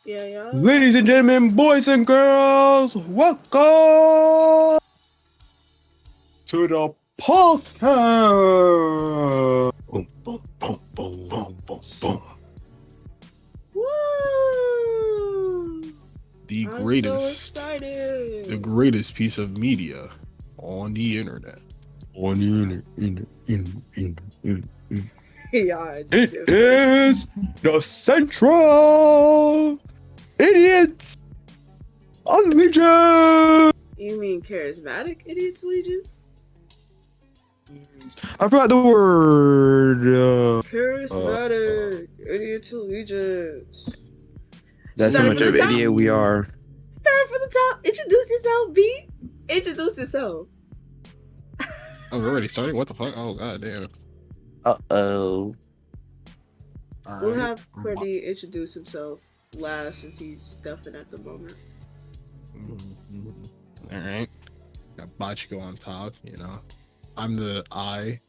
Yeah, yeah. Ladies and gentlemen, boys and girls, welcome to the podcast. Boom, boom, boom, boom, boom, boom, boom. Woo! The I'm greatest, so excited. the greatest piece of media on the internet. On the internet. Yeah, It is the Central Idiots Legion. You mean charismatic idiots legions? I forgot the word. Charismatic idiots legions. That's how Starting much from of the an top. idiot we are. Start from the top. Introduce yourself, B. Introduce yourself. Oh, we're already starting? What the fuck? Oh, god damn. Uh-oh. We'll have Courtney introduce himself last since he's deafened at the moment. Alright. Got Bachiko on top, you know. I'm the I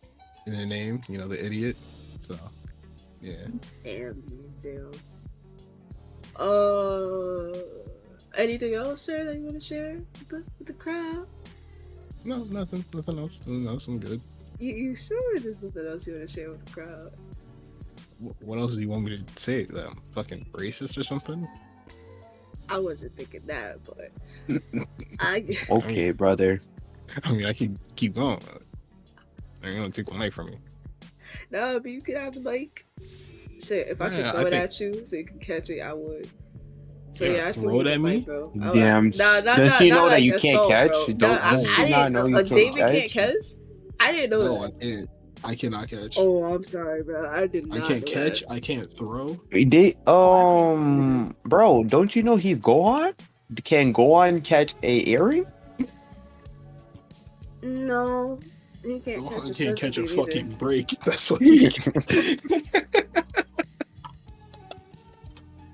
in the name, you know, the idiot. So, yeah. Damn. Anything else, sir, that you want to share with the crowd? No, nothing else. I'm good. You sure there's nothing else you want to share with the crowd? What else do you want me to say? That I'm fucking racist or something? I wasn't thinking that, but Okay, brother. I mean, I can keep going. They're gonna take the mic from me. No, but you can have the mic. Shit, if I could throw it at you so you can catch it, I would. So yeah, I throw it at me, bro. Damn. Does she know that you can't catch? Does she not know you David can't catch? I didn't know No, that. I can't. I cannot catch. Oh, I'm sorry, bro. I did not. I can't know catch. that. I can't throw. Bro, don't you know he's Gohan? Can Gohan catch a earring? No, he can't catch a can't catch a sensitive fucking either. break. That's what he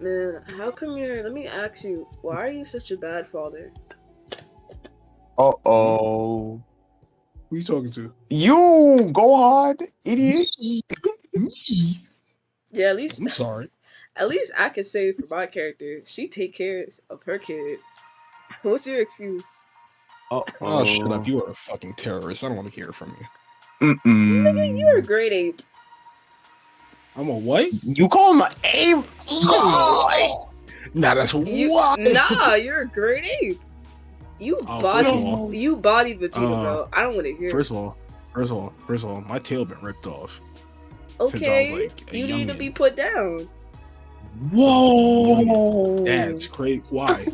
Man, how come you're... Let me ask you, why are you such a bad father? Uh-oh. Who you talking to? You, Gohan, idiot. Me? Yeah, at least... I'm sorry. At least I can say for my character, she take care of her kid. What's your excuse? Oh, shut up. You are a fucking terrorist. I don't want to hear from you. Nigga, you're a grade ape. I'm a what? You call him an ape? Nah, that's why. Nah, you're a grade ape. You bodied Vegeta, bro. I don't want to hear. First of all, my tail been ripped off. Okay, since I was like you need to youngin. be put down. Whoa, that's crazy. Why?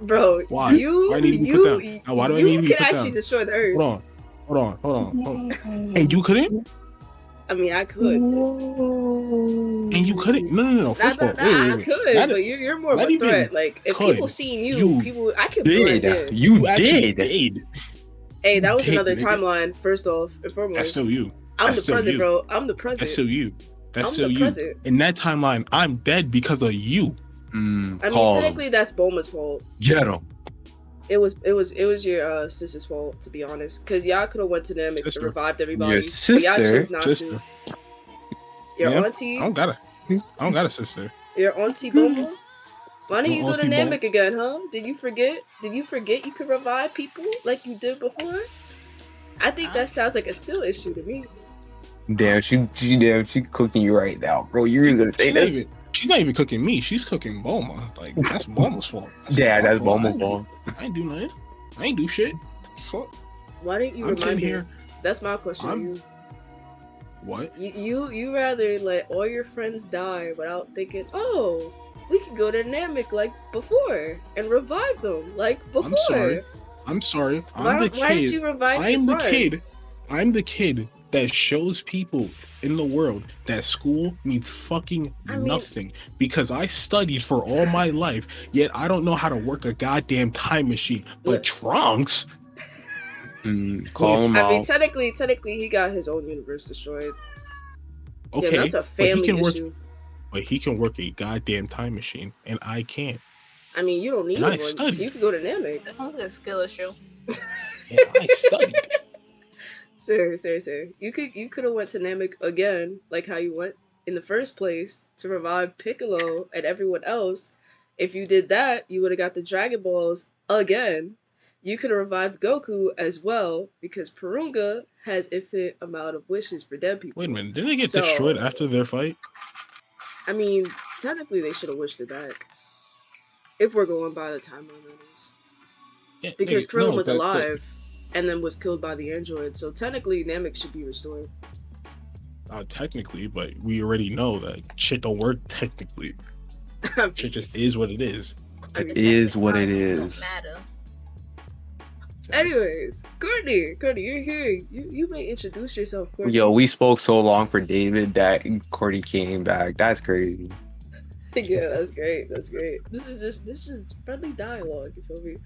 Bro, Why? Why need to be put down? Now, why do I need to be put down? You can actually destroy the earth. Hold on. And you couldn't? I mean, I could. And you couldn't? No. First of all, wait. I could, but you're more of a threat. Like, if people seen you, I could blend in. You did. Hey, that was another timeline, first off and foremost. That's still you. I'm the present, bro. I'm the present. That's still you. That's still you. Present. In that timeline, I'm dead because of you. I mean, technically, that's Bulma's fault. Get him. It was your sister's fault, to be honest. Because y'all could have went to them and revived everybody. Your sister? But y'all chose not to. Your auntie? I don't got a sister. Your auntie Bulma? Why don't you go to Namek again, huh? Did you forget you could revive people like you did before? I think that sounds like a skill issue to me. Damn, she cooking you right now, bro. You really gonna say this? She's not even cooking me. She's cooking Bulma. Like, that's Bulma's fault. That's Bulma's fault. I ain't do nothing. I ain't do shit. Fuck. Why didn't you remind me? That's my question to you. What? You rather let all your friends die without thinking, oh, we could go to Namek like before and revive them like before. I'm sorry. Why didn't you revive your friend? I'm the kid that shows people in the world that school means fucking nothing, because I studied for all my life, yet I don't know how to work a goddamn time machine. But Trunks, call him out. I mean, technically, he got his own universe destroyed. Okay, yeah, that's a family issue. But he can work a goddamn time machine, and I can't. I mean, you don't need one. You could go to Namek. That sounds like a skill issue. And I studied. Sir. You could have went to Namek again, like how you went in the first place, to revive Piccolo and everyone else, If you did that, you would have got the Dragon Balls again. You could have revived Goku as well, because Purunga has infinite amount of wishes for dead people. Wait a minute, didn't they get destroyed after their fight? I mean, technically they should have wished it back. If we're going by the timeline that is. Yeah, because Krillin was alive and then was killed by the android, so technically Namek should be restored. Technically, but we already know that shit don't work technically. Shit just is what it is. It is what it is. Anyways, Courtney, you're here. You may introduce yourself, Courtney. Yo, we spoke so long for David that Courtney came back. That's crazy. Yeah, that's great. That's great. This is just friendly dialogue. You feel me?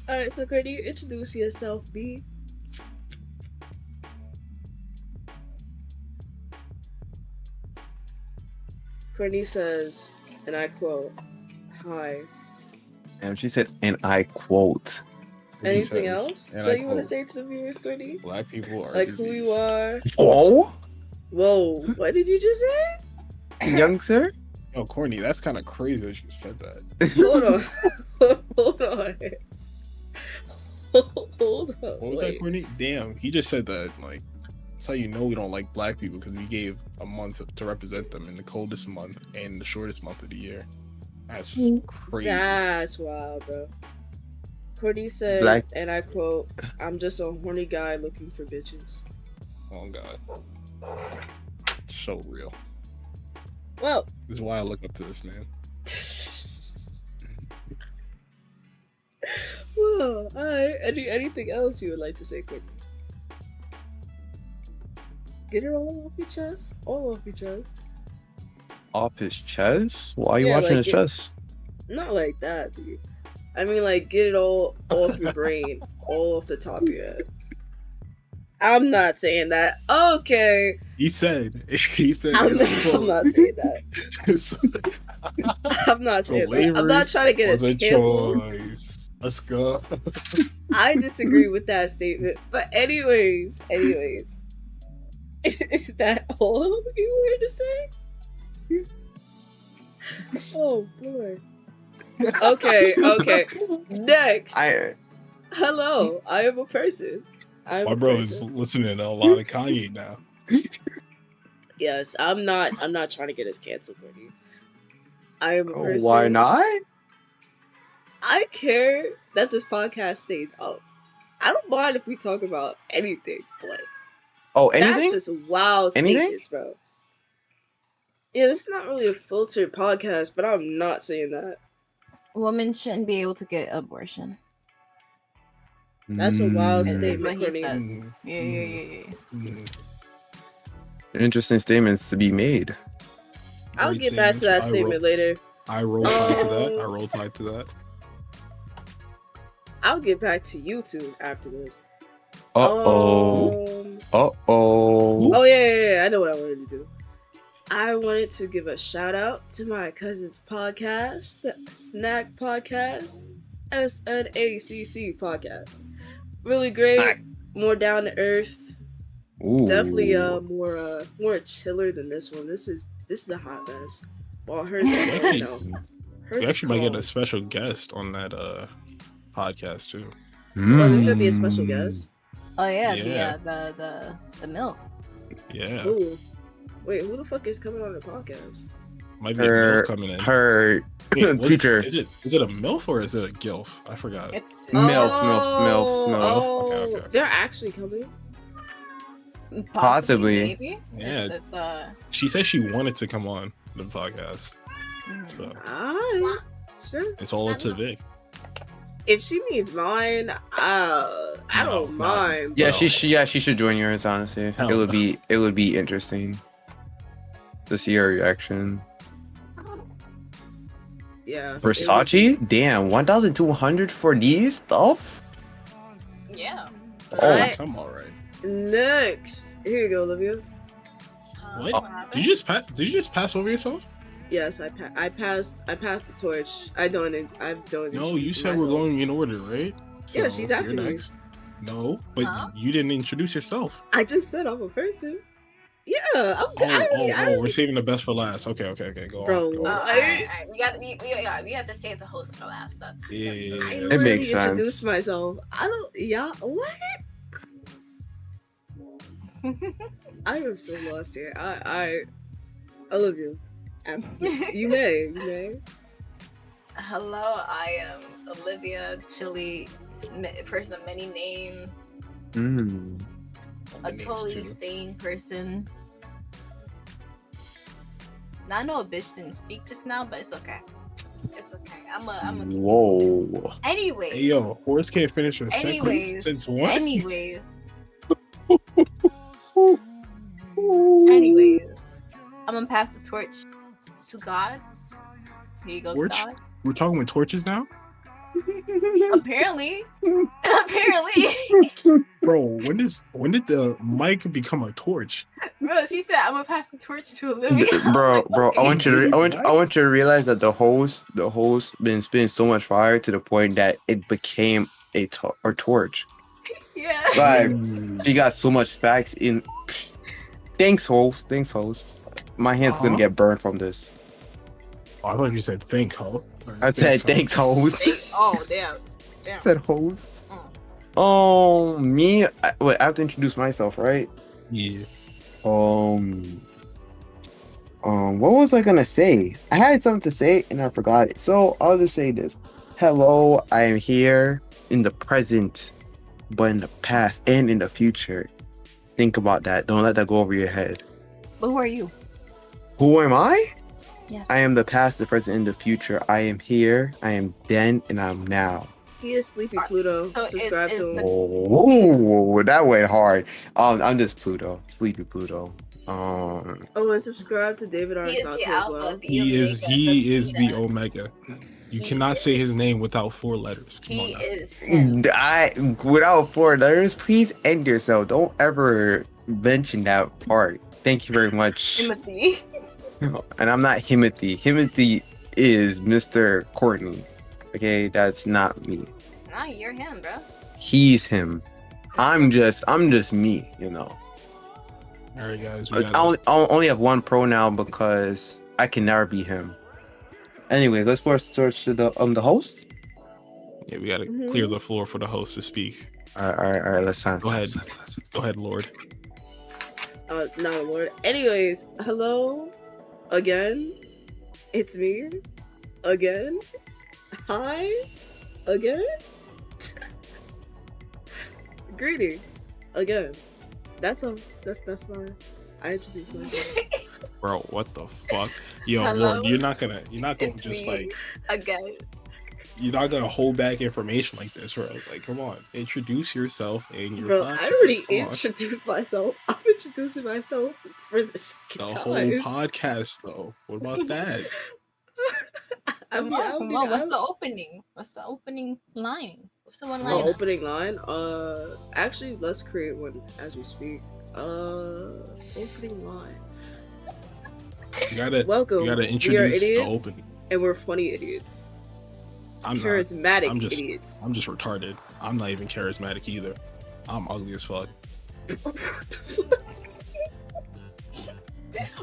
All right, so Courtney, introduce yourself, B. Courtney says, and I quote, "Hi." And she said, and I quote. Anything else that you want to say to the viewers, Courtney? Black people are like disease. Who you are. Oh? Whoa! What did you just say? Young sir? Yo, Courtney, that's kind of crazy that you said that. Hold on. Hold on. Hold on. What was that, Courtney? Damn, he just said that. Like, that's how you know we don't like black people, because we gave a month to represent them in the coldest month and the shortest month of the year. That's crazy. That's wild, bro. Courtney said, and I quote, "I'm just a horny guy looking for bitches." Oh God, so real. Well, this is why I look up to this man. Well, alright. Anything else you would like to say, Courtney? Get it all off your chest. All off your chest. Off his chest? Why are you watching his chest? Not like that, dude. I mean, like, get it all off your brain, all off the top of your head. I'm not saying that. Okay. He said. I'm not saying that. I'm not saying that. I'm not trying to get us canceled. Choice. Let's go. I disagree with that statement. But anyways. Is that all you were to say? Oh boy. Okay. Next. Hello, I am a person. My bro is listening to a lot of Kanye now. Yes, I'm not trying to get us canceled for you. I am a person. Why not? I care that this podcast stays up. I don't mind if we talk about anything, but anything? that's just wild statements, bro. Yeah, this is not really a filtered podcast, but I'm not saying that. Women shouldn't be able to get abortion. That's a wild statement. That's what he says. Yeah. Interesting statements to be made. I'll get back to that statement later. I roll tied to that. I'll get back to you two after this. Oh yeah. I know what I wanted to do. I wanted to give a shout out to my cousin's podcast, the Snack Podcast, SNACC Podcast. Really great, more down to earth. Ooh. Definitely more chiller than this one. This is a hot mess. Well, hers we actually might get a special guest on that podcast too. Oh, there's gonna be a special guest. Oh yeah. The MILF. Yeah. Ooh. Wait, who the fuck is coming on the podcast? Might be a MILF coming in. Her teacher. Is it a MILF or is it a GILF? I forgot. It's MILF. Oh, okay. They're actually coming. Possibly. Maybe. Yeah. It's she said she wanted to come on the podcast. So sure. It's all up to Vic. If she means mine, I don't mind. Yeah, she should join yours. Honestly, it would be interesting to see her reaction. Yeah. Versace, damn, 1,200 for these stuff. Yeah. Right. Come on, right. Next, here you go, Olivia. What? Did you just pass over yourself? Yes, I passed the torch. I've done. No, you said we're going in order, right? So yeah, she's after me. No, but you didn't introduce yourself. I just said I'm a person. Yeah, We're saving the best for last. Okay. Go bro, on. Go on. We have to save the host for last. That's I Yeah. literally introduced myself. I don't. Yeah, what? I am so lost here. I love you. You may. Hello, I am Olivia Chili, person of many names. A totally sane person. Now, I know a bitch didn't speak just now, but it's okay. It's okay. I'm a. Whoa. Anyway. Hey yo, horse can't finish a sentence since what? Anyways, I'm gonna pass the torch to God. Here you go, Torch? God. We're talking with torches now? Apparently. Bro, when did the mic become a torch? Bro, she said I'm gonna pass the torch to Olivia. Bro, okay. I want you to realize that the host been spitting so much fire to the point that it became a torch. Yeah. Like, she got so much facts in. Thanks, host. My hand's gonna get burned from this. Oh, I thought you said think, ho. I said thanks, host. Oh, damn. I said host. Me. Wait, I have to introduce myself, right? Yeah. What was I gonna say? I had something to say and I forgot it. So I'll just say this. Hello, I am here in the present, but in the past and in the future. Think about that. Don't let that go over your head. But who are you? Who am I? Yes. I am the past, the present, and the future. I am here, I am then, and I'm now. He is Sleepy Pluto. So subscribe to him. Oh, that went hard. I'm just Pluto. Sleepy Pluto. Oh, and subscribe to David Arsato as well. He is the Omega. You cannot say his name without 4 letters. Come on now. Is him. Without 4 letters, please end yourself. Don't ever mention that part. Thank you very much. Timothy. And I'm not Timothy. Timothy is Mr. Courtney. Okay, that's not me. Nah, you're him, bro. He's him. I'm just me, you know. All right, guys. I only have one pronoun because I can never be him. Anyways, let's switch to the host. Yeah, we gotta clear the floor for the host to speak. All right. Let's go ahead. Go ahead, Lord. Not a Lord. Anyways, hello again. It's me again. Hi again. Greetings again. That's all. That's why I introduced myself. Bro, what the fuck? Yo, Hello? Lord, you're not gonna just me. like Again. You're not gonna hold back information like this, bro. Like, come on, introduce yourself and your Bro, podcast. I already introduced myself. I'm introducing myself for the second time. Whole podcast, though. What about that? Come on. What's the opening? What's the opening line? What's the one line? The opening line? Actually, let's create one as we speak. Opening line. Welcome. You gotta introduce we are the idiots, opening. and we're funny idiots. I'm charismatic not. idiots. I'm just retarded. I'm not even charismatic either. I'm ugly as fuck.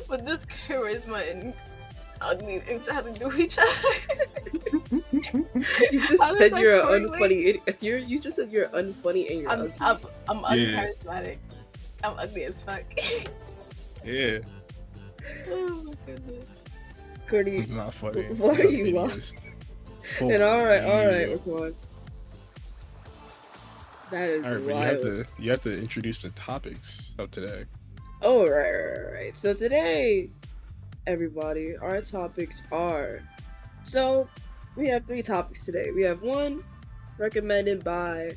But this charisma and ugly things have to do with each other. You just said you're an unfunny idiot. You just said you're unfunny and you're ugly. I'm uncharismatic. I'm ugly as fuck. Yeah. Oh my goodness. Courtney, not funny. Why are you laughing? And all right, come on. That is wild. You have to introduce the topics of today. Oh, right. So today, everybody, our topics are... So, we have 3 topics today. We have one recommended by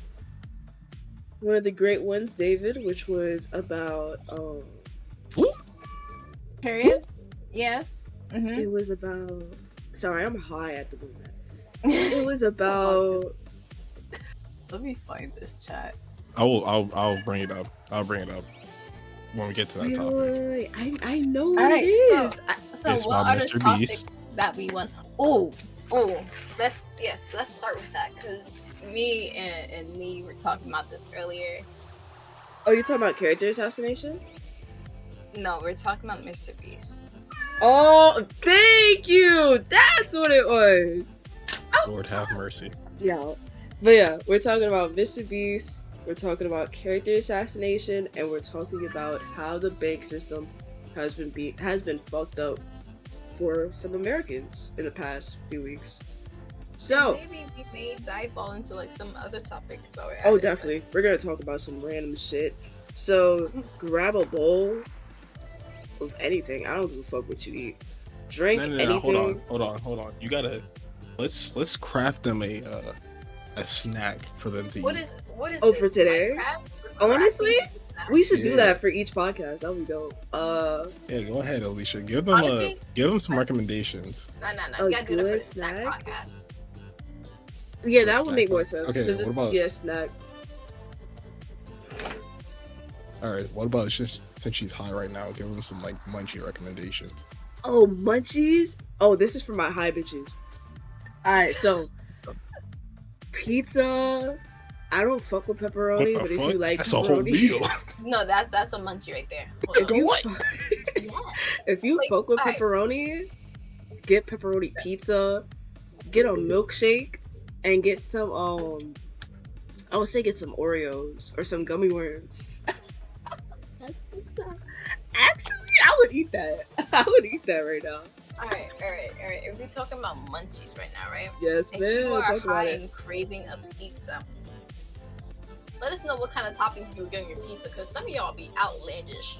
one of the great ones, David, which was about... Period? Yes. Mm-hmm. It was about... Sorry, I'm high at the moment. It was about... Let me find this chat. I'll bring it up. I'll bring it up when we get to that topic. Wait. I know what it is. So what are the topics that we want? Let's start with that, because me and Lee were talking about this earlier. Oh, you're talking about character assassination? No, we're talking about Mr. Beast. Oh, thank you. That's what it was. Lord have mercy. Yeah, but yeah, we're talking about Mr. Beast. We're talking about character assassination, and we're talking about how the bank system has been fucked up for some Americans in the past few weeks. So maybe we may dive all into like some other topics while we're at oh, it, definitely, we're gonna talk about some random shit. So grab a bowl of anything. I don't give a fuck what you eat. Drink anything. Hold on. You gotta let's craft them a snack for them to What eat. What is Oh, this? for today? Honestly, we should do that for each podcast. That would go. Yeah, go ahead, Alicia. Give them some recommendations. No. You gotta do that for the snack podcast. Yeah, that would make more sense. Okay, Because it's snack. All right. What about since she's high right now? Give them some like munchie recommendations. Oh, munchies. Oh, this is for my high bitches. All right, so pizza. I don't fuck with pepperoni, but if you like that's pepperoni, a whole meal. No, that's a munchie right there. If you fuck with pepperoni, get pepperoni pizza, get a milkshake, and get some I would say get some Oreos or some gummy worms. Actually, I would eat that. I would eat that right now. Alright. If we're talking about munchies right now, right? Yes, if man. you are Talk about high it. and craving a pizza, let us know what kind of toppings you were getting your pizza, because some of y'all be outlandish.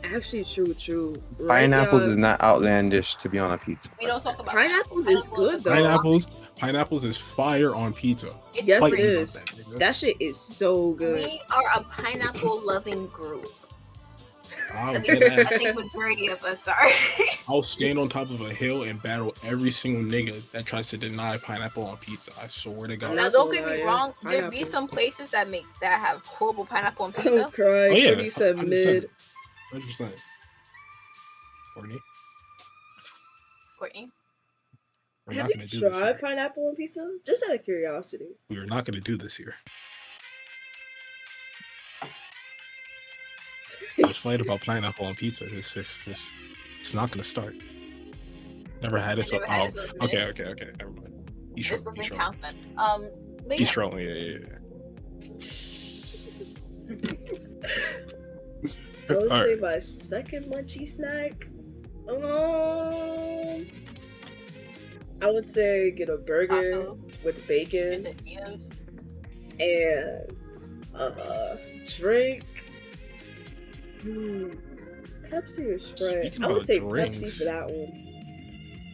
Actually, true. Pineapples is not outlandish to be on a pizza. We don't talk about pineapples. Is good though. Pineapples is fire on pizza. Yes, Fight it me about is. that, That shit is so good. We are a pineapple loving group. I think majority of us are. I'll stand on top of a hill and battle every single nigga that tries to deny pineapple on pizza. I swear to God. Now, don't get me wrong. There be some places that have horrible pineapple on pizza. I'm crying. Oh yeah, He said mid. 100%. Courtney, have you tried pineapple on pizza? Just out of curiosity. We are not going to do this here. This fight about pineapple on pizza it's not going to start. Never had it, so okay. Never mind. This doesn't count then. He's trolling. Yeah. I would say my second munchie snack. I would say get a burger with bacon and drink. Pepsi or Sprite? I would say drinks. Pepsi for that one.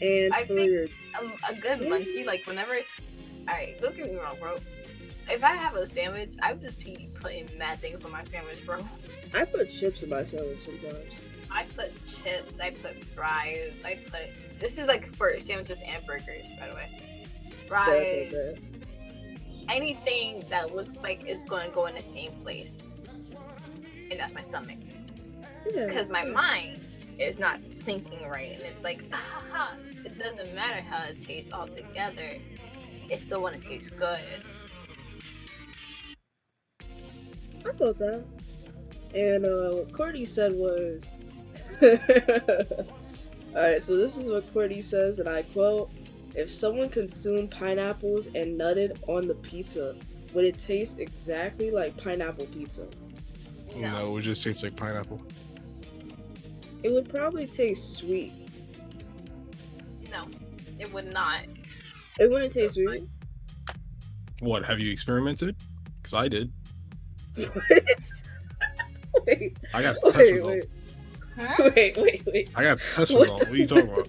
And I think a good munchie, like whenever. Alright, don't get me wrong, bro. If I have a sandwich, I would just be putting mad things on my sandwich, bro. I put chips in my sandwich sometimes. I put chips, I put fries, this is like for sandwiches and burgers, by the way. Fries. Anything that looks like it's going to go in the same place. And that's my stomach. Because my mind is not thinking right. And it's like, it doesn't matter how it tastes all together. It still want to taste good. I felt that. And what Courtney said was... Alright, so this is what Courtney says, and I quote, "If someone consumed pineapples and nutted on the pizza, would it taste exactly like pineapple pizza?" No, it would just taste like pineapple. It would probably taste sweet. No, it would not. It wouldn't taste sweet? What, have you experimented? Because I did. Wait. I got test results. Huh? Wait. I got test results. What are you talking about?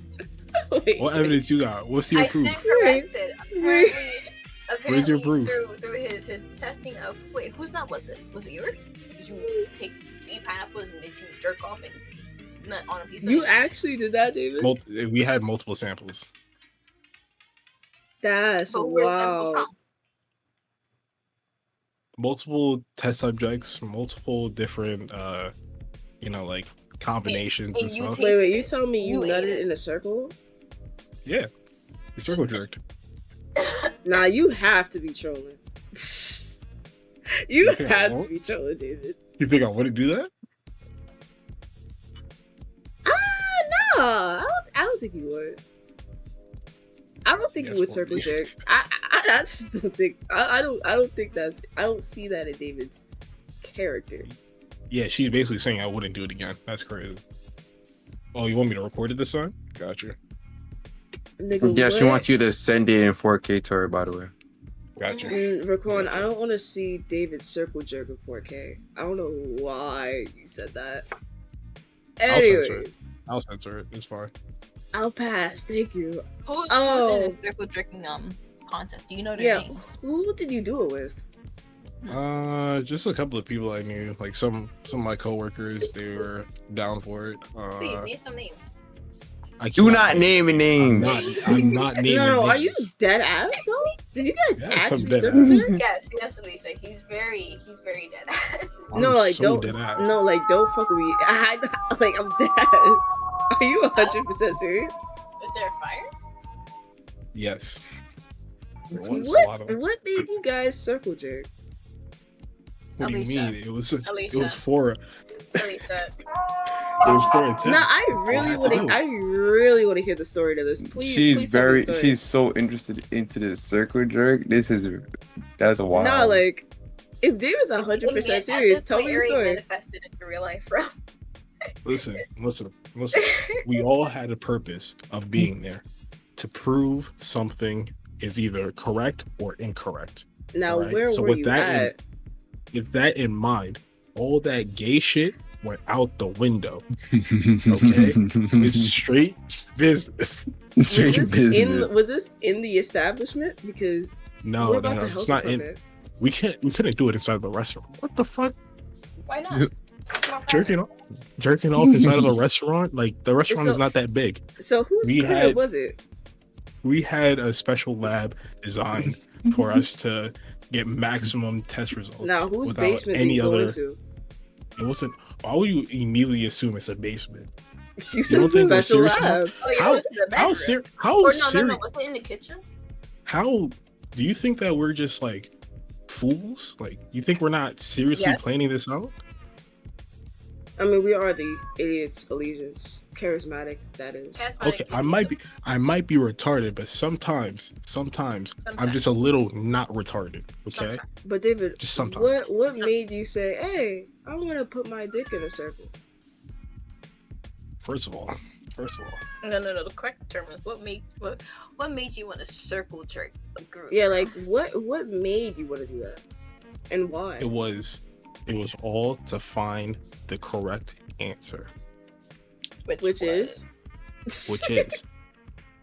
What evidence you got? What's your proof? I stand corrected. Apparently Where's your proof? Through his testing of whose nut was it? Was it yours? Did you eat pineapples and did you jerk off and nut on a piece of You actually did that, David? We had multiple samples. That's wow. Multiple test subjects, multiple different like combinations and stuff. Wait, you telling me you nutted in a circle? Yeah. You circle jerked. Nah, you have to be trolling. You have to be trolling, David. You think I wouldn't do that? think you would. I don't think Yes, you would for circle me. jerk. I just don't think. I don't think that's. I don't see that in David's character. Yeah, she's basically saying I wouldn't do it again. That's crazy. Oh, you want me to record it this time? Gotcha. Nigga, Yeah, what? she wants you to send it in 4K to her, by the way. Gotcha. Raquan, I don't want to see David circle jerk in 4K. I don't know why you said that. I'll censor it. Anyways, I'll censor it. It's fine. I'll pass. Thank you. Who's Oh. in a circle jerking contest? Do you know their Yeah. names? Who did you do it with? Just a couple of people I knew, like some of my coworkers. They were down for it. Please name some names. I Do cannot not name names. names. I'm not naming. No, names. are you dead ass though? Did you guys Yes, I'm actually dead circle ass. jerk? Yes, Alicia. He's very dead ass. I'm No, like so don't. dead ass. No, like don't fuck with me. I'm dead ass. Are you 100% serious? Is there a fire? Yes. There was a lot of them. What made you guys circle jerk? What do you Alicia. mean? It was Alicia. for Alicia. a test. No, I really want to hear the story to this. Please, please tell me the story. she's so interested into the circle jerk. That's wild. No, like if David's 100% serious, tell me the story. Manifested into real life, bro. Listen. We all had a purpose of being there to prove something is either correct or incorrect. Now, Right. where So were with you that at? With that in mind, all that gay shit went out the window. Okay, it's straight business. Straight business. Was this in the establishment? Because No, what about the it's health not in. department? We couldn't do it inside the restaurant. What the fuck? Why not? It's more private. Jerking off inside of a restaurant? Like the restaurant is So- not that big. So whose We crib had- was it? We had a special lab designed for us to get maximum test results. Now, whose without basement did any you go other. into? It wasn't. Why would you immediately assume it's a basement? You said don't think we're special serious lab. Oh, yeah, How- it was in the How bedroom. how Or no, serious? was it in the kitchen? How do you think that we're just like fools? Like you think we're not seriously Yes. planning this out? I mean, we are the idiots, allegiance, charismatic. That is. Okay, I might be retarded, but sometimes I'm just a little not retarded. Okay, Sometimes. But David, just sometimes. what made you say, "Hey, I want to put my dick in a circle"? First of all, No. The correct term is what made you want to circle jerk a group? Yeah, like what made you want to do that, and why? it was all to find the correct answer, Which is which is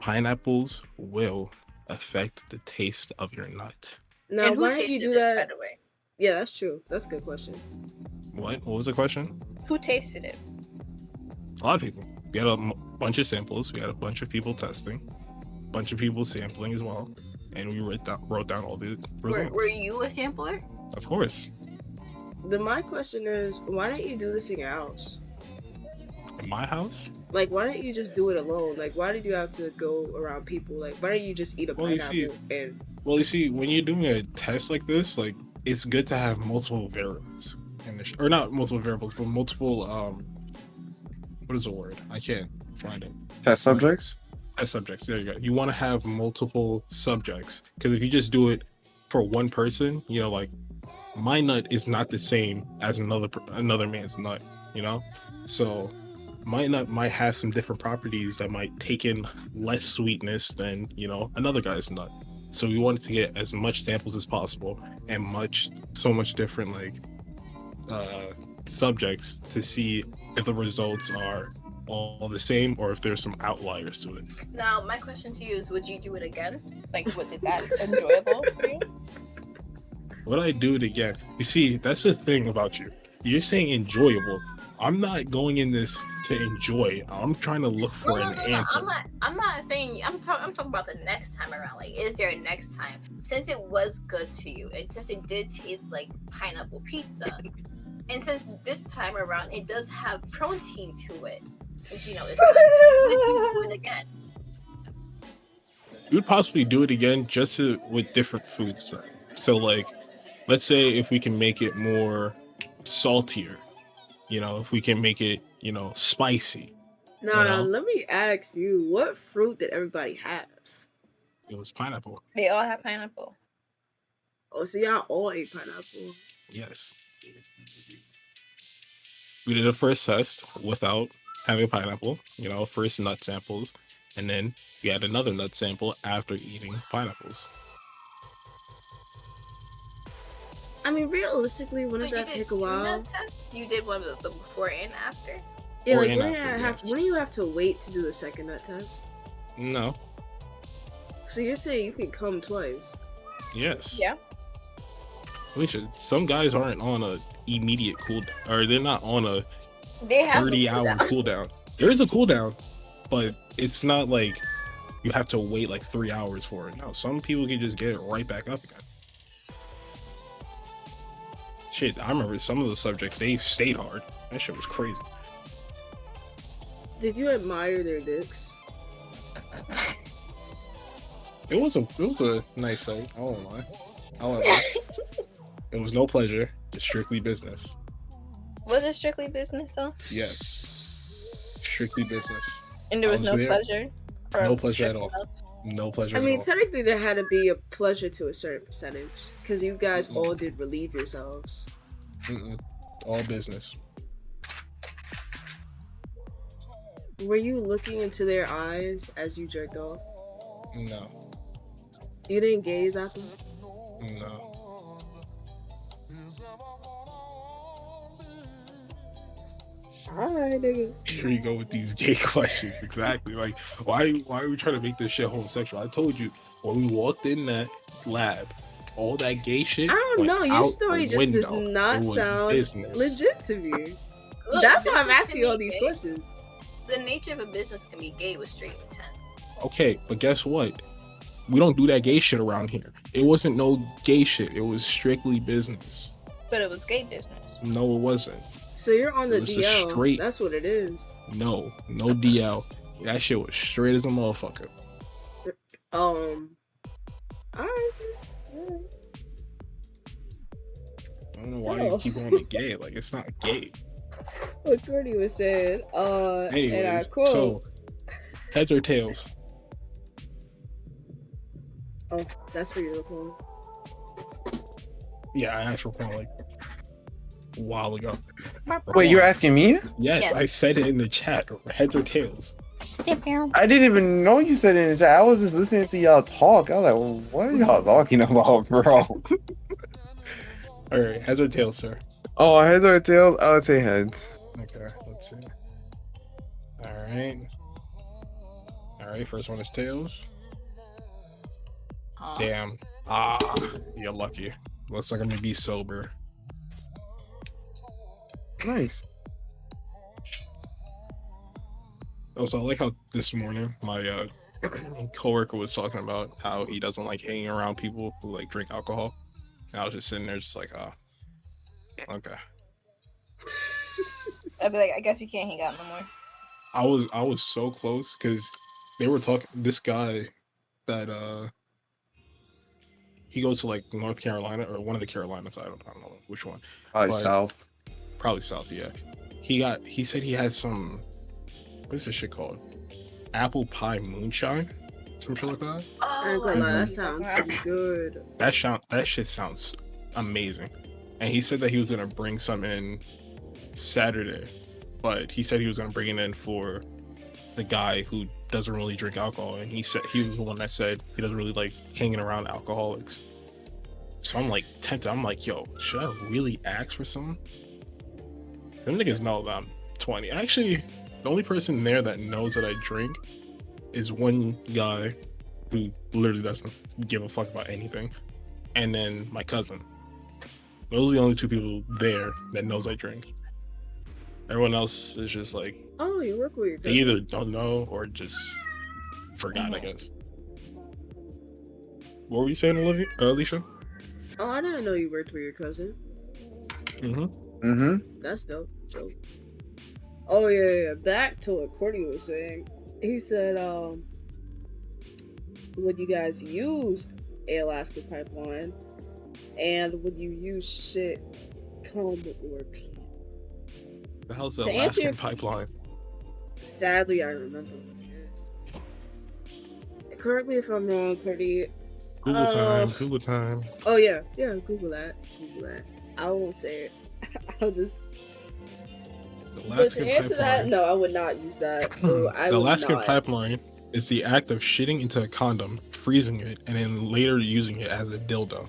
pineapples will affect the taste of your nut. now, And who why did you tasted do this, that? by the way? Yeah, that's true. That's a good question. What was the question? Who tasted it? A lot of people. We had a bunch of samples. We had a bunch of people testing, a bunch of people sampling as well, and we wrote down all the results. Were you a sampler? Of course, Then my question is, why don't you do this in your house? in my house. Like, why don't you just do it alone? Like, why did you have to go around people? Like, why don't you just eat a Well, you pineapple see- and Well, you see, when you're doing a test like this, like it's good to have multiple variables in the or not multiple variables, but multiple what is the word? I can't find it. Test subjects? Test subjects. There you go. You want to have multiple subjects because if you just do it for one person, you know, like my nut is not the same as another man's nut, you know. So my nut might have some different properties that might take in less sweetness than another guy's nut. So we wanted to get as much samples as possible and so much different like subjects to see if the results are all the same or if there's some outliers to it. Now, my question to you is, would you do it again? Like, was it that enjoyable for you? Would I do it again? You see, that's the thing about you. You're saying enjoyable. I'm not going in this to enjoy. I'm trying to look for an answer. I'm not saying. I'm talking about the next time around. Like, is there a next time? Since it was good to you, it did taste like pineapple pizza, and since this time around it does have protein to it, since it's would you do it again? You would possibly do it again just with different foods. So like, let's say if we can make it more saltier, if we can make it, spicy, Nah, let me ask you, what fruit did everybody have? It was pineapple. They all have pineapple. Oh, so y'all all ate pineapple. Yes. We did a first test without having pineapple, first nut samples, and then we had another nut sample after eating pineapples. I mean, realistically, wouldn't that take a while? Nut tests? You did one of the before and after? Yeah, like when do you have to wait to do the second nut test? No. So you're saying you can come twice? Yes. Yeah. Some guys aren't on a immediate cooldown, or they're not on a 30-hour cooldown. There is a cooldown, but it's not like you have to wait like 3 hours for it. No, some people can just get it right back up again. Shit, I remember some of the subjects, they stayed hard. That shit was crazy. Did you admire their dicks? It was a nice sight. I won't lie. However, it was no pleasure. Just strictly business. Was it strictly business though? Yes. Strictly business. And there was no pleasure? No pleasure at all. No pleasure at all. I mean, technically there had to be a pleasure to a certain percentage. Because you guys all did relieve yourselves. All business. Were you looking into their eyes as you jerked off? No. You didn't gaze at them? No. Alright, nigga. Here you go with these gay questions. Exactly. Like, why are we trying to make this shit homosexual? I told you, when we walked in that lab, all that gay shit. I don't know. Your story just does not sound legit to me. Look, that's why I'm asking you all these questions. The nature of a business can be gay with straight intent. Okay, but guess what? We don't do that gay shit around here. It wasn't no gay shit. It was strictly business. But it was gay business. No, it wasn't. So you're on the DL. That's what it is. No DL. That shit was straight as a motherfucker. Alright. I don't know why you keep on the gay. Like, it's not gay. What Courtney was saying. Anyways, and I quote, so heads or tails? Oh, that's what you're looking. Yeah, I asked for like a while ago. Wait, you're asking me? Yes, I said it in the chat. Heads or tails? I didn't even know you said it in the chat. I was just listening to y'all talk. I was like, well, what are y'all talking about, bro? All right, heads or tails, sir? Oh, heads or tails? I would say heads. Okay, let's see. All right. First one is tails. Damn. You're lucky. Looks like I'm gonna be sober. Nice. Also, I like how this morning my coworker was talking about how he doesn't like hanging around people who like drink alcohol. And I was just sitting there, just like, okay. I'd be like, I guess you can't hang out no more. I was so close because they were talking. This guy that he goes to like North Carolina or one of the Carolinas. I don't know which one. Probably South. Probably South. Yeah. He said he had some. What's this shit called? Apple pie moonshine, some shit like that. I ain't gonna lie, that sounds pretty good. That shit sounds amazing. And he said that he was gonna bring some in Saturday, but he said he was gonna bring it in for the guy who doesn't really drink alcohol, and he said he was the one that said he doesn't really like hanging around alcoholics. So I'm like tempted. I'm like, yo, should I really ask for some? Them niggas know that I'm 20. Actually, the only person there that knows that I drink is one guy who literally doesn't give a fuck about anything, and then my cousin. Those are the only two people there that knows I drink. Everyone else is just like, oh, you work with your cousin. They either don't know or just forgot, I guess. What were you saying, Alicia? Oh, I didn't know you worked with your cousin. That's dope. Oh yeah. Back to what Courtney was saying. He said, would you guys use a Alaska pipeline, and would you use shit, cum, or pee? The hell's the Alaskan pipeline? Sadly, I remember what it is. Correct me if I'm wrong, Cody. Google time. Google time. Oh yeah, Google that. I won't say it. I'll just. The But Alaskan to answer that, pipeline. no, I would not use that. So I The would Alaskan not. pipeline is the act of shitting into a condom, freezing it, and then later using it as a dildo.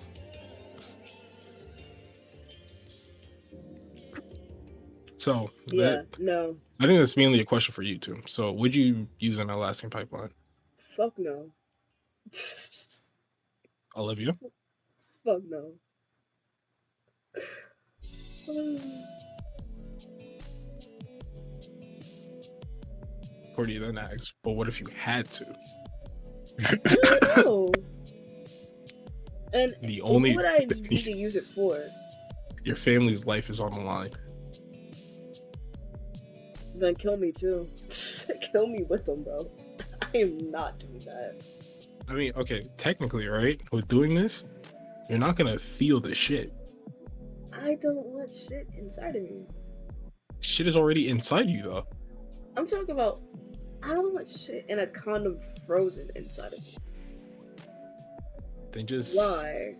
So No, I think that's mainly a question for you too. So would you use an Alaskan pipeline? fuck no. Olivia? Fuck no. Cordy then asks, but what if you had to? No. And The only what would I need to use it for? your family's life is on the line. Then kill me too. Kill me with them, bro. I am not doing that. I mean, okay, technically, right? With doing this, you're not gonna feel the shit. I don't want shit inside of me. Shit is already inside you, though. I'm talking about, I don't want shit in a condom frozen inside of me. Then just Why?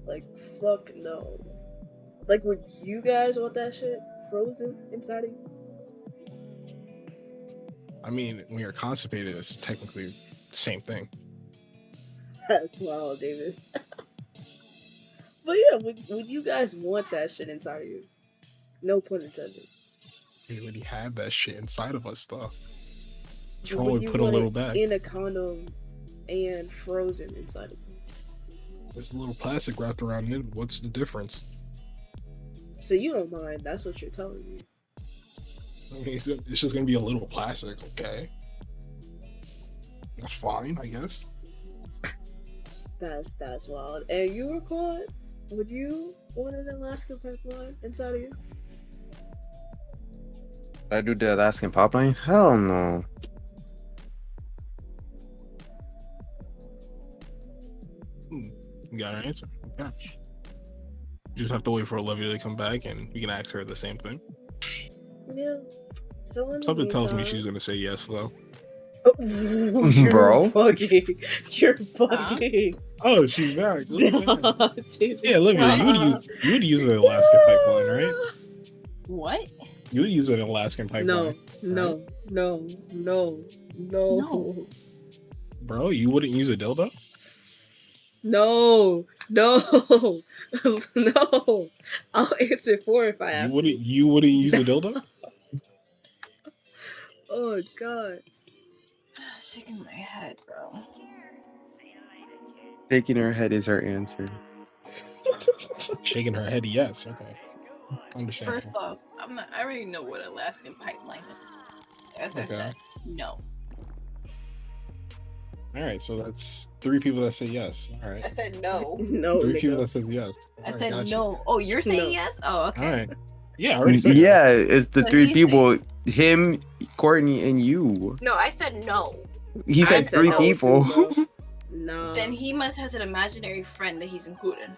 Like, fuck no. Like, would you guys want that shit frozen inside of you? I mean, when you're constipated, it's technically the same thing. That's wild, David. But yeah, would you guys want that shit inside of you? No pun intended. We already have that shit inside of us, though. What's But wrong would with you put a want little it back? in a condom and frozen inside of you? There's a little plastic wrapped around it. What's the difference? So you don't mind, that's what you're telling me. I mean, it's just gonna be a little plastic, okay? That's fine, I guess. That's wild. And you were caught? Would you want an Alaska pipeline inside of you? I do the Alaskan pipeline? Hell no. You got an answer. Okay. You just have to wait for Olivia to come back, and we can ask her the same thing. Yeah. So in the Something tells me meantime- she's gonna say yes, though. You're Bro. bugging. You're bugging. Oh, she's back. Nah, dude. Yeah, Olivia, you would use an Alaskan pipeline, right? What? You would use an Alaskan pipeline. No. No. Bro, you wouldn't use a dildo? No. I'll answer 4 if I have You wouldn't use a dildo? Oh god. Shaking my head, bro. Shaking her head is her answer. Shaking her head, yes. Okay. Understandable. First off, I already know what Alaskan pipeline is. As I said, no. All right, so that's 3 people that say yes. All right. I said no. No. 3 people Nigga. that says yes. I All said gotcha. no. Oh, you're saying No. yes? Oh, okay. All right. Yeah, I already said Yeah, it's the What 3 do you people. Him, Courtney, and you. No, I said no. He I said said 3 no, people. too, bro. No. Then he must have an imaginary friend that he's including.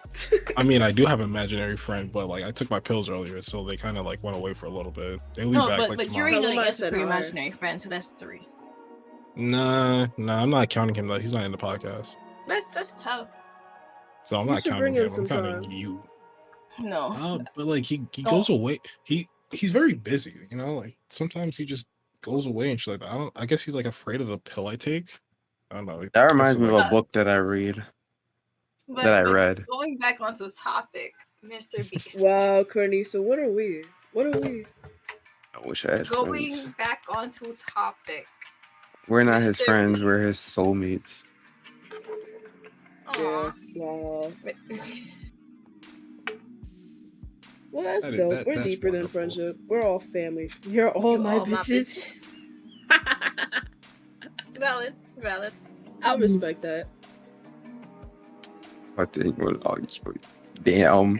I mean, I do have an imaginary friend, but like I took my pills earlier, so they kind of like went away for a little bit. They'll be No, back but like you tomorrow. already know Tell him the I answer said for your hi. imaginary friend, so that's 3. Nah, I'm not counting him though. He's not in the podcast, That's tough. so I'm You not should counting bring him him. I'm sometime. counting you. No. But like he goes away. He's very busy, you know. Like sometimes he just goes away and shit like that. I guess he's like afraid of the pill I take. I don't know. That reminds me of like, a book that I read. But, That I but read. Going back onto the topic, Mr. Beast. Wow, Courtney, so what are we? I wish I had friends. Going back onto topic. We're not his Mr. friends, Beast. we're his soulmates. Yeah. Aw. Wow. Well, that's That is- dope. that- We're that's deeper than wonderful. friendship. We're all family. You're all my bitches. Valid. I respect that. I think damn.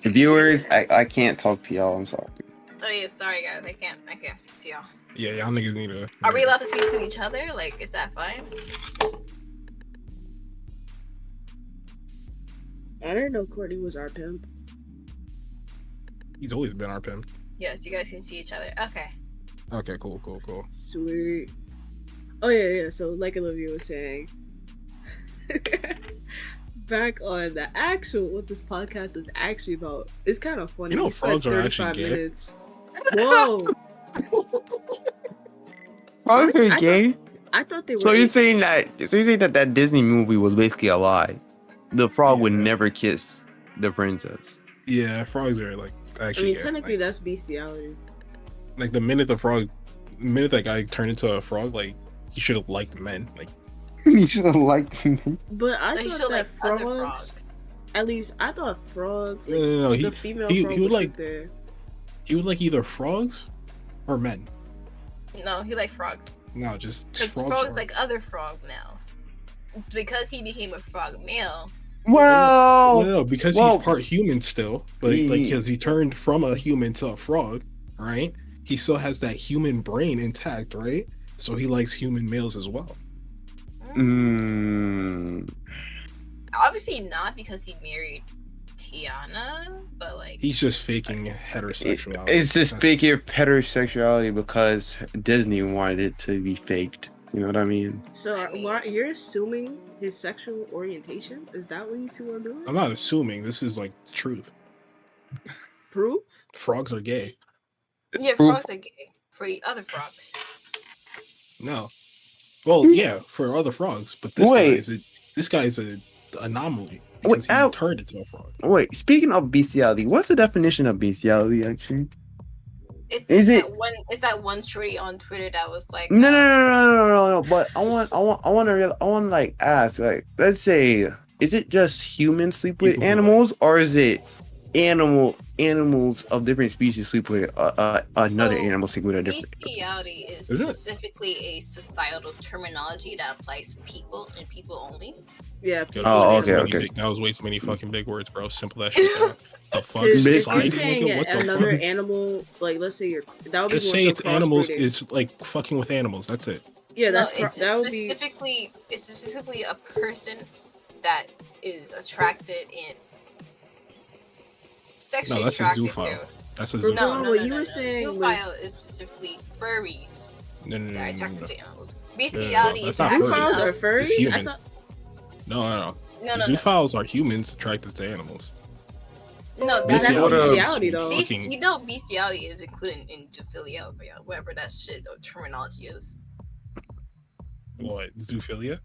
Viewers, I can't talk to y'all, I'm sorry. Oh yeah, sorry guys, I can't speak to y'all. Yeah, y'all niggas need to. Are we allowed to speak to each other? Like, is that fine? I didn't know Courtney was our pimp. He's always been our pimp. Yes, you guys can see each other. Okay. Okay, cool. Sweet. Oh yeah. So like Olivia was saying, back on the actual what this podcast is actually about. It's kind of funny. You know, We spent frogs are actually 35 gay. minutes. Whoa! Frogs are I gay. I thought they were. So you're saying that Disney movie was basically a lie? The frog would never kiss the princess. Yeah, frogs are like actually. Technically, that's bestiality. Like the minute that guy turned into a frog, like he should have liked men. Like You should have liked me. But I Like, thought should that like other frogs. frogs. At least I thought frogs. Like, no. the female he frog would would like sit there. he would like either frogs or men. No, he like frogs. No, just Because frogs. frogs like other frog males. Because he became a frog male. Well, No, because he's part human still. But like because he turned from a human to a frog, right? He still has that human brain intact, right? So he likes human males as well. Obviously not because he married Tiana, but like He's just faking heterosexuality. It's just faking heterosexuality because Disney wanted it to be faked. You know what I mean? So you're assuming his sexual orientation? Is that what you two are doing? I'm not assuming. This is like truth. Proof? Frogs are gay. yeah, frogs are gay for other frogs. No. Well, yeah, for other frogs, but this guy is an anomaly because he turned into a frog. Wait, speaking of bestiality, what's the definition of bestiality actually? It's that one shorty on Twitter that was like No. But I want to like ask, like, let's say, is it just humans sleep with animals, or is it animals of different species sleep with another animal sleep with a different? Bestiality is specifically a societal terminology that applies to people and people only. Yeah. Okay. That was way too many fucking big words, bro. Simple that shit down. The fuck? If you're Society, saying nigga? What the another fuck? animal, like let's say that would be Just more say so it's animals. crossbreeding. It's like fucking with animals. That's it. Yeah, that would be. It's specifically a person that is attracted and sexually No, that's a attracted zoophile. to. That's a zoophile. No, what you were saying Zoophile is specifically furries that are attracted to animals. Bestiality is zoophiles are furries. I thought. No. Zoophiles are humans attracted to animals. No, that's bestiality though. You know, bestiality is included in zoophilia, whatever that shit or terminology is. What, zoophilia?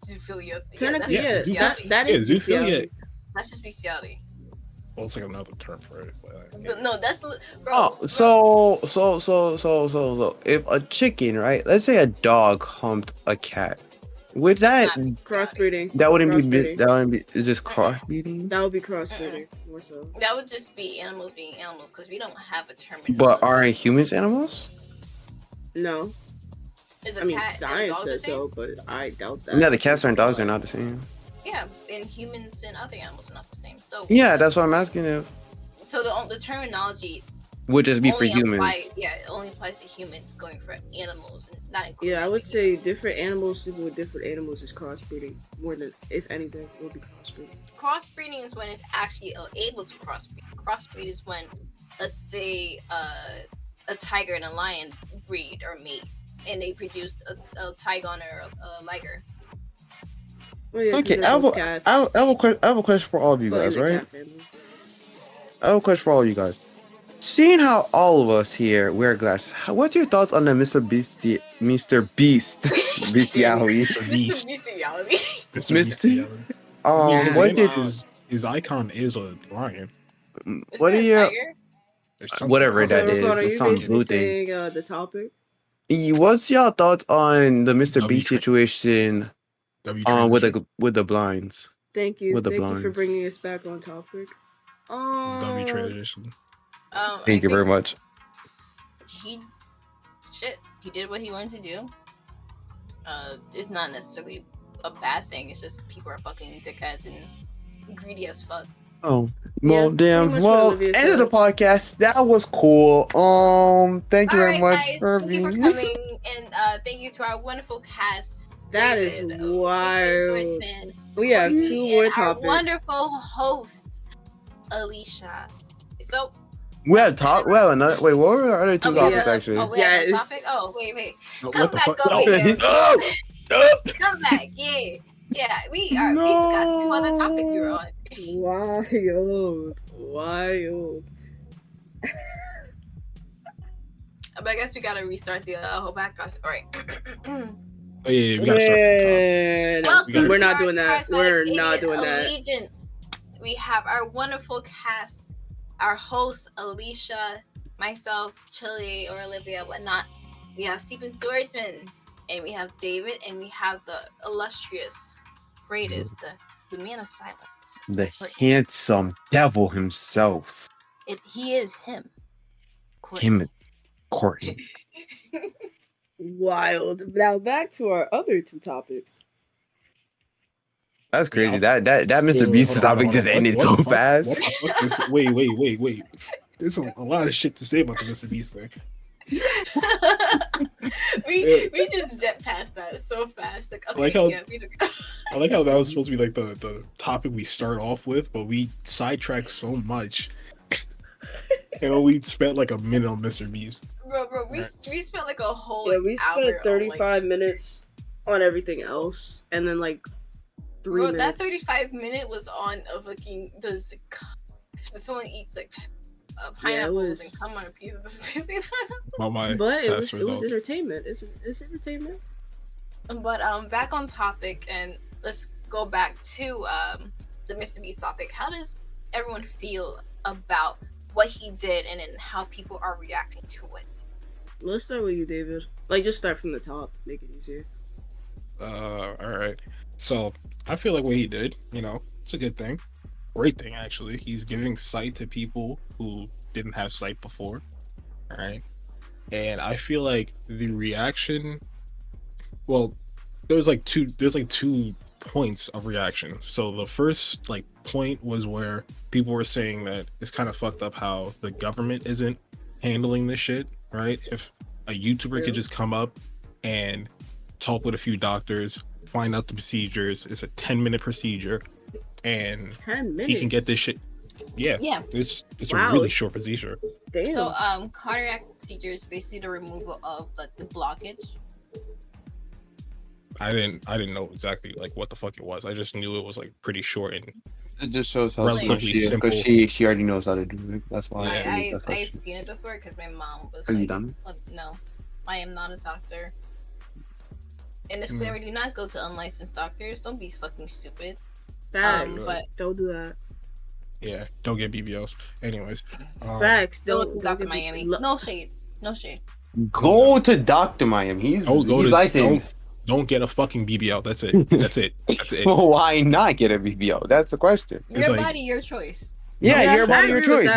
Zoophilia. Technically, that zoophilia. is bestiality. That's just bestiality. Well, it's like another term for it. No, that's bro. So if a chicken, right? Let's say a dog humped a cat. Would that crossbreeding? That wouldn't be. Is this crossbreeding? That would be crossbreeding more so. That would just be animals being animals because we don't have a terminology. But aren't humans animals? No. I mean, science says so, but I doubt that. No, the cats and dogs are not the same. Yeah, and humans and other animals are not the same. So yeah, that's what I'm asking if. So the terminology would just be for humans. It only applies to humans going for animals and not including. Yeah, I would say different animals sleeping with different animals is crossbreeding more than, if anything, will be crossbreeding. Crossbreeding is when it's actually able to crossbreed. Crossbreed is when, let's say, a tiger and a lion breed or mate, and they produced a tigon or a liger. Well, yeah, okay, I have a question for all of you guys, right? I have a question for all of you guys. Seeing how all of us here wear glasses, what's your thoughts on the Mr. Beast bestiality? Mr. His icon is a lion. What are your whatever that is? It's some blue thing. The topic. What's your thoughts on the Mr. Beast situation? With the blinds. Thank you. Thank you for bringing us back on topic. W transition. Thank you very much. He did what he wanted to do. It's not necessarily a bad thing. It's just people are fucking dickheads and greedy as fuck. Oh, well, damn. Well, end of the podcast. That was cool. Thank you very much for being here. Thank you for coming, and thank you to our wonderful cast. That David, is wild. We have two more topics. Our wonderful host, Alicia. So, We had top. Well, another. Wait, what were our other two topics actually? Oh, we have a topic. Oh, wait. What the fuck? Go No. back. No. Come back. Yeah. We No. forgot 2 other topics we were on. Wild. But I guess we gotta restart the whole podcast. All right. Oh, yeah, we gotta start from the top. Welcome We're to not our doing that. charismatic We're idiot not doing that. allegiance. We have our wonderful cast, our hosts Alicia, myself, Chile or Olivia, whatnot. We have Stephen Swordsman, and we have David, and we have the illustrious, greatest, the man of silence. The handsome devil himself. He is him. Courtney. Wild. Now back to our other two topics. That's crazy. That Mr. Beast topic just ended so fast. What the fuck wait. There's a lot of shit to say about the Mr. Beast thing. we just jet past that so fast. Like, okay, I like how that was supposed to be like the topic we start off with, but we sidetracked so much. And we spent like a minute on Mr. Beast. Bro, we spent like a whole we spent hour 35 minutes on everything else, and then like 3 minutes. That 35-minute was on a fucking someone eats like pineapples and come on a piece of the But it was entertainment. It's entertainment. But back on topic, and let's go back to the Mr. Beast topic. How does everyone feel about what he did and then how people are reacting to it? Let's start with you, David. Like, just start from the top. Make it easier. All right. So I feel like what he did, it's a good thing. Great thing, actually. He's giving sight to people who didn't have sight before. All right. And I feel like the reaction, well, there's like two points of reaction. So the first point was where people were saying that it's kind of fucked up how the government isn't handling this shit, right? If a YouTuber could just come up and talk with a few doctors, find out the procedures, it's a 10-minute procedure, and 10 minutes. he can get this shit. Yeah. It's a really short procedure. Damn. So cardiac procedure is basically the removal of the blockage. I didn't know exactly what the fuck it was. I just knew it was pretty short and it just shows how relatively simple she already knows how to do it. That's why I've seen it before because my mom was Have you done it? No, I am not a doctor. And disclaimer, do not go to unlicensed doctors. Don't be fucking stupid. Facts. But don't do that. Yeah, don't get BBLs. Anyways. Facts. Don't Dr. Miami. No shade. Go to Dr. Miami. He's licensed. Don't get a fucking BBL. That's it. Why not get a BBL? That's the question. Your body, your choice. Yeah, your body, your choice.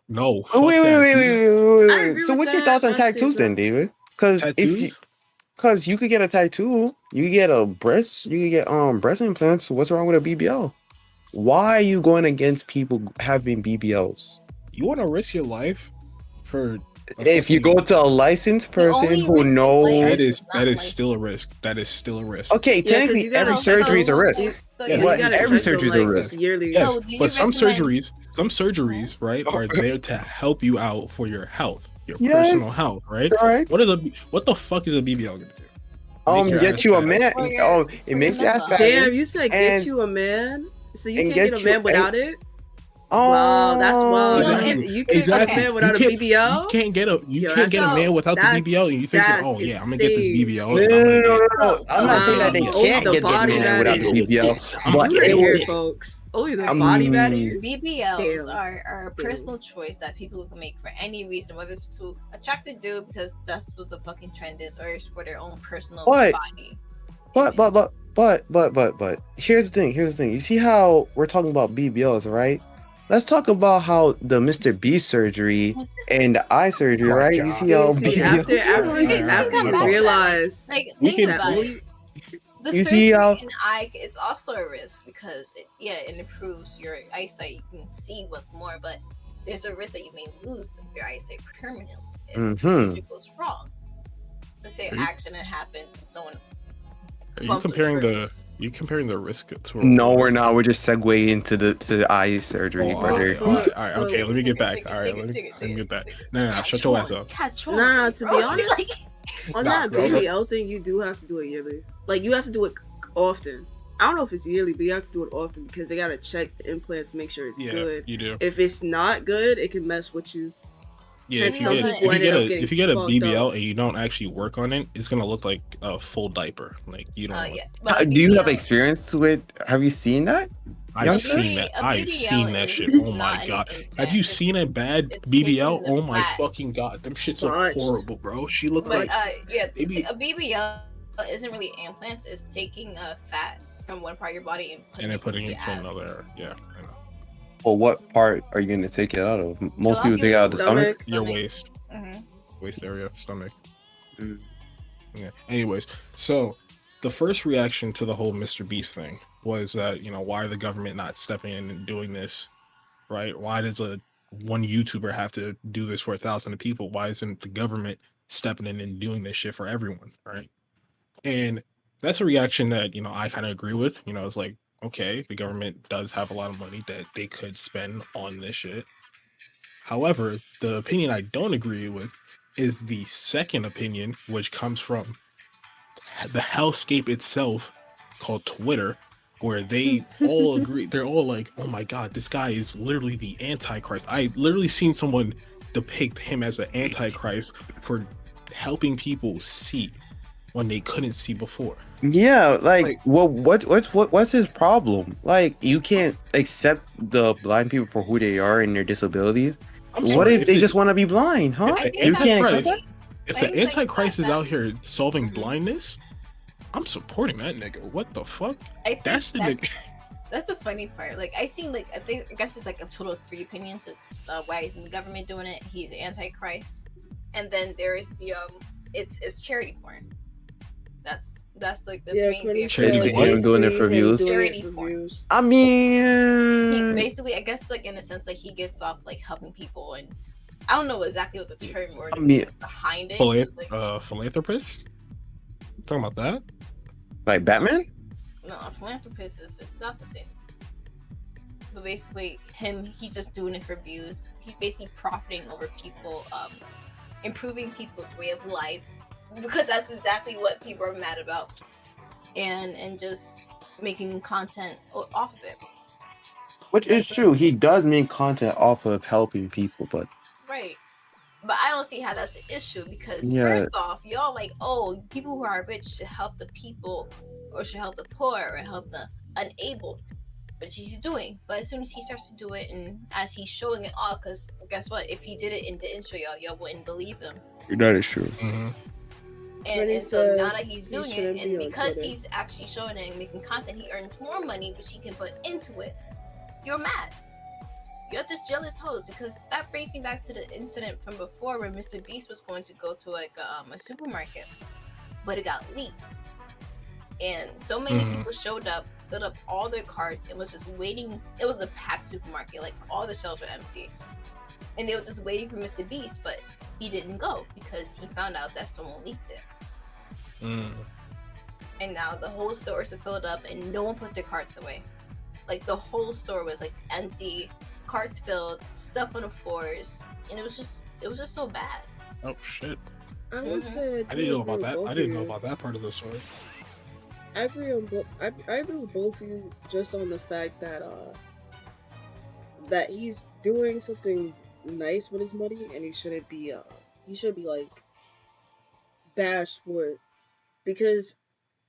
No. Wait. So what's your thoughts on tattoos then, David? Because you could get a tattoo, you could get a breast, you could get breast implants. What's wrong with a BBL? Why are you going against people having BBLs? You want to risk your life for? If you go to a licensed person who knows, that is still a risk. That is still a risk. Okay, technically every surgery is a risk. But every surgery is a risk. Yes, but some surgeries, right, are there to help you out for your health, your personal health, right? What the fuck is a BBL gonna do? Get you a man. It makes you ass fat. Damn, you said get you a man, so you can't get a man without it. Wow, that's wild. Exactly. You can't get a man without a BBL. You can't get a man without the BBL, and you think, I'm gonna get this BBL. No. I'm not saying that they can't get the man without the BBL. But here, folks, only the body matters. BBLs are a personal choice that people can make for any reason, whether it's to attract a dude because that's what the fucking trend is, or it's for their own personal body. But here's the thing. You see how we're talking about BBLs, right? Let's talk about how the Mr. B surgery and the eye surgery, right? You see how after you realize, the surgery in the eye is also a risk because it improves your eyesight. You can see what's more, but there's a risk that you may lose your eyesight permanently if the surgery goes wrong. Let's say an accident happens and someone. Are you comparing the You comparing the risk to a No, war? we're not. We're just segueing into the eye surgery, Oh, brother. all right, okay. Let me get back. All right, let me get back. No, shut your ass up. Catch on. Nah, to bro. be honest, on Nah, that girl, BBL thing, you do have to do it yearly. Like, you have to do it often. I don't know if it's yearly, but you have to do it often because they gotta check the implants to make sure it's good. You do. If it's not good, it can mess with you. Yeah, And if some you people ended up getting if you get a fucked BBL up. and you don't actually work on it, it's gonna look like a full diaper. Like you don't. Yeah. But Do you have BBL experience with? Have you seen that? I've seen that. I've seen that shit. Oh my god. Have you seen a bad BBL? Oh my fucking god. Them shits look horrible, bro. She looked like a BBL isn't really implants, it's taking fat from one part of your body and then putting it it to another. Yeah, I know. Well, what part are you gonna take it out of? Most people take it out of the stomach. Your waist. Waist area, stomach. Yeah. Anyways, so the first reaction to the whole Mr. Beast thing was that, why are the government not stepping in and doing this, right? Why does one YouTuber have to do this for 1,000 people? Why isn't the government stepping in and doing this shit for everyone, right? And that's a reaction that, I kind of agree with. It's like, okay, the government does have a lot of money that they could spend on this shit. However, the opinion I don't agree with is the second opinion, which comes from the hellscape itself called Twitter, where they all agree. They're all like, oh my god, this guy is literally the Antichrist. I literally seen someone depict him as an Antichrist for helping people see when they couldn't see before. Yeah, well, what's his problem? Like, you can't accept the blind people for who they are and their disabilities. What if they just want to be blind, huh? You can't accept that? If the Antichrist is out here solving blindness, I'm supporting that nigga. What the fuck? That's the nigga. That's the funny part. Like, I guess it's like a total of 3 opinions. It's why isn't the government doing it? He's Antichrist. And then there's the it's charity porn. That's like the main charity porn. Doing it for views. Charity porn. I mean, he basically, I guess, like in a sense, like he gets off like helping people, and I don't know exactly what the term or behind it. Philanthropist. Talking about that? Like Batman? No, a philanthropist is not the same. But basically, he's just doing it for views. He's basically profiting over people, improving people's way of life, because that's exactly what people are mad about, and just making content off of it. Which is true. He does make content off of helping people, but right. But I don't see how that's an issue, because first off, y'all like, oh, people who are rich should help the people, or should help the poor, or help the unable. Which he's doing. But as soon as he starts to do it, and as he's showing it all, because guess what? If he did it and didn't show y'all wouldn't believe him. That is true. Mm-hmm. And so now that he's doing it, and because he's actually showing it and making content, he earns more money, which he can put into it. You're mad. You're just jealous hoes, because that brings me back to the incident from before where Mr. Beast was going to go to like a supermarket, but it got leaked, and so many people showed up, filled up all their carts, and was just waiting. It was a packed supermarket, like all the shelves were empty, and they were just waiting for Mr. Beast, but he didn't go because he found out that someone leaked it. And now the whole store is filled up, and no one put their carts away. Like the whole store was like empty, carts filled, stuff on the floors, and it was just so bad. Oh shit! I would say I didn't know about that. I didn't know about that part of the story. I agree on I agree with both of you, just on the fact that that he's doing something nice with his money, and he should be like bashed for it, because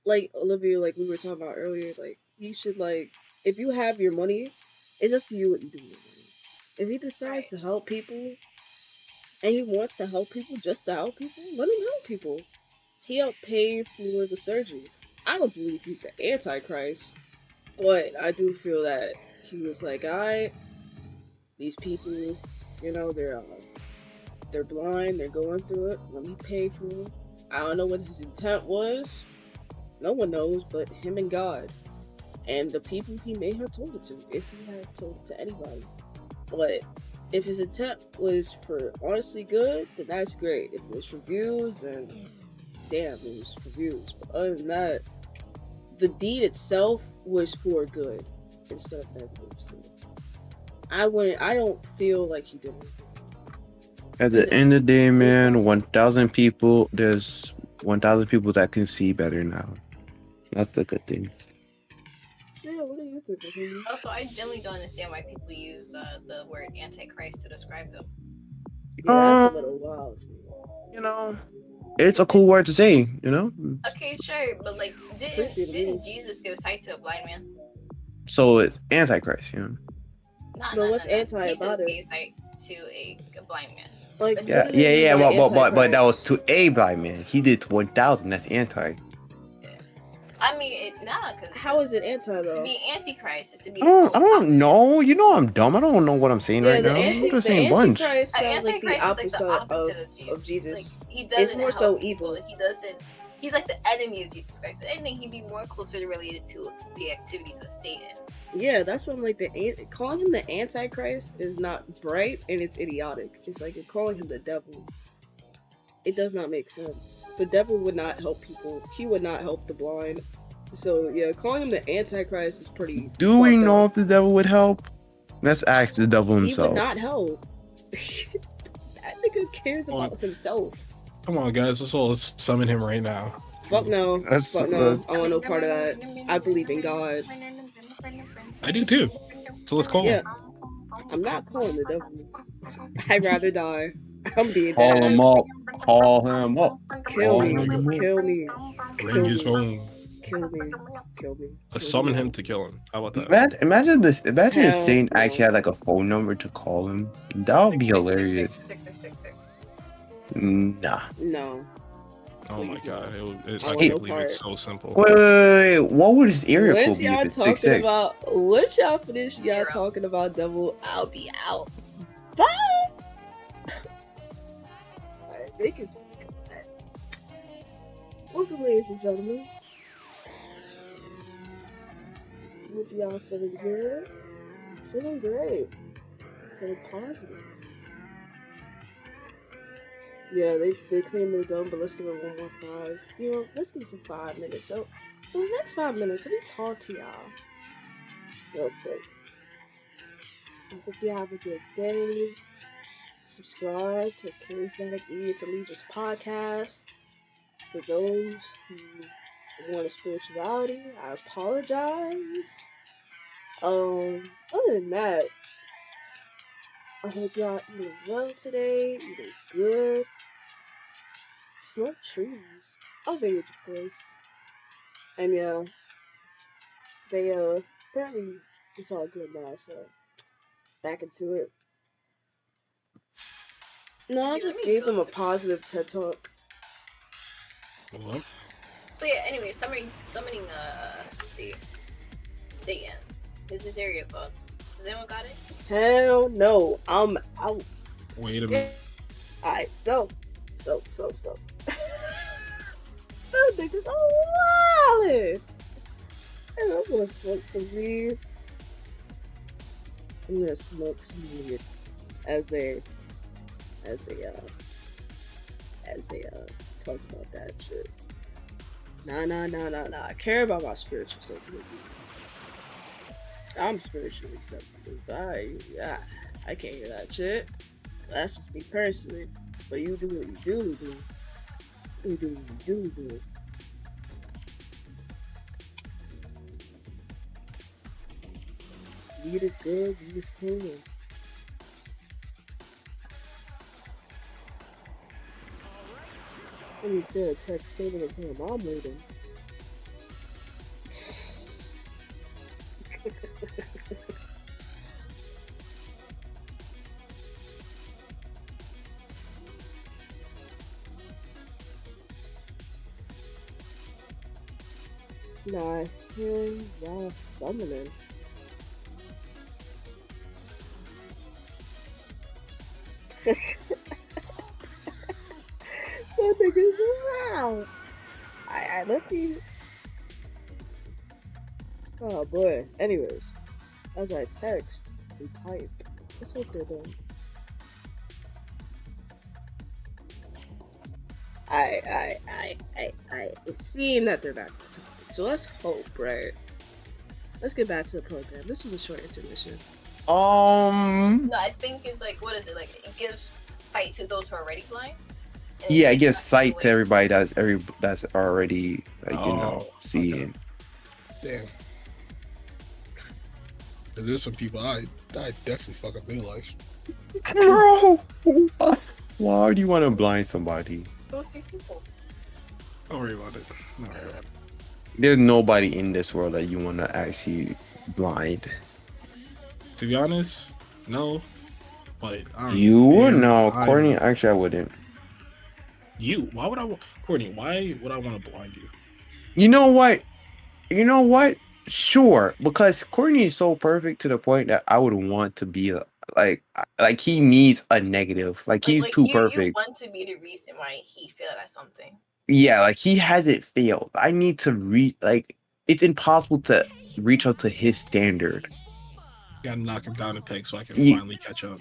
like Olivia, like we were talking about earlier, like he should, like, if you have your money, it's up to you what you do with your money. If he decides to help people, and he wants to help people just to help people, let him help people. He helped pay for the surgeries. I don't believe he's the Antichrist, but I do feel that he was like, alright, these people, they're blind, they're going through it, let me pay for them. I don't know what his intent was. No one knows but him and God. And the people he may have told it to, if he had told it to anybody. But if his intent was for honestly good, then that's great. If it was for views, then damn, it was for views. But other than that, the deed itself was for good instead of evil. So I don't feel like he did anything. At the end of the day, man, 1,000 people. There's 1,000 people that can see better now. That's the good thing. So yeah, what do you think of him? Also, I generally don't understand why people use the word Antichrist to describe him. Yeah, that's a little wild to me. You know, it's a cool word to say. You know. Okay, sure, but like, didn't Jesus give sight to a blind man? So it's Antichrist, you know. No, what's anti Jesus about it? gave sight to a blind man. Like, Yeah. But that was to a blind man. He did 1,000. That's anti. I mean, because how is it anti though? To be Antichrist is to be. I don't know. You know, I'm dumb. I don't know what I'm saying right now. I'm the same bunch. Antichrist sounds like the opposite of Jesus. Like, he doesn't. It's more so evil. He doesn't. He's like the enemy of Jesus Christ. So anything, he'd be more closely related to the activities of Satan. Yeah, that's what I'm like. Calling him the Antichrist is not bright and it's idiotic. It's like calling him the devil. It does not make sense. The devil would not help people. He would not help the blind. So yeah, calling him the Antichrist is pretty. Do we know if the devil would help? Let's ask the devil himself. He would not help. That nigga cares about himself. Come on, guys. Let's all summon him right now. Fuck no. Fuck no. I want no part of that. I believe in God. I do too. So let's call him. I'm not calling the devil. I'd rather die. I'm being Call him up. Call him up. Kill me. Kill me. Bring his phone. Kill me. Kill me. Let's summon him to kill him. How about that? Imagine this. Imagine if Saint actually had like a phone number to call him. That would be hilarious. 6666. Nah. No. Oh my god. I can't believe it's so simple. Wait. What would his area code be if it's 66? Once y'all finish talking about devil, I'll be out. Bye! Alright, they can speak of that. Welcome, ladies and gentlemen. Hope y'all feeling good. Feeling great. Feeling positive. Yeah, they claim they're done, but let's give it one more 5. You know, let's give it some 5 minutes. So, for the next 5 minutes, let me talk to y'all real quick. I hope you have a good day. Subscribe to Charismatic Idiots and Leaders podcast. For those who want a spirituality, I apologize. Other than that, I hope y'all eating well today, eating good. Smoke trees. Of age, of course. And yeah, they apparently it's all good now, so back into it. No, I just gave them a positive TED talk. What? So yeah, anyway, summoning the Satan. This is area code. Has anyone got it? Hell no. I'm out. Wait a minute. Alright, so. That nigga's all wildin'. And I'm gonna smoke some weed. I'm gonna smoke some weed as they talk about that shit. Nah. I care about my spiritual sensitivities. I'm spiritually sensitive, but I can't hear that shit. That's just me personally. But you do what you do. You do what you do. Weed is good, weed is clean. I'm just gonna text Kaden and tell him I'm waiting. Nah, y'all summoning. That nigga's around. Alright, let's see. Oh boy. Anyways, as I text and type, let's hope they're done. I it seems that they're not gonna talk. So let's hope, right? Let's get back to the program. This was a short intermission. No, I think it's like, what is it? Like, it gives sight to those who are already blind. And Yeah, it takes gives sight sight away. to everybody that's already seeing. Damn. There's some people I definitely fuck up their life. Bro, why do you want to blind somebody? Who's these people? Don't worry about it. Don't worry about it. There's nobody in this world that you want to actually blind. To be honest, no. But I don't You care. would no, Courtney. Actually, I wouldn't. You? Why would I? Courtney? Why would I want to blind you? You know what? You know what? Sure, because Courtney is so perfect to the point that I would want to be like he needs a negative. Like he's too you perfect. want to be the reason why he failed at something. Yeah, like he hasn't failed. I need to it's impossible to reach up to his standard. Gotta knock him down a peg so I can finally catch up.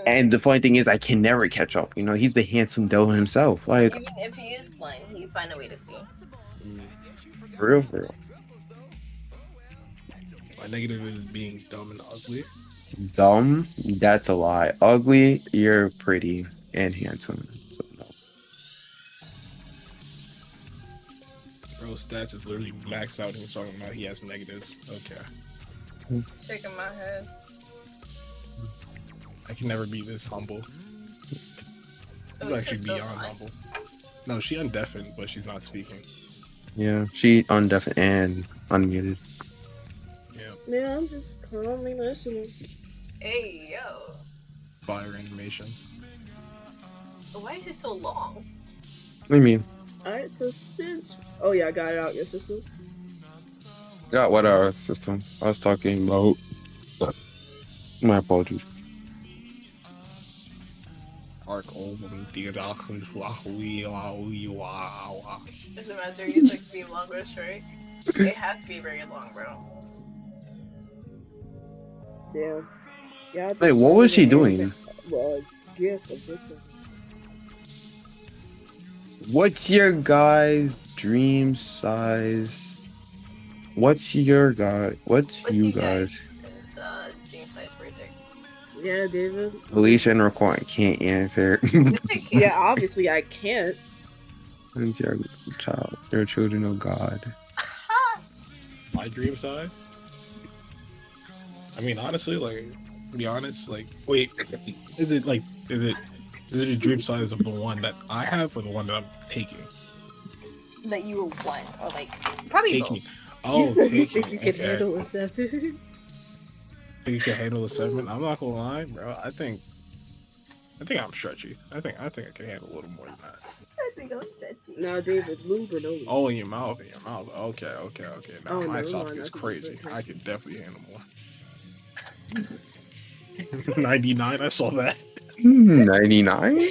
And the funny thing is, I can never catch up. You know, he's the handsome devil himself. Like, even if he is blind, he'd find a way to see. For real. My negative is being dumb and ugly. Dumb? That's a lie. Ugly? You're pretty and handsome. So no. Bro, stats is literally maxed out and he's talking about he has negatives. Okay. Shaking my head. I can never be this humble. It's actually beyond humble. No, she undeafened, but she's not speaking. Yeah, she undeafened and unmuted. Yeah, I'm just calmly listening. Hey, yo. Fire animation. Why is it so long? What do you mean? Alright, so since... Oh yeah, I got it out your system. Got what our system? I was talking about... My apologies. Arc over the Doesn't matter if it's like being long or short. It has to be very long, bro. Damn. Yeah, Wait, what was she doing? Well, gift of victim. What's your guys' dream size? What's you guys? Dream size project. Yeah, David. Alicia and Raquan can't answer. Yeah, obviously I can't. When's your child? Your children of God. My dream size? I mean, honestly, like, to be honest, like, wait, is it a dream size of the one that I have or the one that I'm taking? That you will want, or like, probably taking. both. Oh, taking. You can handle a 7. Think you can handle a 7? I'm not gonna lie, bro. I think I'm stretchy. I think I can handle a little more than that. I think I'm stretchy. Now, David, move it over. Oh, in your mouth. Okay. Now my never esophagus mind, is crazy. different. I can definitely handle more. 99. I saw that. 99?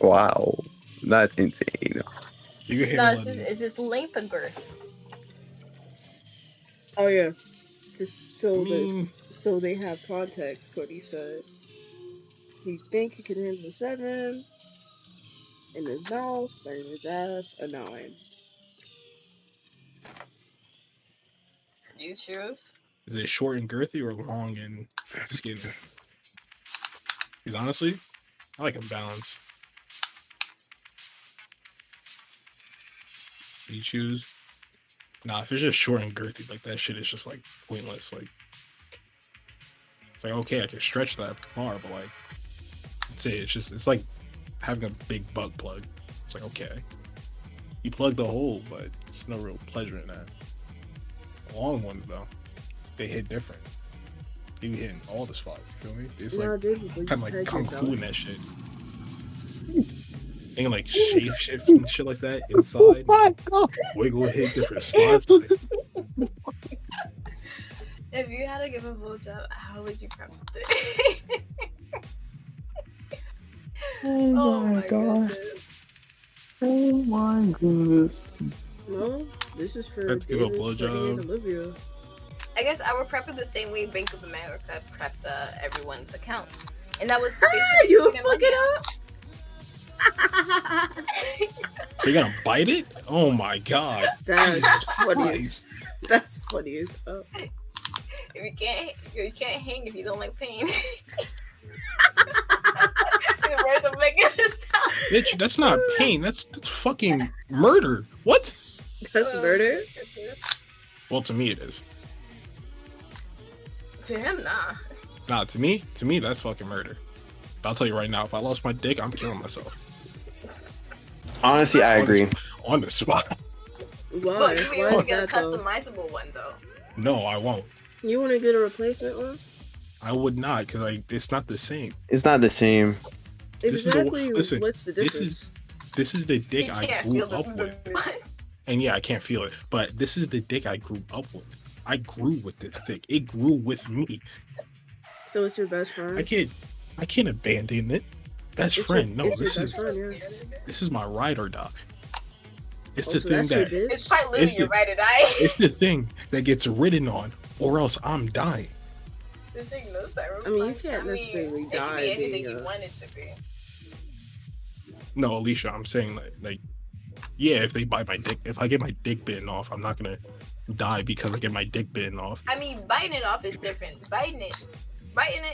Wow, that's insane. You can No, handle it's just length and girth. Oh yeah, just so they have context. Cody said he think he can handle a 7 in his mouth, but in his ass a 9. You choose. Is it short and girthy or long and skinny? Because honestly, I like a balance. You choose. Nah, if it's just short and girthy, like that shit is just like pointless. Like, it's like okay, I can stretch that far, but like, it's like having a big butt plug. It's like okay, you plug the hole, but there's no real pleasure in that. The long ones though, they hit different. You hitting all the spots. You feel me? It's like kind of like kung fu in that shit. And like shape shift and shit like that inside. Wiggle, hit different spots. If you had to give a blowjob, how would you prep it? Oh my god. Goodness. Oh my goodness. No, this is for Let's give a David, blowjob. Courtney, and Olivia. I guess I would prep it the same way Bank of America prepped everyone's accounts. And that was You fuck it up? So you're gonna bite it? Oh my god. That's Jesus funny. Christ. That's funny as hell. You can't hang if you don't like pain. The words are making this sound. Bitch, that's not pain. That's fucking murder. What? That's murder? Well, to me it is. To him, nah. Nah, to me, that's fucking murder. But I'll tell you right now, if I lost my dick, I'm killing myself. Honestly, I agree. On the spot. Why? But you Why will is get a that though? customizable one though. No, I won't. You want to get a replacement one? I would not, because it's not the same. It's not the same. Exactly. Listen, What's the difference? This is the dick You I can't grew feel up with. And yeah, I can't feel it. But this is the dick I grew up with. I grew with this dick. It grew with me. So it's your best friend? I can't abandon it. Best friend. No, it's your this best is friend, yeah. this is my ride or die. It's Oh, the so thing that's your that bitch? It's quite literally It's your the- right or die. it's the thing that gets written on, or else I'm dying. This ain't no cyberpunk. I mean, you can't necessarily it die could be anything being you a- want it to be. No, Alicia, I'm saying like yeah, if they bite my dick, if I get my dick bitten off, I'm not gonna die because I get my dick bitten off. I mean, biting it off is different. Biting it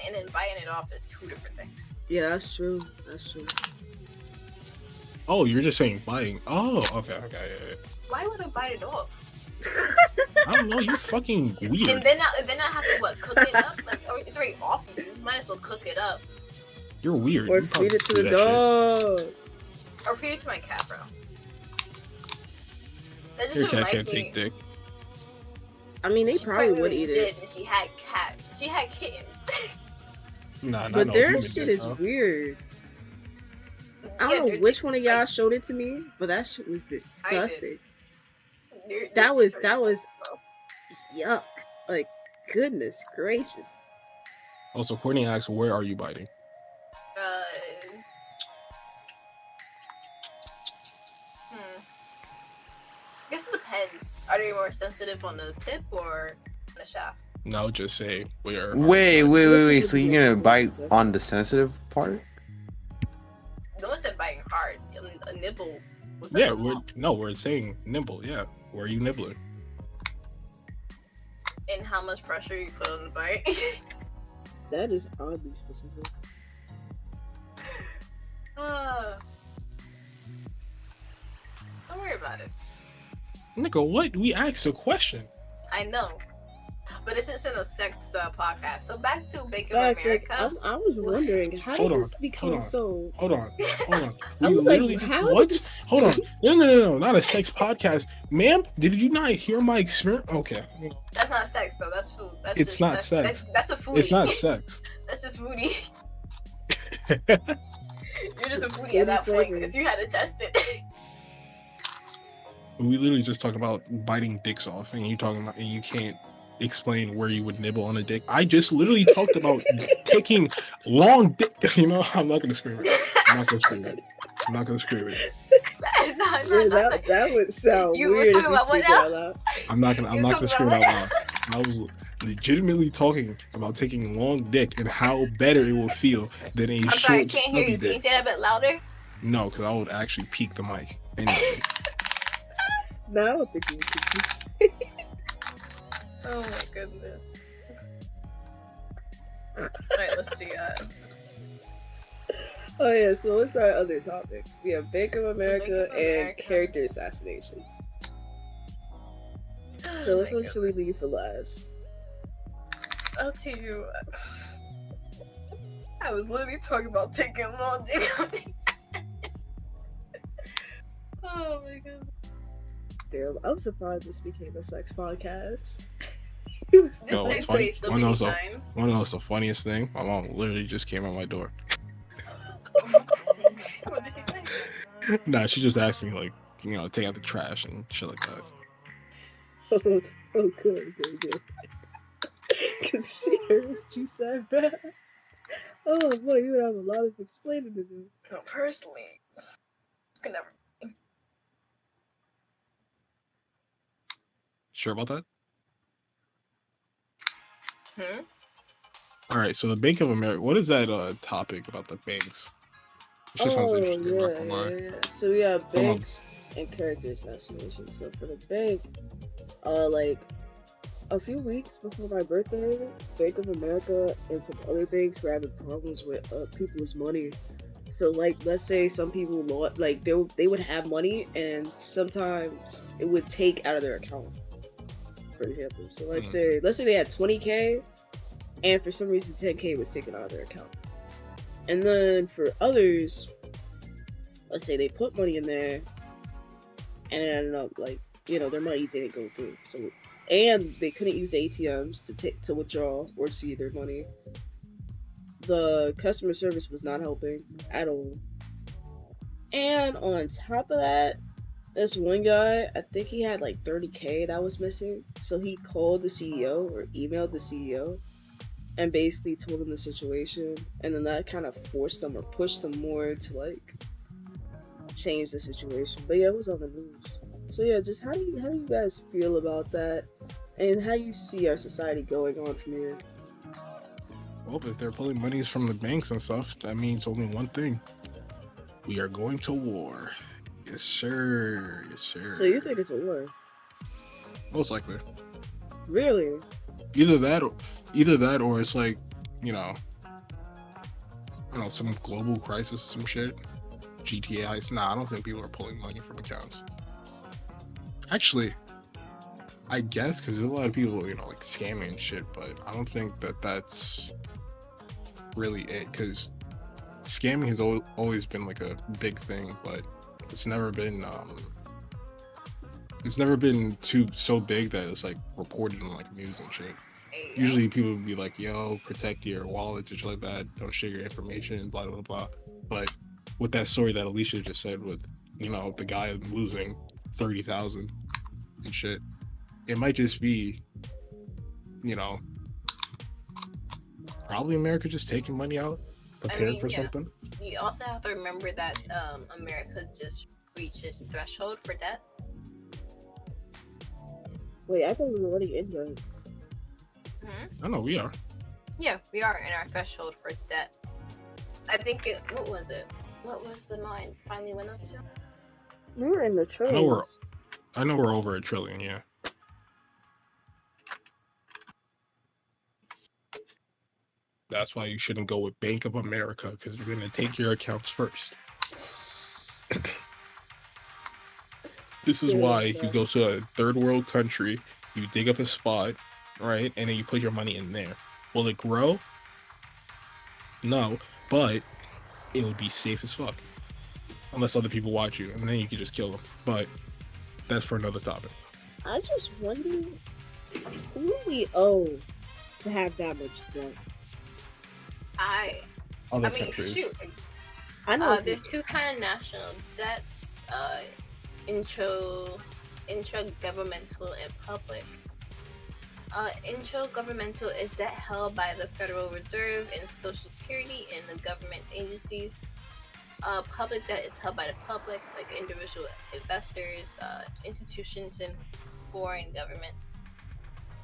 and then biting it off is two different things. Yeah, that's true. That's true. Oh, you're just saying biting. Oh, okay, yeah. Why would I bite it off? I don't know, you're fucking weird. And then I have to cook it up? Like, it's already off of you. Might as well cook it up. You're weird. Or You probably feed it to do the that dog. Or feed it to my cat, bro. That shit. Your just cat reminds can't me. take dick. I mean, they She probably would eat did, it. and she had cats. She had kittens. Nah, But no their human shit dick, is huh? weird. I Yeah, don't know their which dicks one is of y'all spicy. showed it to me, but that shit was disgusting. Their That was- dicks are that was- spicy, Yuck. Like, goodness gracious. Also, Courtney asks, where are you biting? bro. Guess it depends. Are they more sensitive on the tip or the shaft? No, just say where. Wait. What's So the you're gonna difference? bite on the sensitive part? No one said biting hard. A nibble. Was Yeah, we're saying nibble. Yeah, where are you nibbling? And how much pressure you put on the bite. That is oddly specific. Don't worry about it. Nigga, what? We asked a question. I know. But this isn't a sex podcast. So back to Bacon Facts, like, America. I was wondering, how Hold did on, this become hold on. so... Hold on. I We was like, literally just how did what? this- Hold on. No, not a sex podcast, ma'am. Did you not hear my experience? Okay, That's not sex though. That's food. That's It's just, not that's, sex. That's a foodie. it's not sex. That's just foodie. You're just a foodie at that point because you had to test it. We literally just talked about biting dicks off, and you can't explain where you would nibble on a dick. I just literally talked about taking long dick. You know, I'm not gonna scream it. I'm not gonna scream it. Yeah, that would sound You were weird if talking you about what speak now? out loud. I'm not gonna talking scream it about out loud. I was legitimately talking about taking long dick and how better it will feel than a I'm short sorry, I can't hear stubby you. Can you dick. say that a bit louder? No, because I would actually peak the mic. Anyway, No, I don't think you could. Oh my goodness. Alright, let's see. Oh yeah, so what's our other topics? We have Bank of America Bank of and America. character assassinations. So which one should we leave for last? I'll tell you what. I was literally talking about taking long dick. Oh my god. Damn, I'm surprised this became a sex podcast. It was This No, takes it's funny. place so One many also- times. want to know what's the funniest thing? My mom literally just came out my door. What did she say? Nah, she just asked me like, take out the trash and shit like that. Oh, good. Because she heard what you said, bro. Oh boy, you would have a lot of explaining to do. No, personally, could never. Sure about that? Hmm? All right, so the Bank of America. What is that topic about the banks? It just sounds Oh interesting. I'm not yeah, gonna lie. yeah, yeah. So we have Hold on. banks and character assassination. So for the bank, like a few weeks before my birthday, Bank of America and some other banks were having problems with people's money. So like, let's say some people like they would have money, and sometimes it would take out of their account. For example, so let's say they had 20K, and for some reason 10K was taken out of their account. And then for others, let's say they put money in there, and it ended up like, their money didn't go through. So, and they couldn't use ATMs to withdraw or see their money. The customer service was not helping at all. And on top of that, this one guy, I think he had like 30K that was missing. So he called the CEO or emailed the CEO and basically told him the situation. And then that kind of forced them or pushed them more to like change the situation. But yeah, it was on the news. So yeah, just how do you guys feel about that? And how you see our society going on from here? Well, if they're pulling monies from the banks and stuff, that means only one thing. We are going to war. Yes, sir. Yes, sir. So you think it's a war? Most likely. Really? Either that or it's like, I don't know, some global crisis or some shit. GTA heist. Nah, I don't think people are pulling money from accounts. Actually, I guess because there's a lot of people, like scamming and shit, but I don't think that's really it, because scamming has always been like a big thing, but it's never been so big that it's like reported on like news and shit. Usually people would be like, yo, protect your wallets and shit like that, don't share your information, blah blah blah. But with that story that Alicia just said with, the guy losing 30,000 and shit, it might just be, probably America just taking money out, prepared for something. You also have to remember that America just reached its threshold for debt. Wait, I thought we were already in debt. I know we are. Yeah, we are in our threshold for debt. I think what was it? What was the mine finally went up to? We were in the trillions. I know we're over $1 trillion, yeah. That's why you shouldn't go with Bank of America, because you're gonna take your accounts first. This is why you go to a third world country, you dig up a spot, right, and then you put your money in there. Will it grow? No, but it would be safe as fuck. Unless other people watch you, and then you can just kill them. But that's for another topic. I just wonder, who do we owe to have that much debt? Other countries. Shoot. I know there's two kind of national debts: intragovernmental and public. Intragovernmental is debt held by the Federal Reserve and Social Security and the government agencies. Public debt is held by the public, like individual investors, institutions, and foreign government.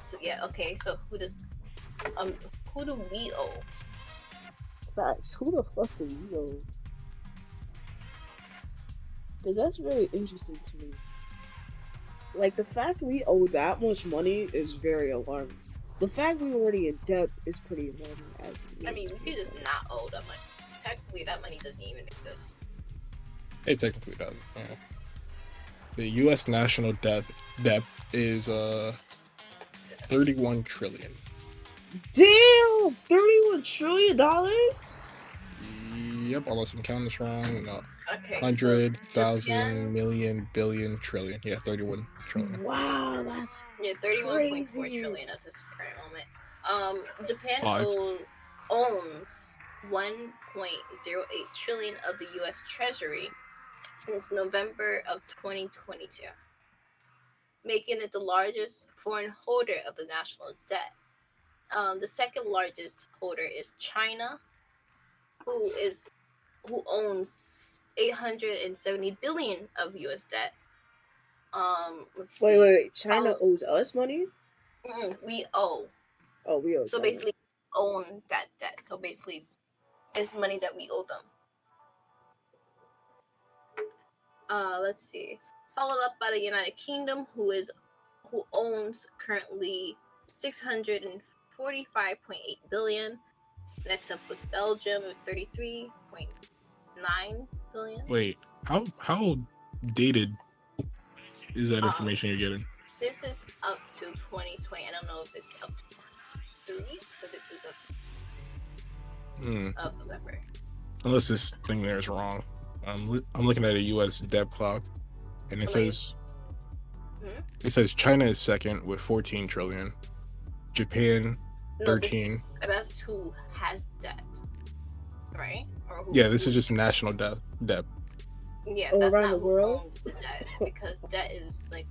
So yeah, okay. So who do we owe? Facts. Who the fuck do we owe? Because that's very interesting to me. Like, the fact we owe that much money is very alarming. The fact we're already in debt is pretty alarming. We could just not owe that money. Technically, that money doesn't even exist. It technically doesn't. Yeah. The U.S. national debt is $31 trillion. Damn, $31 trillion. Yep, unless I'm counting this wrong. No. Okay. 100,000 million billion trillion. Yeah, 31 trillion. Wow, that's 31.4 trillion at this current moment. Japan owns 1.08 trillion of the U.S. Treasury since November of 2022, making it the largest foreign holder of the national debt. The second largest holder is China, who owns 870 billion of U.S. debt. Wait. China owes us money? We owe. Oh, we owe. So China. basically, own that debt. So basically, it's money that we owe them. Let's see. Followed up by the United Kingdom, who owns currently 645.8 billion. Next up with Belgium with 33.9 billion. Wait, how dated is that information you're getting? This is up to 2020. I don't know if it's up to 3, but this is up of November. Unless this thing there is wrong. I'm looking at a U.S. debt clock, and it says China is second with 14 trillion, Japan 13. That's who has debt, right? Or who, this is just national debt. Yeah, that's not who owns the debt, because debt is like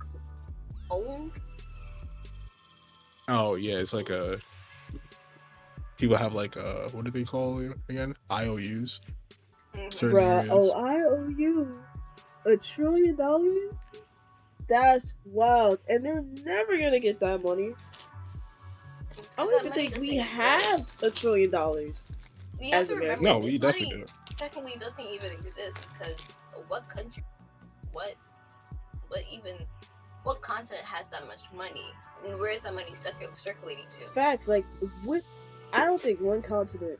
owned. Oh yeah, it's like people have like what do they call it again? IOUs. Certain areas. IOU, $1 trillion? That's wild, and they're never gonna get that money. I don't even think we have $1 trillion. As America. No, we definitely do. Technically, doesn't even exist, because what country, what continent has that much money, and where is that money circulating to? Facts, like what? I don't think one continent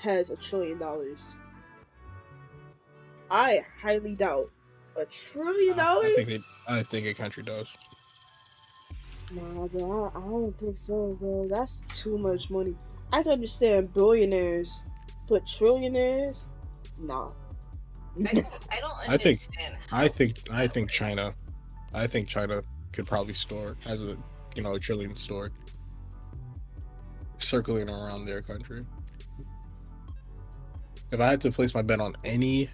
has $1 trillion. I highly doubt $1 trillion. I think a country does. Nah, bro, I don't think so, bro. That's too much money. I can understand billionaires, but trillionaires, nah. I don't understand. I think China. I think China could probably has a $1 trillion store circling around their country. If I had to place my bet on any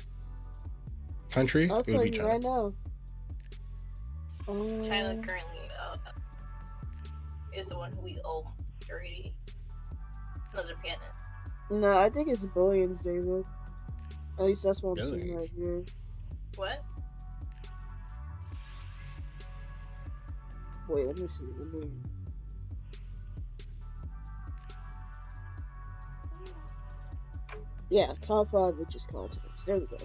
country, I'll it would tell be you China. right now. China currently is the one who we owe already. No, Japan. No, I think it's billions, David. At least that's what I'm seeing right here. What? Wait, let me see. Yeah, top 5 richest continents. There we go.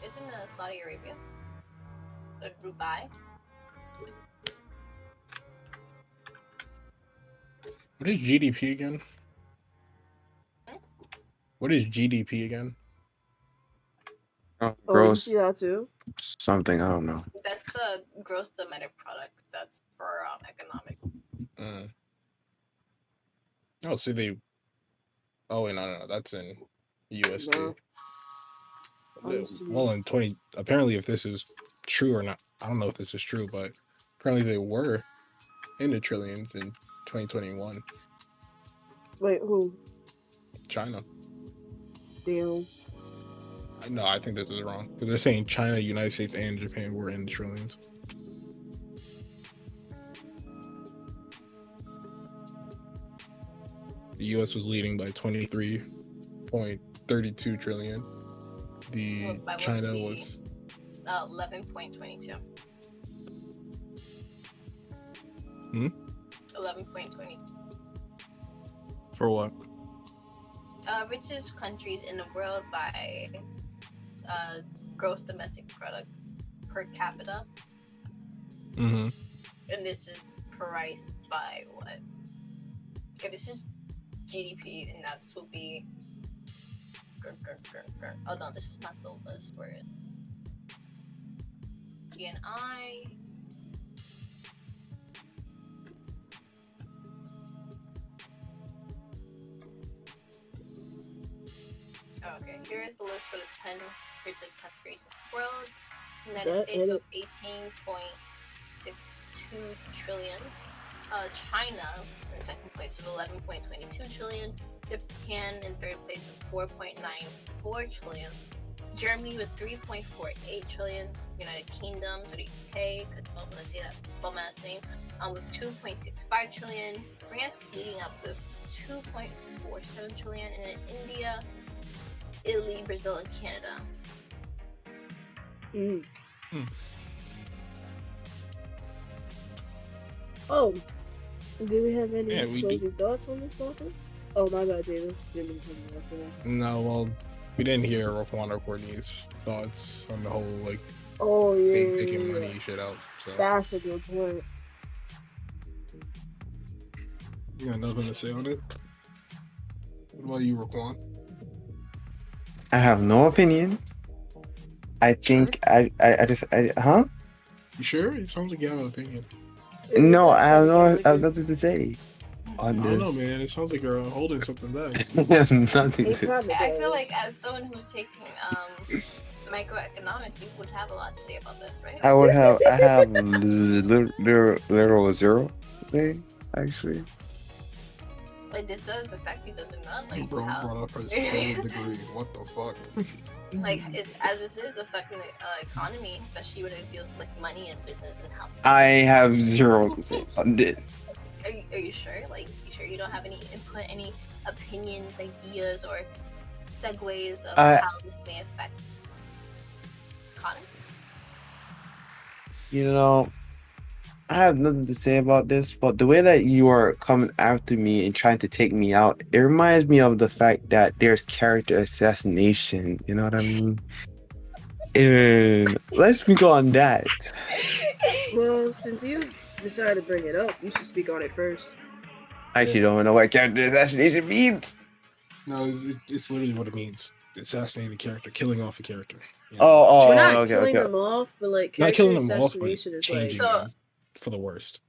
Isn't Saudi Arabia? Or Dubai? What is GDP again? What is GDP again? Gross. You see that too? Something, I don't know. That's a gross domestic product. That's for economic. Oh, see they. Oh wait, no, that's in USD. No. Well, in 20. Apparently, if this is true or not, I don't know if this is true, but apparently they were in the trillions in 2021. Wait, who? China. Damn. No, I think this is wrong, because they're saying China, United States, and Japan were in the trillions. The U.S. was leading by 23.32 trillion. China was 11.22. 11.20. For what? Richest countries in the world by gross domestic product per capita. Mm-hmm. And this is priced by what? Okay, this is GDP, and that's will be. Oh no, this is not the list. Where it? GNI. Okay, here is the list for the 10 richest countries in the world. United States with 18.62 trillion. China in second place with 11.22 trillion. Japan in third place with 4.94 trillion. Germany with 3.48 trillion. United Kingdom, to the UK, because I'm going to say that bum ass name, with 2.65 trillion. France leading up with 2.47 trillion. And then India, Italy, Brazil, and Canada. Oh, do we have any closing thoughts on this topic? Oh my bad, David. Didn't mean to cut you off there. No, well, we didn't hear Roquan or Courtney's thoughts on the whole like Oh fake yeah, taking money shit out. So that's a good point. you got nothing to say on it. What about you, Roquan? I have no opinion. I think I huh? You sure? It sounds like you have an opinion. No, I have nothing to say on I don't know, this. man. It sounds like you're holding something back. I have nothing It to probably say. I feel like as someone who's taking microeconomics, you would have a lot to say about this, right? I have literal zero thing, actually. Like this does affect you, does it not? Like Bro how, brought up his whole degree. What the fuck? like as this is affecting the economy, especially when it deals with like money and business and how. I have zero to say on this. Are you sure? Like, you sure you don't have any input, any opinions, ideas, or segues of how this may affect economy? You know, I have nothing to say about this, but the way that you are coming after me and trying to take me out, it reminds me of the fact that there's character assassination. You know what I mean? And let's speak on that. Well, since you decided to bring it up, you should speak on it first. I actually don't know what character assassination means. No, it's literally what it means. Assassinating a character, killing off a character. You know? Oh, We're not okay, killing okay. them off, but like Not character killing them off, but assassination is changing like, them for the worst.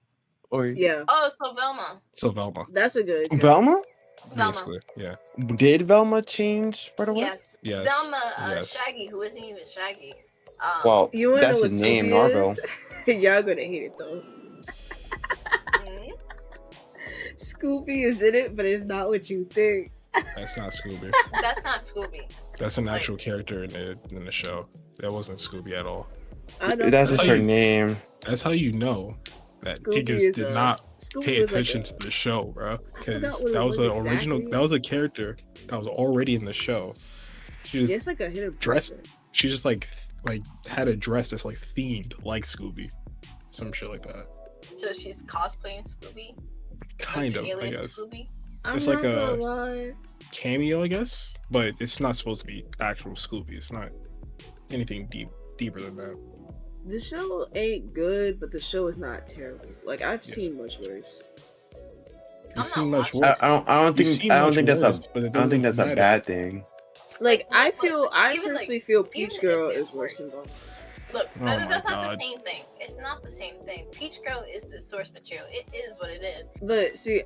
Or yeah, Oh, so Velma. So Velma, that's a good example. Velma? Velma. basically, yeah. Did Velma change for the worse? Yes. Yes. Velma, Yes. Shaggy, who isn't even Shaggy. Well, You wanna know that's what his name, Scooby Narvel. is? Y'all gonna hate it though. mm, Scooby is in it, but it's not what you think. That's not Scooby. that's not Scooby. That's an actual character in the show. That wasn't Scooby at all. I know. That's just how her you- name. That's how you know that Scooby niggas is did a- not Scooby pay was like attention a- to the show, bro. Because forgot what it that was was the original. exactly. That was a character that was already in the show. She just Yeah, it's like a hidden dress. person. She just like had a dress that's like themed like Scooby, some shit like that. So she's cosplaying Scooby. Kind of, Like I alias guess. Scooby. I'm It's not like gonna a- lie. Cameo, I guess, but it's not supposed to be actual Scooby. It's not anything deeper than that. The show ain't good, but the show is not terrible. Like I've Yes. seen much worse. You've I'm seen not much watching worse. I don't You've think seen I don't much think that's worse, a but it I don't think doesn't that's a matter. bad thing. Like I Look, feel, I even, like, personally feel Peach even if Girl it's is worse than worse. Velma. Look, Oh my that's not the God. same thing. It's not the same thing. Peach Girl is the source material. It is what it is. But see,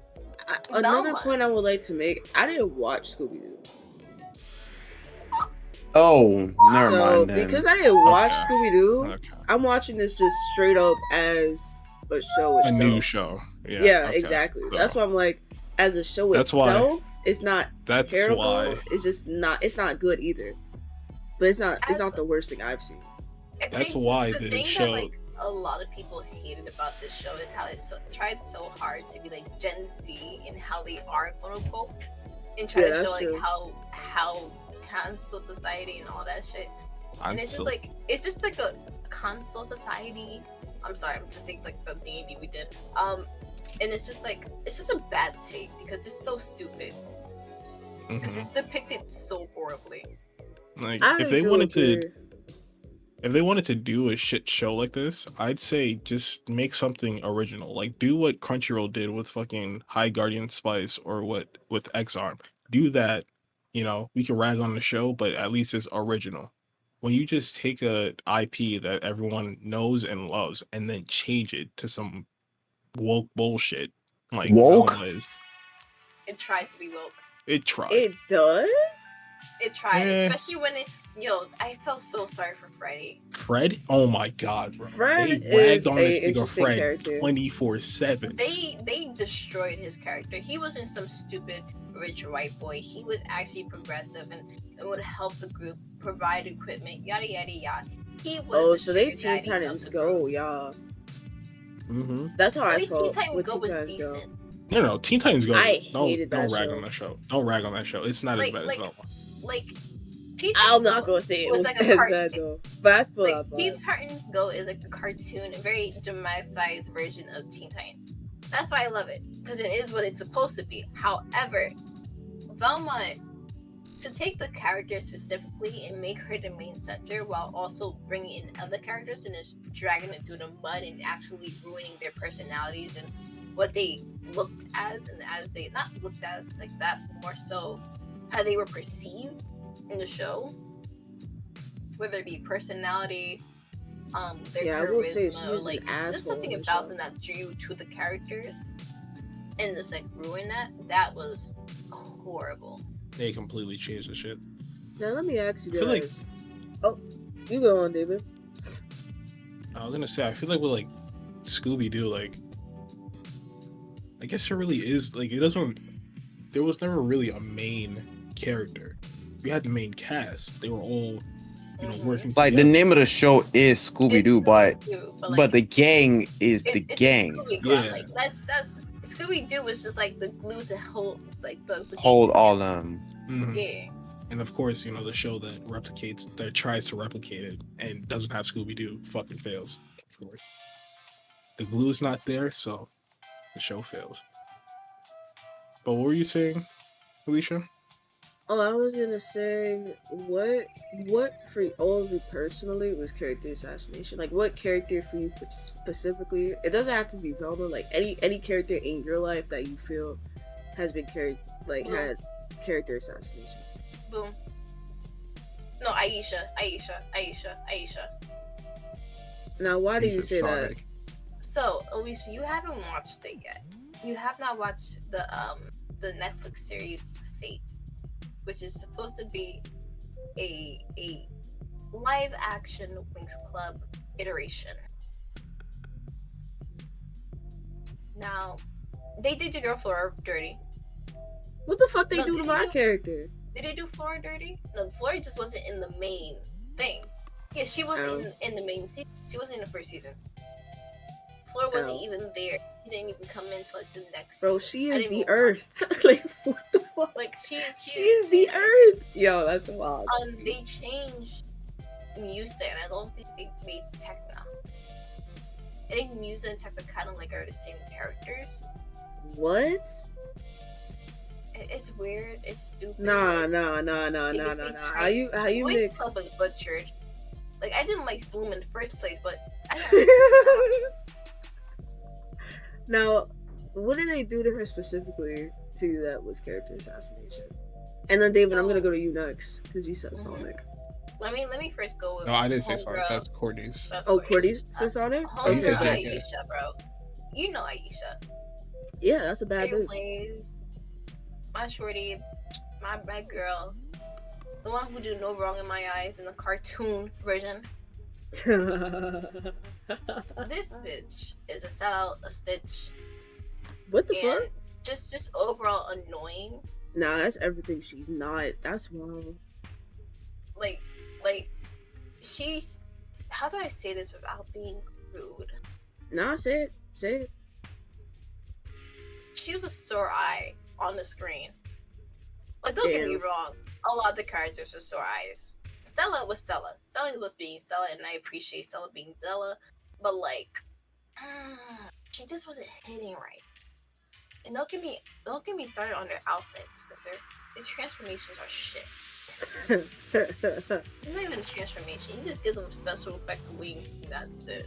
another Velma. point I would like to make: I didn't watch Scooby Doo, Oh, never so mind then. because I didn't watch Okay. Scooby Doo, Okay. I'm watching this just straight up as a show A itself. new show. Yeah, Yeah, okay. exactly. So, That's why I'm like, as a show That's why- itself, it's not That's terrible. why- It's just not. It's not good either. But it's not. It's As- not the worst thing I've seen. I That's think why the the thing show- that like a lot of people hated about this show is how it tried so hard to be like Gen Z in how they are, quote unquote, and try Yeah, to show that's like true. how cancel society and all that shit. I'm And it's so- just like a cancel society. I'm sorry, I'm just thinking like the D&D we did. And it's just a bad take because it's so stupid. Because Mhm. it's depicted so horribly. Like I if they do wanted agree. to, if they wanted to do a shit show like this, I'd say just make something original. Like do what Crunchyroll did with fucking High Guardian Spice or what with X-Arm. Do that. You know, we can rag on the show, but at least it's original. When you just take a IP that everyone knows and loves and then change it to some woke bullshit, like Woke? Velma is, It tried to be woke. it tried. It does. It tried, Eh. especially when I felt so sorry for Freddy. Fred, oh my god, bro. Fred They is ragged on a this nigga interesting Fred character. 24/7. They destroyed his character. He wasn't some stupid rich white boy. He was actually progressive and would help the group, provide equipment, yada yada yada. He was. Oh, the so they sugar Teen daddy of Titans the Go, group. y'all. Mm-hmm. That's how At I least Teen felt Titans with Go Teen was Titans Go. decent. No, Teen Titans Go. I don't hated that rag show. on that show. Don't rag on that show. It's not Like- as bad like- as Velma. Like, Teen I'm Titans not Go gonna say it was was like a as cart- bad though, but I feel like that Teen vibe. Titans Go is like the cartoon, a very dramatized version of Teen Titans. That's why I love it because it is what it's supposed to be. However, Velma, to take the character specifically and make her the main center while also bringing in other characters and just dragging it through the mud and actually ruining their personalities and what they looked as, and as they not looked as like that, but more so how they were perceived in the show, whether it be personality, their charisma, I will say she was like an asshole. there's something in the about show. them that drew you to the characters, and just like ruin that was horrible. They completely changed the shit. Now let me ask you I feel like- guys. Oh, you go on, David. I was gonna say, I feel like with like Scooby-Doo, like I guess there really is like there was never really a main character. We had the main cast. They were all, working Like the together. name of the show is Scooby Doo, but Scooby-Doo, the gang is the it's gang. Scooby-Doo. Yeah. Like that's Scooby-Doo was just like the glue to hold like the Hold all them. Mhm. Yeah. And of course, the show that tries to replicate it and doesn't have Scooby-Doo fucking fails. Of course. The glue's not there, so the show fails. But what were you saying, Alicia? Oh, I was gonna say, what for all of you personally was character assassination? Like, what character for you specifically? It doesn't have to be Velma. Like, any character in your life that you feel has been had character assassination. Boom. No, Aisha. Now, why do He you said say that? Sonic. So, Alicia, you haven't watched it yet. You have not watched the Netflix series Fate, which is supposed to be a live action Winx Club iteration. Now, they did your girl Flora dirty. What the fuck they No, do to did my you- character? Did they do Flora dirty? No, Flora just wasn't in the main thing. Yeah, she wasn't in the main season. She wasn't in the first season. Flora wasn't Oh. even there. She didn't even come into like the next Bro, season. she I is didn't the even Earth. Like, what the fuck? Like She is the Earth. Yo, that's wild. They changed music, and I don't think they made Techno. I think music and Techno kind of like are the same characters. What? It's weird. It's stupid. Nah. it's How you Winx mix? Club was butchered. Like I didn't like Bloom in the first place, but Now, what did they do to her specifically to that was character assassination? And then David, I'm gonna go to you next because you said Sonic. let me first go with. No, I didn't say Homegirl. Sonic. That's Courtney's. That's Oh, Courtney. Cordy said Sonic. Oh, you said Homegirl Jack, yeah. Aisha, bro. You know Aisha. Yeah, that's a bad Big news. waves. My shorty, my girl, the one who do no wrong in my eyes in the cartoon version. This bitch is a sellout, a stitch, What the and fuck? just overall annoying. Nah, that's everything she's not. That's wild. Like she's. How do I say this without being rude? Nah, say it. Say it. She was a sore eye on the screen. Like, don't get me Damn. wrong, a lot of the characters were sore eyes. Stella was Stella. Stella was being Stella, and I appreciate Stella being Stella. But like, she just wasn't hitting right. And don't get me started on their outfits because their transformations are shit. It's not even a transformation. You just give them special effect wings, and that's it.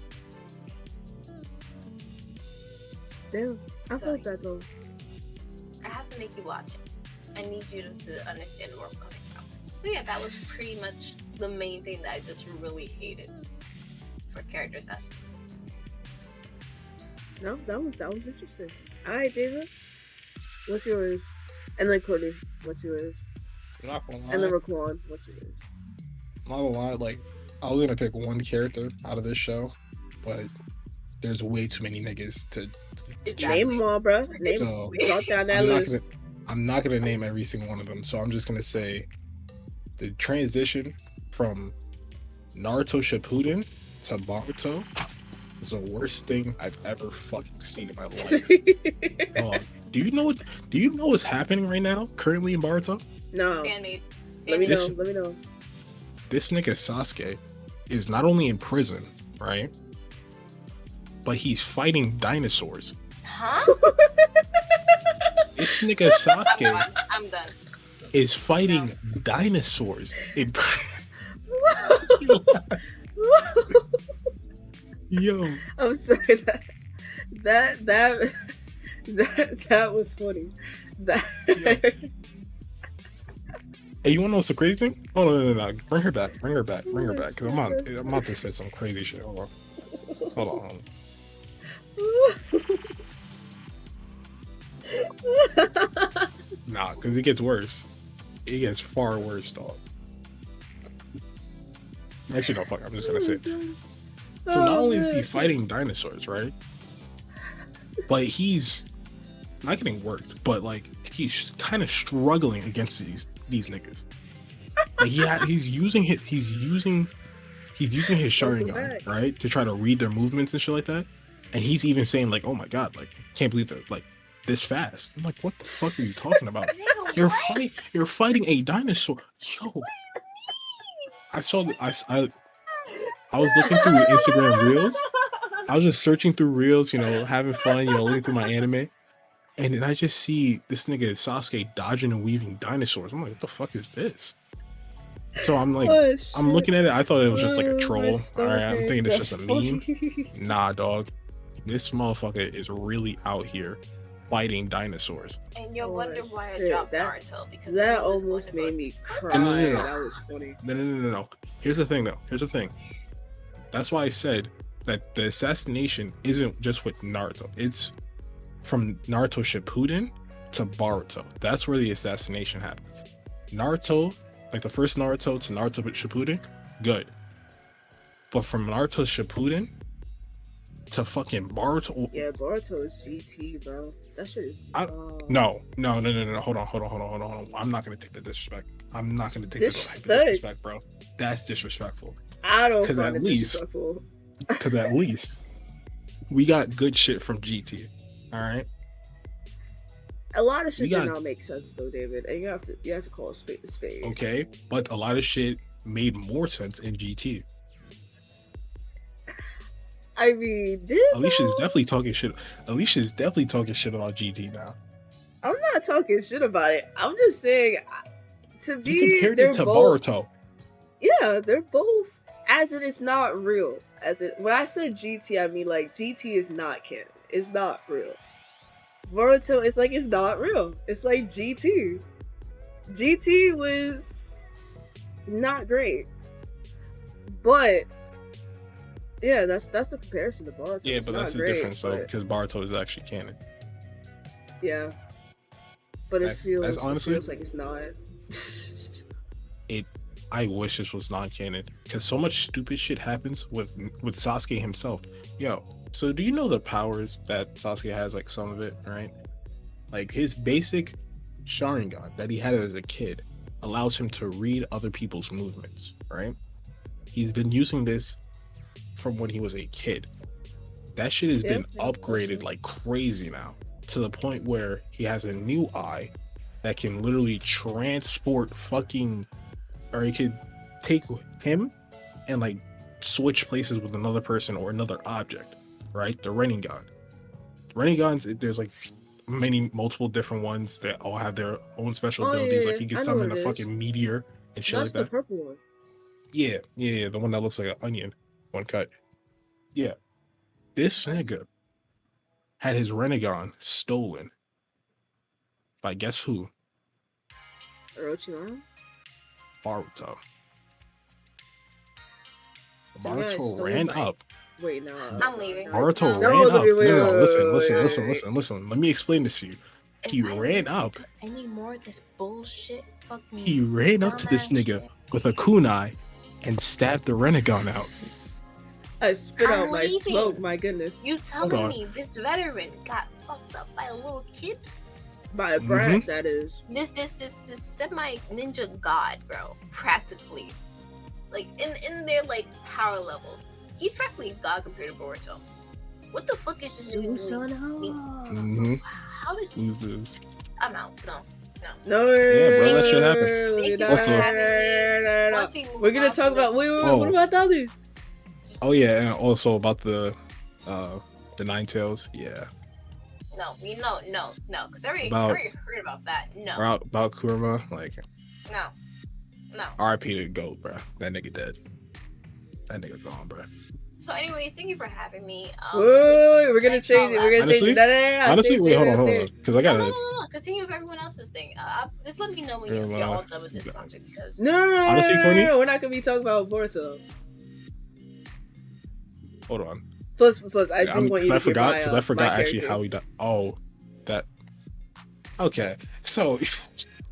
Damn, I So, felt that though. I have to make you watch it. I need you to understand where I'm coming from. But yeah, that was pretty much the main thing that I just really hated for character assassination. No, that was interesting. All right, David, what's yours? And then Courtney, what's yours? I'm not gonna lie. And then Raquan, what's yours? I'm not gonna lie, like, I was gonna pick one character out of this show, but there's way too many niggas to Exactly. Name them all, bro. Name So, Talk down that list. I'm not gonna name every single one of them, so I'm just gonna say the transition from Naruto Shippuden to Boruto is the worst thing I've ever fucking seen in my life. Do you know what's happening right now, currently in Boruto? No. Fan made. Let me This- know. Let me know. This nigga Sasuke is not only in prison, right? But he's fighting dinosaurs. Huh? This nigga Sasuke, I'm done. is fighting dinosaurs. Yo, I'm sorry that was funny. That hey, you wanna know what's the crazy thing? Oh no. Bring her back. Cause I'm about to say some crazy shit. Hold on. Nah, cause it gets worse. It gets far worse, dog. Actually, no, fuck. I'm just gonna say it. So not only is he fighting dinosaurs, right? But he's not getting worked, but like he's kind of struggling against these niggas. Like he's using his Sharingan, right, to try to read their movements and shit like that. And he's even saying like, "Oh my god, like can't believe they're like this fast." I'm like, "What the fuck are you talking about? You're fighting a dinosaur, yo." I was looking through Instagram Reels. I was just searching through Reels, having fun, looking through my anime. And then I just see this nigga Sasuke dodging and weaving dinosaurs. I'm like, what the fuck is this? So I'm like, I'm looking at it. I thought it was just like a troll. All right, I'm thinking it's just a meme. Nah, dog. This motherfucker is really out here fighting dinosaurs. And you'll wonder why I dropped Naruto, because that almost made me cry. No. That was funny. No. Here's the thing, though. That's why I said that the assassination isn't just with Naruto. It's from Naruto Shippuden to Boruto. That's where the assassination happens. Naruto, like the first Naruto to Naruto Shippuden, good. But from Naruto Shippuden to fucking Boruto. Yeah, Boruto is GT, bro. That shit is. No. Hold on. I'm not gonna take the disrespect. I'm not gonna take the disrespect, bro. That's disrespectful. I don't find it disrespectful. Because at least we got good shit from GT. All right. A lot of shit did not make sense though, David, and you have to call a spade a spade. Okay, but a lot of shit made more sense in GT. I mean, Alicia's definitely talking shit about GT now. I'm not talking shit about it. I'm just saying, to be, you compared it to both, Boruto. Yeah, they're both. As it is not real. When I said GT, I mean like GT is not canon. It's not real. Boruto is like it's not real. It's like GT. GT was not great, but yeah, that's the comparison to Boruto. Yeah, it's but that's the difference though, because Boruto is actually canon. Yeah, but it feels like it's not. I wish this was non-canon, because so much stupid shit happens with Sasuke himself. Yo, so do you know the powers that Sasuke has? Like some of it, right? Like his basic Sharingan that he had as a kid allows him to read other people's movements, right? He's been using this from when he was a kid. That shit has been upgraded like crazy now, to the point where he has a new eye that can literally transport or he could take him and like switch places with another person or another object, right? The Rinnegan. Rinnegans, there's like multiple different ones that all have their own special abilities. Like he can summon a fucking meteor and shit like that. That's the purple one. Yeah, the one that looks like an onion, one cut. Yeah, this nigga had his Rinnegan stolen by guess who? Orochimaru? Boruto. Boruto ran up. Wait, no. I'm leaving. Boruto ran up. No, listen. Let me explain this to you. He ran up. Any more of this bullshit fucking. He ran up to this nigga with a kunai and stabbed the Rinnegan out. I spit out my smoke, my goodness. You telling me this veteran got fucked up by a little kid? By a brat, that is. This semi ninja god, bro. Practically, like in their like power level, he's practically god compared to Boruto. What the fuck is this? How does this? I'm out. No. Yeah, bro, that shit happened. Also, we're gonna talk about. Wait, what about the others? Oh yeah, and also about the Nine Tails. Yeah. No, because I already About- heard about that. No, About Kurama, like no. RIP to the GOAT, bro. That nigga dead. That nigga gone, bro. So, anyways, thank you for having me. Wait, we're gonna change it. We're gonna change it. No. Honestly, Stay, hold on, stay. because I gotta. No. Continue with everyone else's thing. Just let me know when you're all done with this topic, because No. Honestly, Coney, We're not gonna be talking about Boruto. Hold on. Plus, I do want you to get my, because I forgot actually character. how he died. Oh, that. Okay, so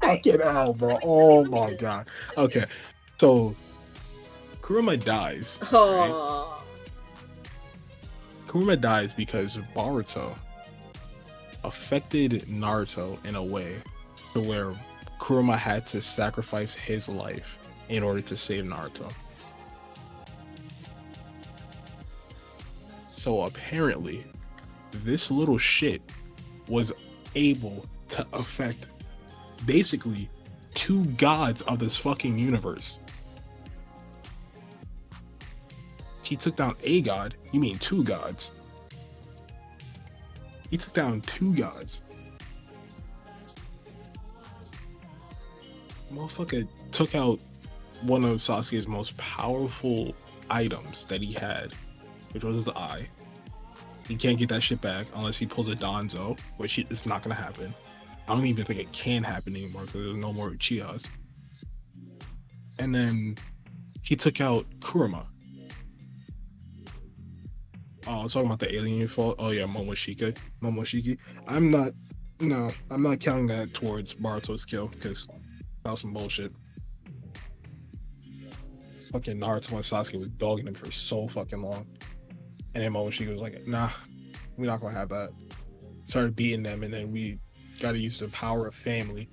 fucking hell, bro. Oh my god. Okay, so Kurama dies. Right? Kurama dies because Boruto affected Naruto in a way to where Kurama had to sacrifice his life in order to save Naruto. So apparently, this little shit was able to affect basically 2 gods of this fucking universe. He took down a god. You mean 2 gods? He took down 2 gods. Motherfucker took out one of Sasuke's most powerful items that he had, which was his eye. He can't get that shit back unless he pulls a Danzo, which it's not gonna happen. I don't even think it can happen anymore because there's no more Uchihas. And then he took out Kurama. Oh, I was talking about the alien fault. Oh yeah, Momoshiki. I'm not counting that towards Boruto's kill because that was some bullshit. Fucking Naruto and Sasuke was dogging him for so fucking long. And then Momoshiki was like, nah, we're not gonna have that. Started beating them, and then we gotta use the power of family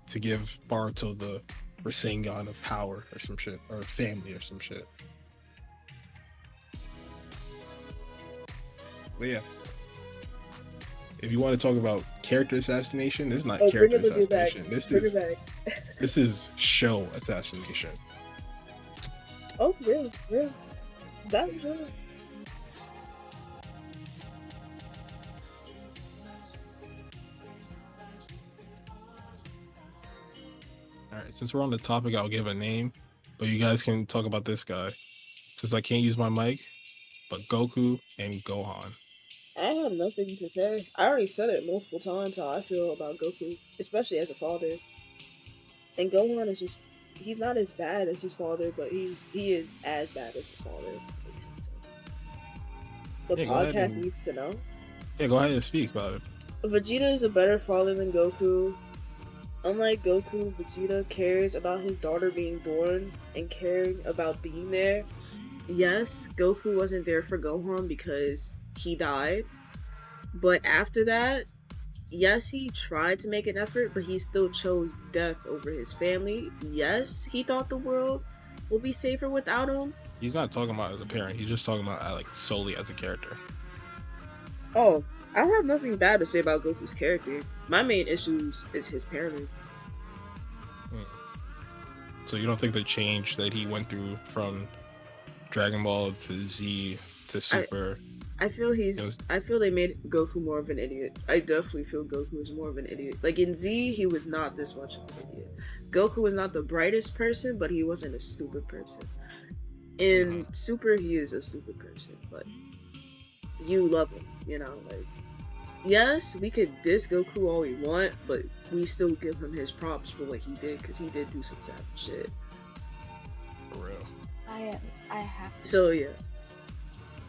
to give Boruto the Rasengan of power or some shit. Or family or some shit. But yeah. If you want to talk about character assassination, this is not character assassination. This is show assassination. Oh, real. That was real. Alright, since we're on the topic, I'll give a name, but you guys can talk about this guy. Since I can't use my mic, but Goku and Gohan. I have nothing to say. I already said it multiple times how I feel about Goku, especially as a father. And Gohan is just, he's not as bad as his father, but he is as bad as his father. Makes sense. The podcast needs to know. Yeah, go ahead and speak about it. Vegeta is a better father than Goku. Unlike Goku, Vegeta cares about his daughter being born and caring about being there. Yes, Goku wasn't there for Gohan because he died. But after that, yes, he tried to make an effort, but he still chose death over his family. Yes, he thought the world will be safer without him. He's not talking about as a parent. He's just talking about like solely as a character. Oh, I don't have nothing bad to say about Goku's character. My main issues is his parenting. So you don't think the change that he went through from Dragon Ball to Z to Super? I feel they made Goku more of an idiot. I definitely feel Goku is more of an idiot. Like in Z, he was not this much of an idiot. Goku was not the brightest person, but he wasn't a stupid person. In Super, he is a stupid person, but you love him, you know, like, yes, we could diss Goku all we want, but we still give him his props for what he did, because he did do some savage shit. For real. I have. So yeah.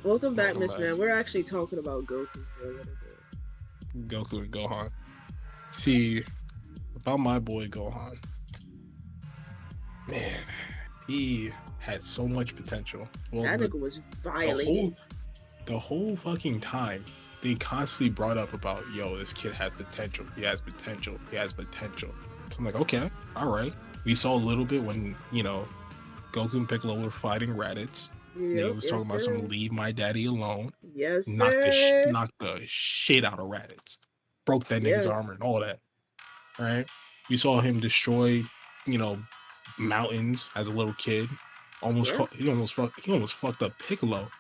Welcome back, Miss Man. We're actually talking about Goku for a little bit. Goku and Gohan. See, about my boy Gohan. Man, he had so much potential. Well, that nigga was violated. The whole fucking time, they constantly brought up about, yo, this kid has potential. He has potential. He has potential. So I'm like, okay, all right. We saw a little bit when, you know, Goku and Piccolo were fighting Raditz. They was talking about some leave my daddy alone. Yes, sir. Knocked the shit out of Raditz. Broke that nigga's armor and all that. Right? You saw him destroy, you know, mountains as a little kid. He almost fucked up Piccolo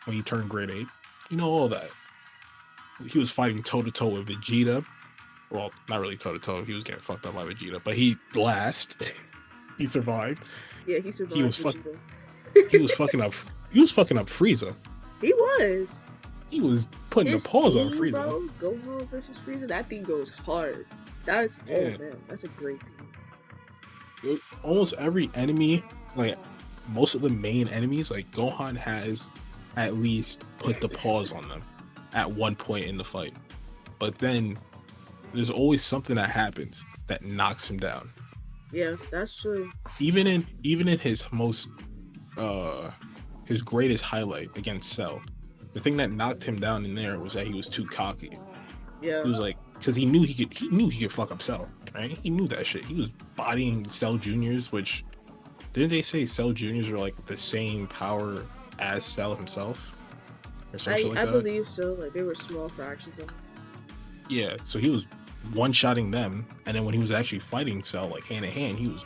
when he turned grade 8. You know all that. he was fighting toe to toe with Vegeta. Well, not really toe to toe. He was getting fucked up by Vegeta, but he he survived. Yeah, he He survived was Vegeta. he was fucking up. He was fucking up Frieza. He was. He was putting His the paws on theme, Frieza. bro, Gohan versus Frieza, that thing goes hard. That's oh man, that's a great thing. Almost every enemy, like most of the main enemies, like Gohan has at least put the paws on them at one point in the fight. But then there's always something that happens that knocks him down. Yeah, that's true. Even in his most his greatest highlight against Cell, the thing that knocked him down in there was that he was too cocky. Yeah. He was like, because he knew he could fuck up Cell, right? He knew that shit. He was bodying Cell Juniors, which didn't they say Cell Juniors are like the same power as Cell himself, or something like that? I believe so. Like they were small fractions of him. Yeah, so he was one-shotting them, and then when he was actually fighting Cell, like hand in hand, he was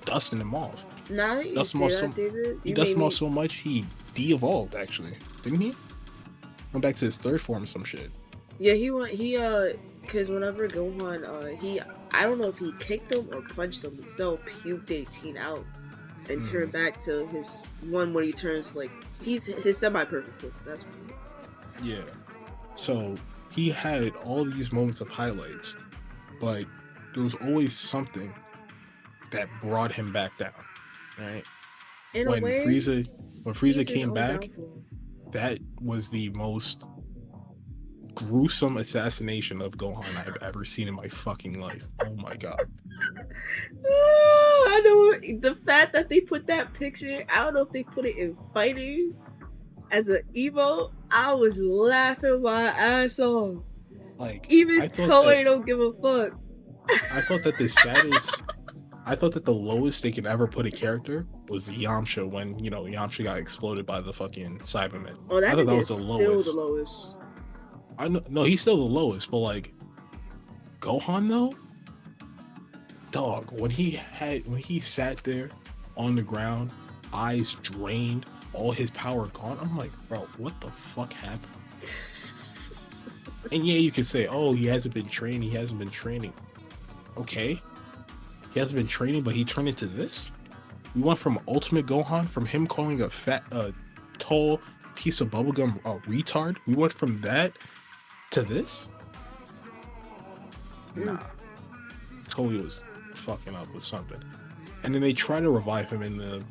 dusting them off. Now that you say that, David, he dusted them off so much he de-evolved, actually, didn't he? Went back to his third form or some shit. Yeah, because whenever Gohan, I don't know if he kicked him or punched him, Cell puked 18 out and turned back to his one when he turns, like, he's his semi-perfect form. That's what he is. Yeah. So he had all these moments of highlights, but there was always something that brought him back down, right? When Frieza came back, that was the most gruesome assassination of Gohan I've ever seen in my fucking life. Oh my god. I know the fact that they put that picture, I don't know if they put it in fighters as an Evo, I was laughing my ass off. Like, even Toei don't give a fuck. I thought that the lowest they could ever put a character was Yamcha when, Yamcha got exploded by the fucking Cybermen. Oh, I thought that was the still the lowest. I know, no, he's still the lowest, but like Gohan though, dog, when he sat there on the ground, eyes drained, all his power gone, I'm like, bro, what the fuck happened? And yeah, you can say, oh, he hasn't been training. Okay, he hasn't been training, but he turned into this. We went from Ultimate Gohan, from him calling a fat, tall piece of bubblegum a retard. We went from that to this. Nah, Toei was fucking up with something. And then they try to revive him in the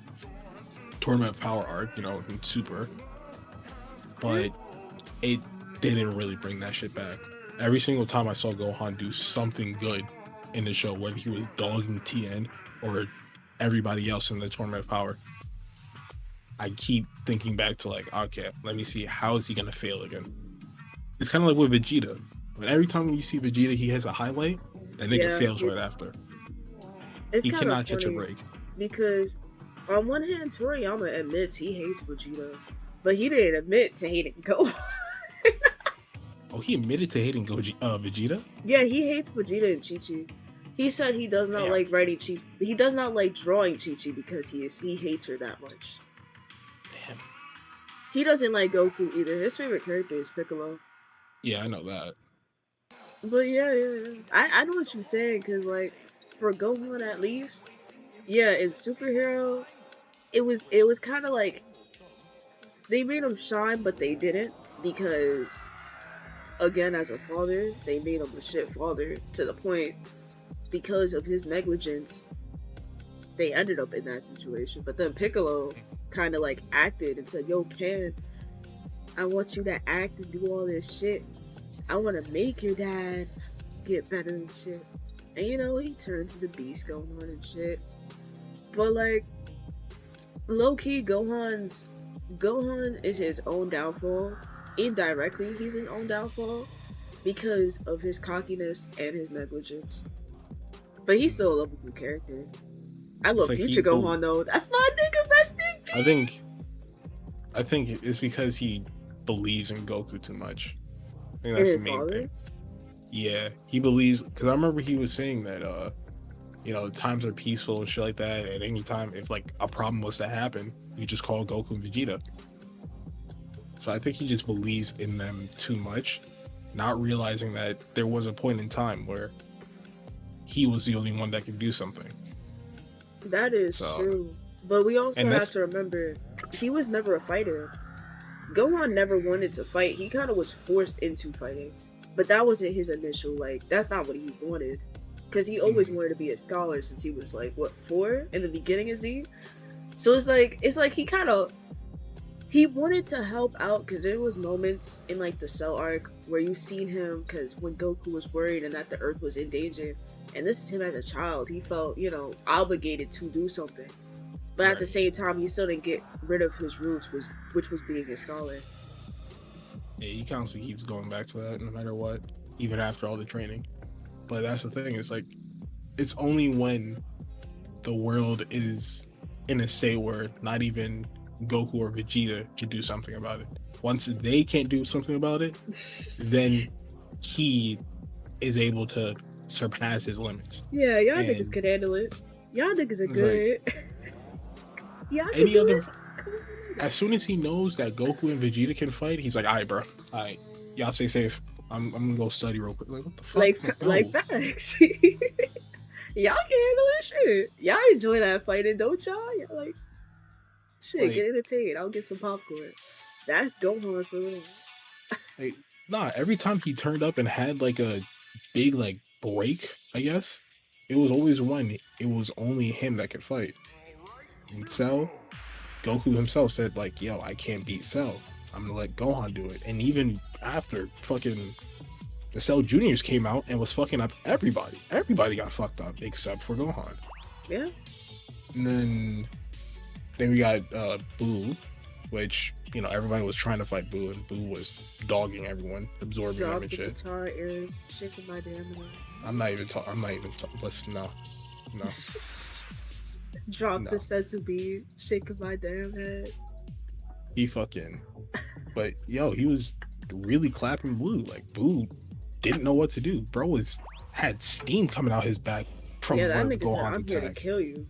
Tournament of Power arc, in Super, but it didn't really bring that shit back. Every single time I saw Gohan do something good in the show, whether he was dogging Tien or everybody else in the Tournament of Power, I keep thinking back to like, okay, let me see, how is he gonna fail again? It's kind of like with Vegeta. But every time you see Vegeta, he has a highlight, that nigga fails right after. He cannot catch a break. Because on one hand, Toriyama admits he hates Vegeta, but he didn't admit to hating Gohan. Oh, he admitted to hating Vegeta? Yeah, he hates Vegeta and Chi-Chi. He said he does not like writing Chi-Chi. He does not like drawing Chi-Chi because he hates her that much. Damn. He doesn't like Goku either. His favorite character is Piccolo. Yeah, I know that. But yeah. I know what you're saying, because like, for Gohan at least, yeah, in Superhero, it was kind of like, they made him shine, but they didn't, because, again, as a father, they made him a shit father, to the point, because of his negligence, they ended up in that situation. But then Piccolo kind of like acted and said, yo, Pan, I want you to act and do all this shit. I want to make your dad get better and shit. And he turns into Beast Gohan and shit. But like, low-key, Gohan is his own downfall. Indirectly, he's his own downfall because of his cockiness and his negligence. But he's still a lovable character. I love Future Gohan though. That's my nigga, rest in peace. I think it's because he believes in Goku too much. I think that's the main thing. Yeah, he believes, because I remember he was saying that times are peaceful and shit like that, and anytime if like a problem was to happen, you just call Goku and Vegeta. So I think he just believes in them too much, not realizing that there was a point in time where he was the only one that could do something. That is So, true. But we also and have that's to remember, he was never a fighter. Gohan never wanted to fight. He kind of was forced into fighting. But that wasn't his initial, like, that's not what he wanted. Because he always wanted to be a scholar since he was, like, what, 4 in the beginning of Z? So it's like he wanted to help out because there was moments in, like, the Cell arc where you seen him, because when Goku was worried and that the Earth was in danger, and this is him as a child, he felt, obligated to do something. But at the same time, he still didn't get rid of his roots, which was being a scholar. Yeah, he constantly keeps going back to that no matter what, even after all the training. But that's the thing, it's like, it's only when the world is in a state where not even Goku or Vegeta can do something about it. Once they can't do something about it, then he is able to surpass his limits. Yeah, y'all niggas could handle it. Y'all niggas are good. Like, y'all any other... As soon as he knows that Goku and Vegeta can fight, he's like, alright, bro. Alright, y'all stay safe. I'm gonna go study real quick. Like, what the fuck? Like facts. Y'all can handle this shit. Y'all enjoy that fighting, don't y'all? Y'all like, shit, like, get entertained. I'll get some popcorn. That's Gohan for real. Like, nah, every time he turned up and had like a big like break, I guess, it was always when it was only him that could fight. And Cell, Goku himself said like, yo, I can't beat Cell. I'm gonna let Gohan do it. And even after fucking the Cell Juniors came out and was fucking up everybody. Everybody got fucked up except for Gohan. Yeah. And then we got Boo, which, everybody was trying to fight Boo, and Boo was dogging everyone, absorbing them and shit. Guitar, Aaron, shaking my damn head. I'm not even talking. Listen, no. Drop the senzu bean, shaking my damn head. He fucking... But, yo, he was really clapping Boo. Like, Boo didn't know what to do. Bro had steam coming out his back from that one of nigga said, Gohan's I'm here to attacks. kill you.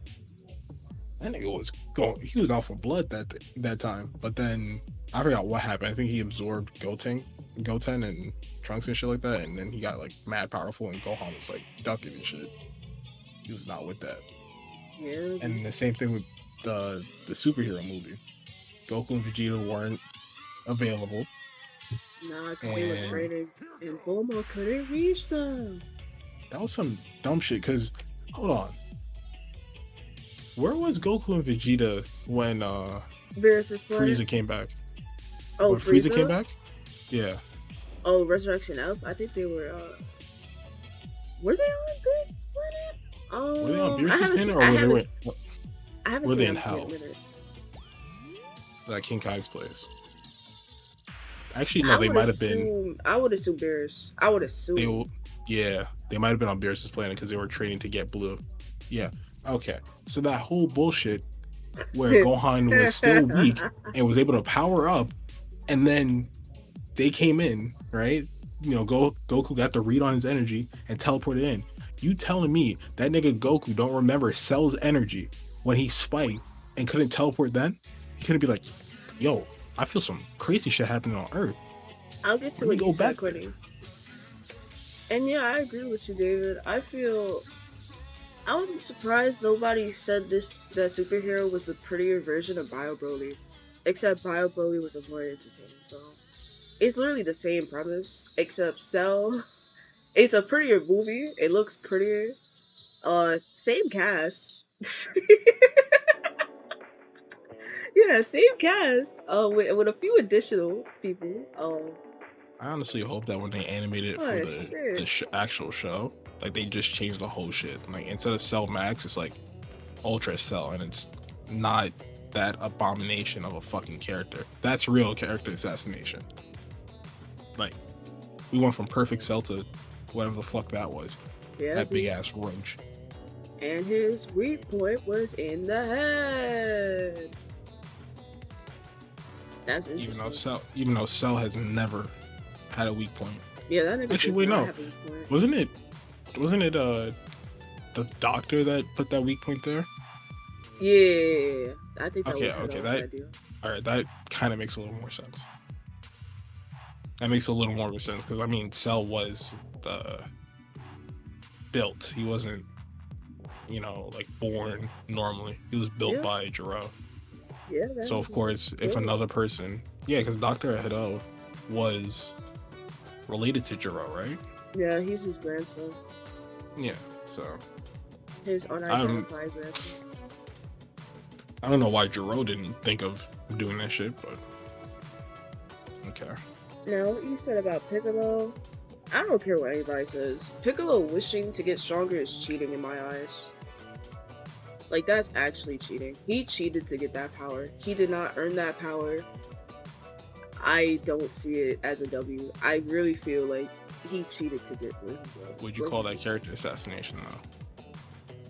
That nigga was going... He was out for blood that time. But then, I forgot what happened. I think he absorbed Goten and Trunks and shit like that, and then he got, like, mad powerful, and Gohan was, like, ducking and shit. He was not with that. Yeah. And the same thing with the superhero movie. Goku and Vegeta weren't available. Nah, because they were training, and Bulma couldn't reach them. That was some dumb shit, because, hold on. Where was Goku and Vegeta when Frieza came back? Oh, when Frieza came back? Yeah. Oh, Resurrection F? I think they were they on Beerus's planet? Were they on Beerus's planet, or were they in Hell? Like King Kai's place. Actually, no, they might have been. I would assume Beerus. I would assume. They might have been on Beerus's planet because they were training to get blue. Yeah. Okay. So that whole bullshit where Gohan was still weak and was able to power up, and then they came in, right? Goku got the read on his energy and teleported in. You telling me that nigga Goku don't remember Cell's energy when he spiked and couldn't teleport then? He couldn't be like, yo, I feel some crazy shit happening on Earth. I'll get to what you said, Quinny. And yeah, I agree with you, David. I would be surprised nobody said that superhero was a prettier version of Bio Broly. Except Bio Broly was a more entertaining film. It's literally the same premise, except Cell. It's a prettier movie. It looks prettier. Same cast. Yeah, same cast. With a few additional people. I honestly hope that when they animated it for the actual show, like they just changed the whole shit. Like instead of Cell Max, it's like Ultra Cell, and it's not that abomination of a fucking character. That's real character assassination. Like we went from perfect Cell to whatever the fuck that was. Yeah, that big ass roach. And his weak point was in the head. That's interesting. Even though Cell has never had a weak point. Yeah, that nigga actually wait, no. Wasn't it the doctor that put that weak point there? Yeah, I think that was that idea. All right, that kind of makes a little more sense. That makes a little more sense because I mean, Cell was built. He wasn't, like born normally. He was built by Jiro. Yeah. So of course, if another person, because Dr. Hado was related to Jiro, right? Yeah, he's his grandson. Yeah, so his unidentified grandson. I don't know why Jiro didn't think of doing that shit, but okay. Now, what you said about Piccolo, I don't care what anybody says. Piccolo wishing to get stronger is cheating in my eyes. Like, that's actually cheating. He cheated to get that power. He did not earn that power. I don't see it as a W. I really feel like he cheated to get where he was. Would you call that character assassination, though?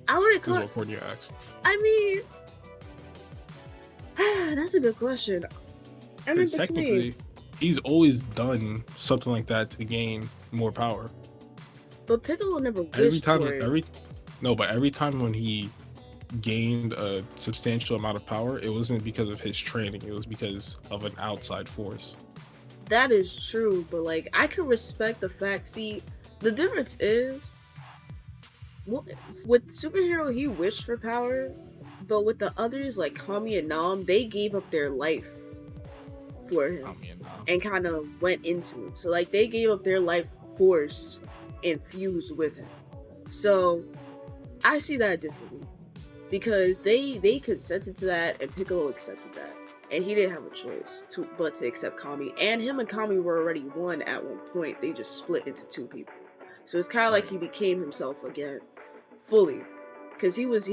I wouldn't call it. According to your ex. I mean, that's a good question. I mean, technically, he's always done something like that to gain more power. But Piccolo never wished for it. But every time when he gained a substantial amount of power, it wasn't because of his training. It was because of an outside force. That is true, but like, I can respect the fact. See, the difference is, with Superhero, he wished for power, but with the others, like Kami and Nam, they gave up their life for him and kind of went into him. So like, they gave up their life force infused with him. So I see that differently, because they consented to that and Piccolo accepted that, and he didn't have a choice but to accept Kami. And him and Kami were already one at one point. They just split into two people. So it's kind of like he became himself again, fully, because he was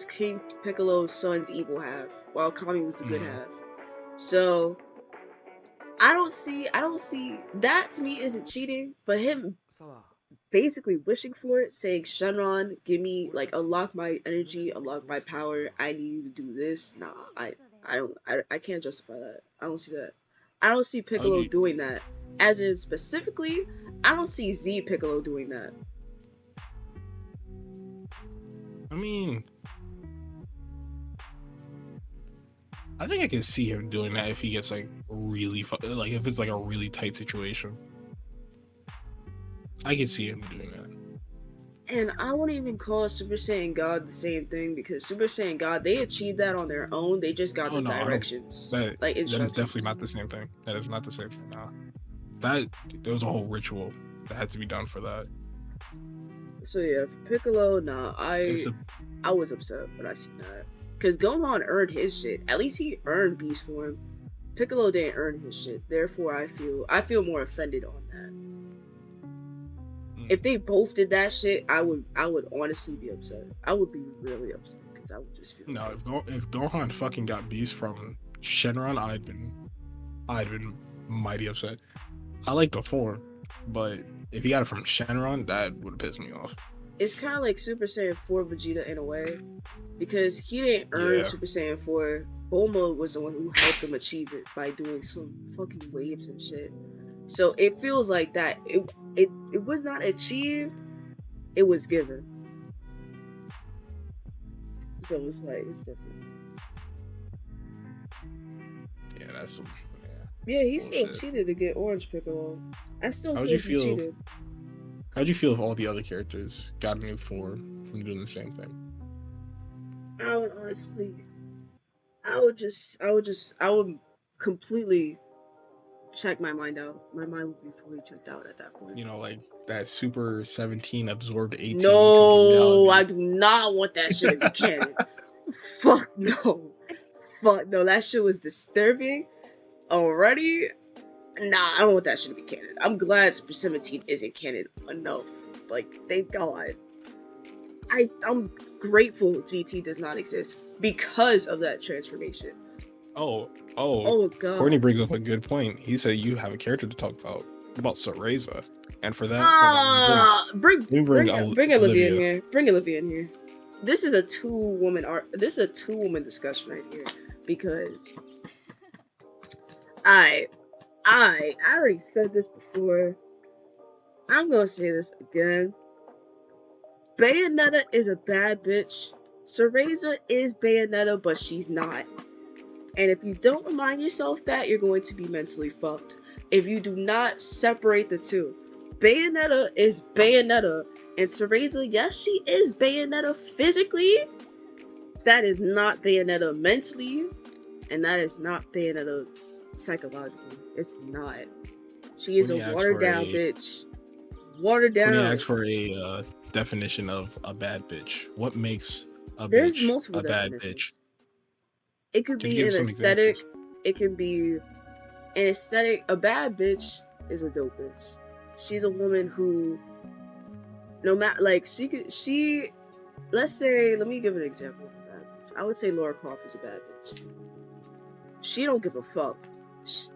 King Piccolo's son's evil half, while Kami was the good half. So I don't see that. To me, isn't cheating, but him basically wishing for it, saying, Shenron, give me, like, unlock my energy, unlock my power, I need you to do this. Nah, I can't justify that. I don't see that. I don't see Piccolo doing that. As in, specifically, I don't see Z Piccolo doing that. I mean, I think I can see him doing that if he gets, like, really, like, if it's, like, a really tight situation. I can see him doing that. And I wouldn't even call Super Saiyan God the same thing, because Super Saiyan God, they achieved that on their own. They just got the directions. That is definitely not the same thing. That is not the same thing. Nah. There was a whole ritual that had to be done for that. So yeah, for Piccolo, nah, I was upset when I seen that. Because Gohan earned his shit. At least he earned beast form. Piccolo didn't earn his shit. Therefore, I feel more offended on that. If they both did that shit, I would honestly be upset. I would be really upset, because I would just feel. No, if Gohan fucking got beast from Shenron, I'd been mighty upset. I like the form, but if he got it from Shenron, that would have pissed me off. It's kind of like Super Saiyan 4 Vegeta in a way, because he didn't earn Super Saiyan 4. Bulma was the one who helped him achieve it by doing some fucking waves and shit. So it feels like that. It was not achieved. It was given. So it's like, it's different. Yeah, that's he still cheated to get Orange Piccolo. I still feel he cheated. How'd you feel if all the other characters got a new form from doing the same thing? I would honestly, I would completely check my mind out. My mind would be fully checked out at that point. You know, like that Super 17 absorbed 18. No, I do not want that shit to be canon. Fuck no. That shit was disturbing already. Nah, I don't want that shit to be canon. I'm glad Super 17 isn't canon enough. Like, thank God. I'm grateful GT does not exist because of that transformation. Oh God. Courtney brings up a good point. He said you have a character to talk about Cereza. And for that, bring Olivia in here. Bring Olivia in here. This is a two-woman discussion right here, because I already said this before. I'm gonna say this again. Bayonetta is a bad bitch. Cereza is Bayonetta, but she's not. And if you don't remind yourself that, you're going to be mentally fucked. If you do not separate the two. Bayonetta is Bayonetta. And Cereza, yes, she is Bayonetta physically. That is not Bayonetta mentally. And that is not Bayonetta psychologically. It's not. She is a watered down bitch. Watered down. When you ask for a definition of a bad bitch, what makes a There's bitch multiple a bad definitions. bitch? It could Can be you give an some aesthetic. examples? It can be an aesthetic. A bad bitch is a dope bitch. She's a woman who, no matter, like, let's say, let me give an example of a bad bitch. I would say Lara Croft is a bad bitch. She don't give a fuck.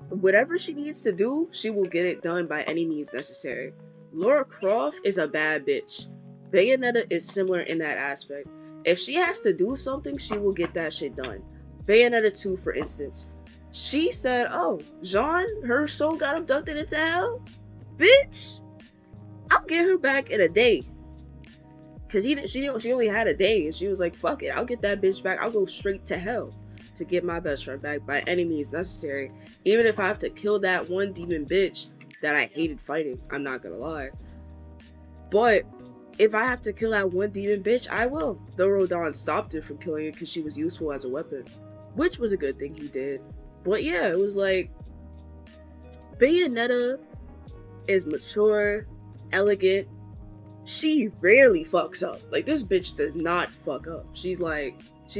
Whatever she needs to do, she will get it done by any means necessary. Lara Croft is a bad bitch. Bayonetta is similar in that aspect. If she has to do something, she will get that shit done. Bayonetta 2, for instance. She said, oh, Jean, her soul got abducted into hell? Bitch! I'll get her back in a day. Cause she only had a day, and she was like, fuck it, I'll get that bitch back. I'll go straight to hell to get my best friend back by any means necessary. Even if I have to kill that one demon bitch that I hated fighting, I'm not gonna lie. But if I have to kill that one demon bitch, I will. Though Rodon stopped her from killing it because she was useful as a weapon, which was a good thing he did. But yeah, it was like, Bayonetta is mature, elegant. She rarely fucks up. Like, this bitch does not fuck up. She's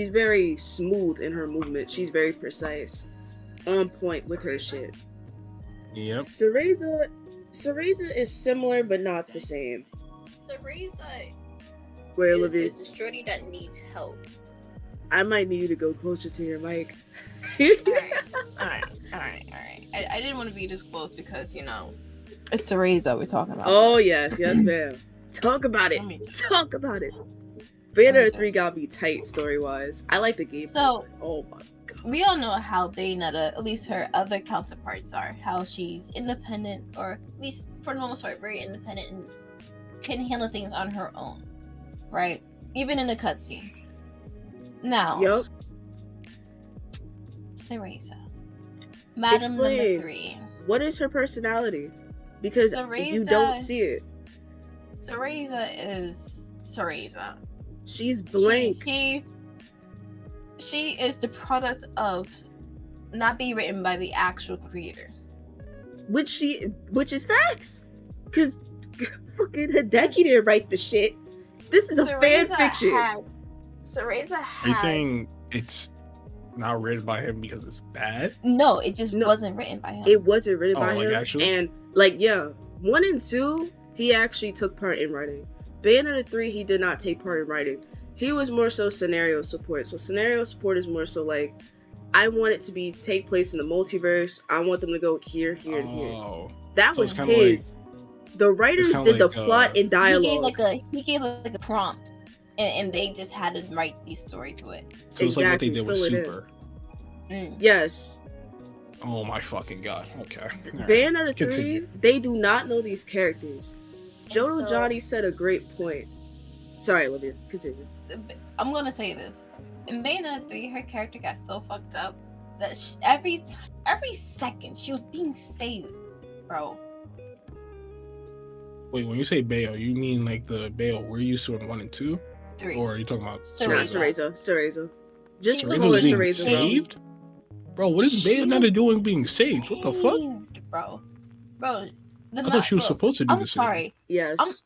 very smooth in her movement. She's very precise, on point with her shit. Yep. Cereza is similar but not the same. Cereza is a shorty that needs help. I might need you to go closer to your mic. Alright. I didn't want to be this close because, you know, it's Cereza we're talking about. Oh, yes, ma'am. Talk about it. Talk about it. Bayonetta 3 got me tight story-wise. I like the game. So, oh my god. We all know how Bayonetta, at least her other counterparts are. How she's independent, or at least for the most part, very independent and can handle things on her own. Right? Even in the cutscenes. Now, yep. Cereza. Madam Explain. number 3. What is her personality? Because you don't see it. Cereza is Cereza. She's blank. She is the product of not being written by the actual creator. Which is facts. Cause fucking Hideki didn't write the shit. This is a fan fiction. Cereza had. Are you saying it's not written by him because it's bad? No, it just wasn't written by him. It wasn't written by him. Actually? And 1 and 2, he actually took part in writing. Bayonetta 3, he did not take part in writing. He was more so scenario support. So scenario support is more so like, I want it to take place in the multiverse. I want them to go here, here, and here. That was his. The writers did the plot and dialogue. He gave like a prompt, and they just had to write the story to it. So it's like what they did with Super. Yes. Oh my fucking god. Okay. Bayonetta 3, they do not know these characters. Jodo Johnny said a great point. Sorry, Olivia, continue. I'm gonna say this. In Bayonetta 3, her character got so fucked up that every second she was being saved, bro. Wait, when you say Bayo, you mean like the Bayo we're used to in 1 and 2? 3. Or are you talking about Cereza? Just call her Cereza, saved? Bro, what is Bayonetta doing being saved? What the fuck? Bro. I thought she was supposed to do this. I'm sorry. Yes.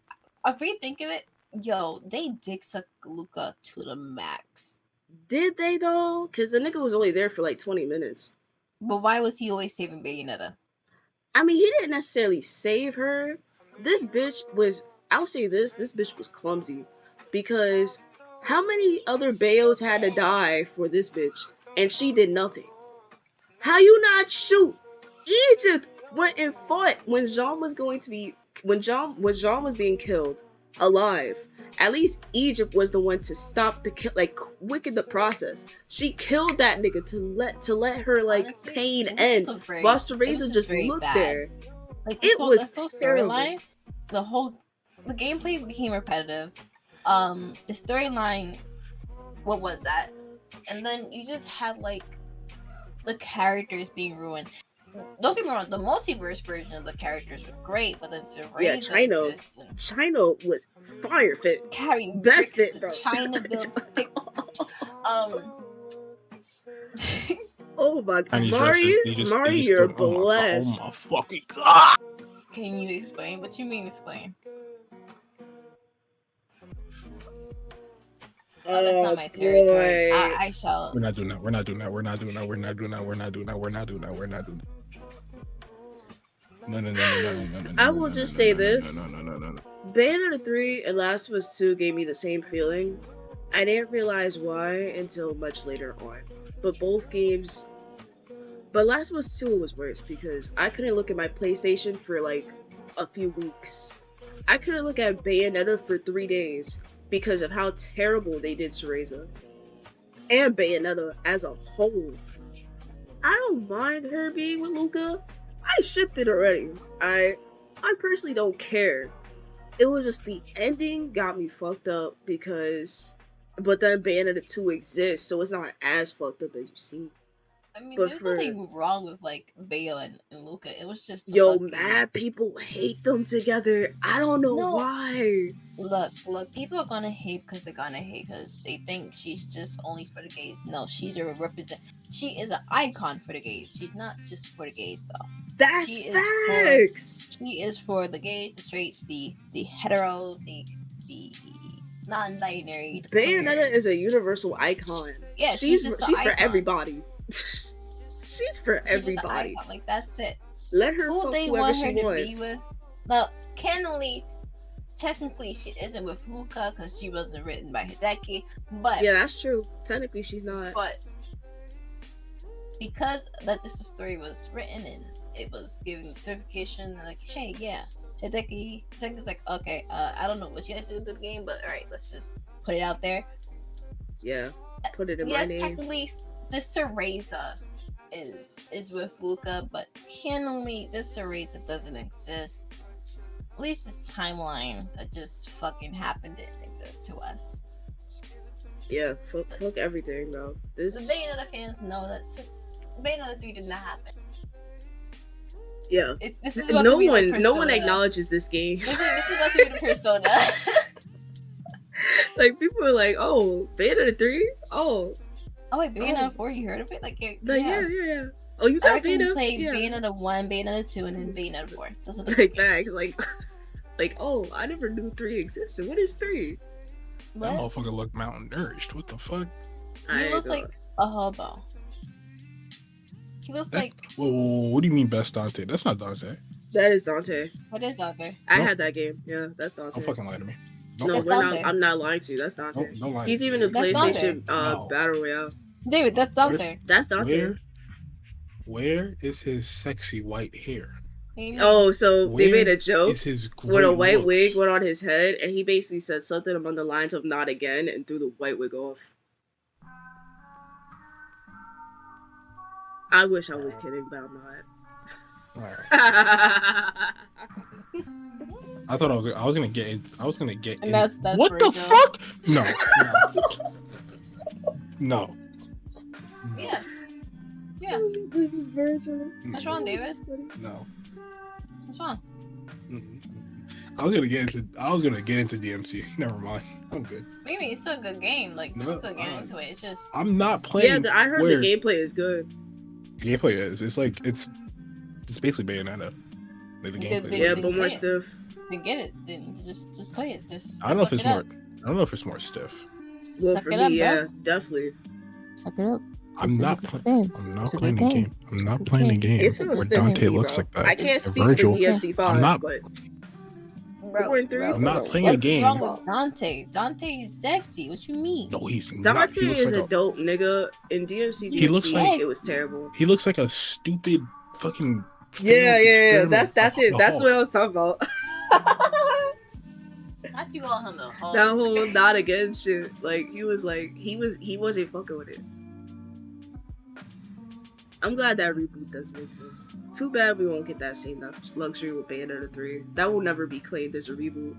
If we think of it, yo, they dick suck Luca to the max. Did they though? Because the nigga was only there for like 20 minutes. But why was he always saving Bayonetta? I mean, he didn't necessarily save her. This bitch was, I'll say this bitch was clumsy. Because how many other Bayos had to die for this bitch? And she did nothing. How you not shoot? Egypt went and fought when Jean was being killed alive. At least Egypt was the one to stop the kill, like quicken the process. She killed that nigga to let her like honestly, pain end. While Cereza just looked bad. There. Like it was storyline. The gameplay became repetitive. The storyline, what was that? And then you just had like the characters being ruined. Don't get me wrong, the multiverse version of the characters were great, but then Yeah, Cereza China. exists and China was fire fit. carrying Best bricks fit, to bro. Chinaville thick. Oh my god. Tiny Mari, dresses, they just you're go, blessed. oh my fucking god. Can you explain? What you mean explain? Oh, that's not my territory. I shall. We're not doing that. We're not doing that. We're not doing that. We're not doing that. We're not doing that. We're not doing that. We're not doing that. No. I will just say this. No. Bayonetta 3 and Last of Us 2 gave me the same feeling. I didn't realize why until much later on. But both games... But Last of Us 2 was worse because I couldn't look at my PlayStation for like a few weeks. I couldn't look at Bayonetta for 3 days because of how terrible they did Cereza. And Bayonetta as a whole. I don't mind her being with Luca. I shipped it already. I personally don't care. It was just the ending got me fucked up because... But then Bayonetta 2 exists, so it's not as fucked up as you see. I mean, But there's nothing wrong with like Bayo and Luca. It was just mad people hate them together. I don't know why. Look, people are gonna hate because they're gonna hate because they think she's just only for the gays. No, she's a represent. She is an icon for the gays. She's not just for the gays though. That's facts. She is for the gays, the straights, the heteros, the non-binary. Bayonetta is a universal icon. Yeah, she's for icon. Everybody. She's for everybody. Like that's it. Let her Who fuck they whoever want she her to wants. be with? Now, canonly, technically, she isn't with Luca because she wasn't written by Hideki. But yeah, that's true. Technically, she's not. But because that this story was written and it was given certification, like, hey, yeah, Hideki's like, okay, I don't know what you guys do with the game, but all right, let's just put it out there. Yeah, put it in my name. Yes, technically, this Cereza is with Luca, but canonly, this Cereza doesn't exist. At least this timeline that just fucking happened didn't exist to us. Yeah, fuck everything, bro. The Bayonetta fans know that Bayonetta 3 did not happen. Yeah, this is no one acknowledges this game. This is about to be the Persona. Like people are like, oh, Bayonetta 3? Oh wait, Bayonetta 4, you heard of it? Like, yeah. Oh, you got Bayonetta? Played Bayonetta 1, Bayonetta 2, and then Bayonetta 4. Those are the like bags, like oh, I never knew 3 existed. What is 3? That motherfucker look malnourished. What the fuck? He looks like a hobo. He looks like. Whoa, what do you mean best Dante? That's not Dante. That is Dante. What is Dante? I had that game. Yeah, that's Dante. Don't fucking lie to me. I'm not lying to you. That's Dante. Don't lie. He's even in PlayStation Battle Royale. David, that's Dante. That's Dante. Where is his sexy white hair? Oh, so they made a joke when a white looks? wig went on his head, and he basically said something along the lines of "not again" and threw the white wig off. I wish I was kidding, but I'm not. Alright. I thought I was gonna get in. I was gonna get in. That's what the fuck? No. Yeah. This is Virgil. What's wrong, David? No. What's wrong? I was gonna get into DMC. Never mind. I'm good. What do you mean? It's still a good game. Like, you still get into it. It's just. I'm not playing. Yeah, I heard the gameplay is good. Gameplay is. It's like it's basically Bayonetta. Like the gameplay. But more stiff. Then get it. Then just play it. Just. I don't know if it's more. I don't know if it's more stiff. Well, for me, yeah, definitely. Suck it up. I'm not playing the game. I'm not playing the game where Dante looks like that. I can't speak for DMC 5, but I'm not playing a game. What's wrong with Dante? Dante is sexy. What you mean? No, he's Dante not. He is a dope nigga. In DMC, he looks like it was terrible. He looks like a stupid fucking. Yeah. That's it. That's what I was talking about. How'd you call him the whole? That whole not again shit. Like he wasn't fucking with it. I'm glad that reboot doesn't exist. Too bad we won't get that same luxury with Bayonetta 3. That will never be claimed as a reboot.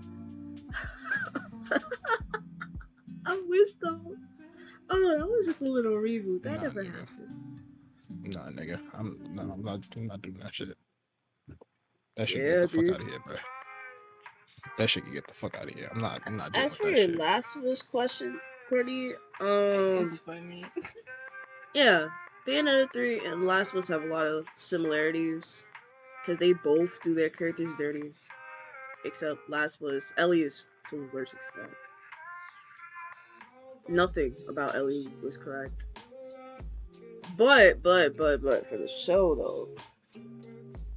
I wish though. Oh, that was just a little reboot. That never happened. Nah, nigga. I'm not doing that shit. That shit can get Yeah, the fuck dude. out of here, bro. That shit can get the fuck out of here. I'm not dealing As with for that your shit. Last of Us question, Courtney, It's funny. yeah, Bayonetta 3 and Last of Us have a lot of similarities because they both do their characters dirty, except Last of Us, Ellie is to a worse extent. Nothing about Ellie was correct. But for the show though,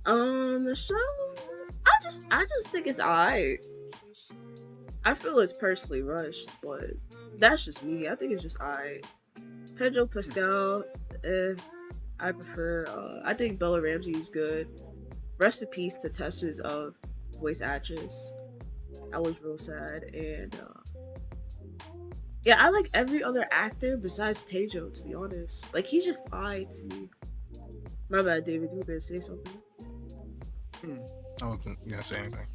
the show, I just think it's alright. I feel it's personally rushed, but that's just me. I think it's just alright. Pedro Pascal, I prefer. I think Bella Ramsey is good. Rest in peace to Tessa's voice actress. I was real sad, and yeah, I like every other actor besides Pedro. To be honest, like he's just alright to me. My bad, David. You were gonna say something? I wasn't gonna say anything.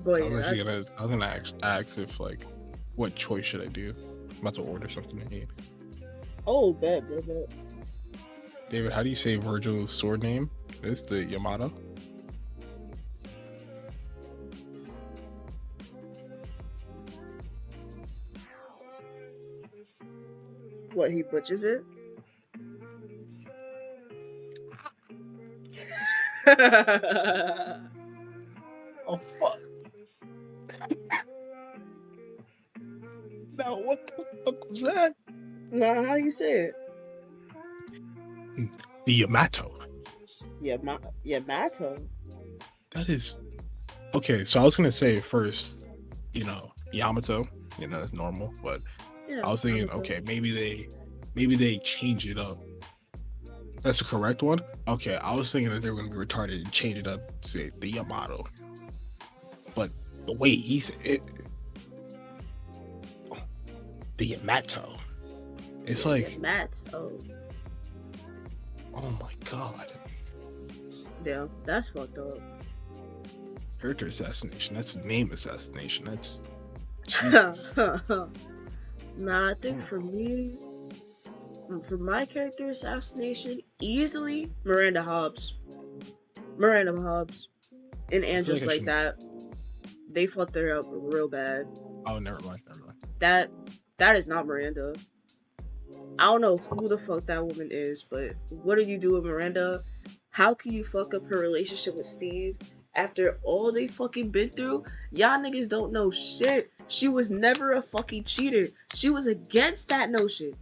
But I was yeah, actually gonna ask if like, what choice should I do? I'm about to order something to eat. Oh, bet. David, how do you say Virgil's sword name? It's the Yamato. What, he butchers it? Oh fuck! Now what the fuck was that? Nah, how you say it? The Yamato. Yamato. That is okay. So I was gonna say first, Yamato. It's normal, but Yeah, I was thinking, Yamato. okay, maybe they change it up. That's the correct one. Okay, I was thinking that they were gonna be retarded and change it up to say the Yamato. But the way he said it, the Yamato. It's like Yamato. Oh my god. Damn, that's fucked up. Character assassination. That's name assassination. That's Jesus. Nah, I think for me, for my character assassination, easily Miranda Hobbs. And just like that, they fucked her up real bad. Oh, never mind. That is not Miranda. I don't know who the fuck that woman is, but what did you do with Miranda? How can you fuck up her relationship with Steve after all they fucking been through? Y'all niggas don't know shit. She was never a fucking cheater. She was against that notion.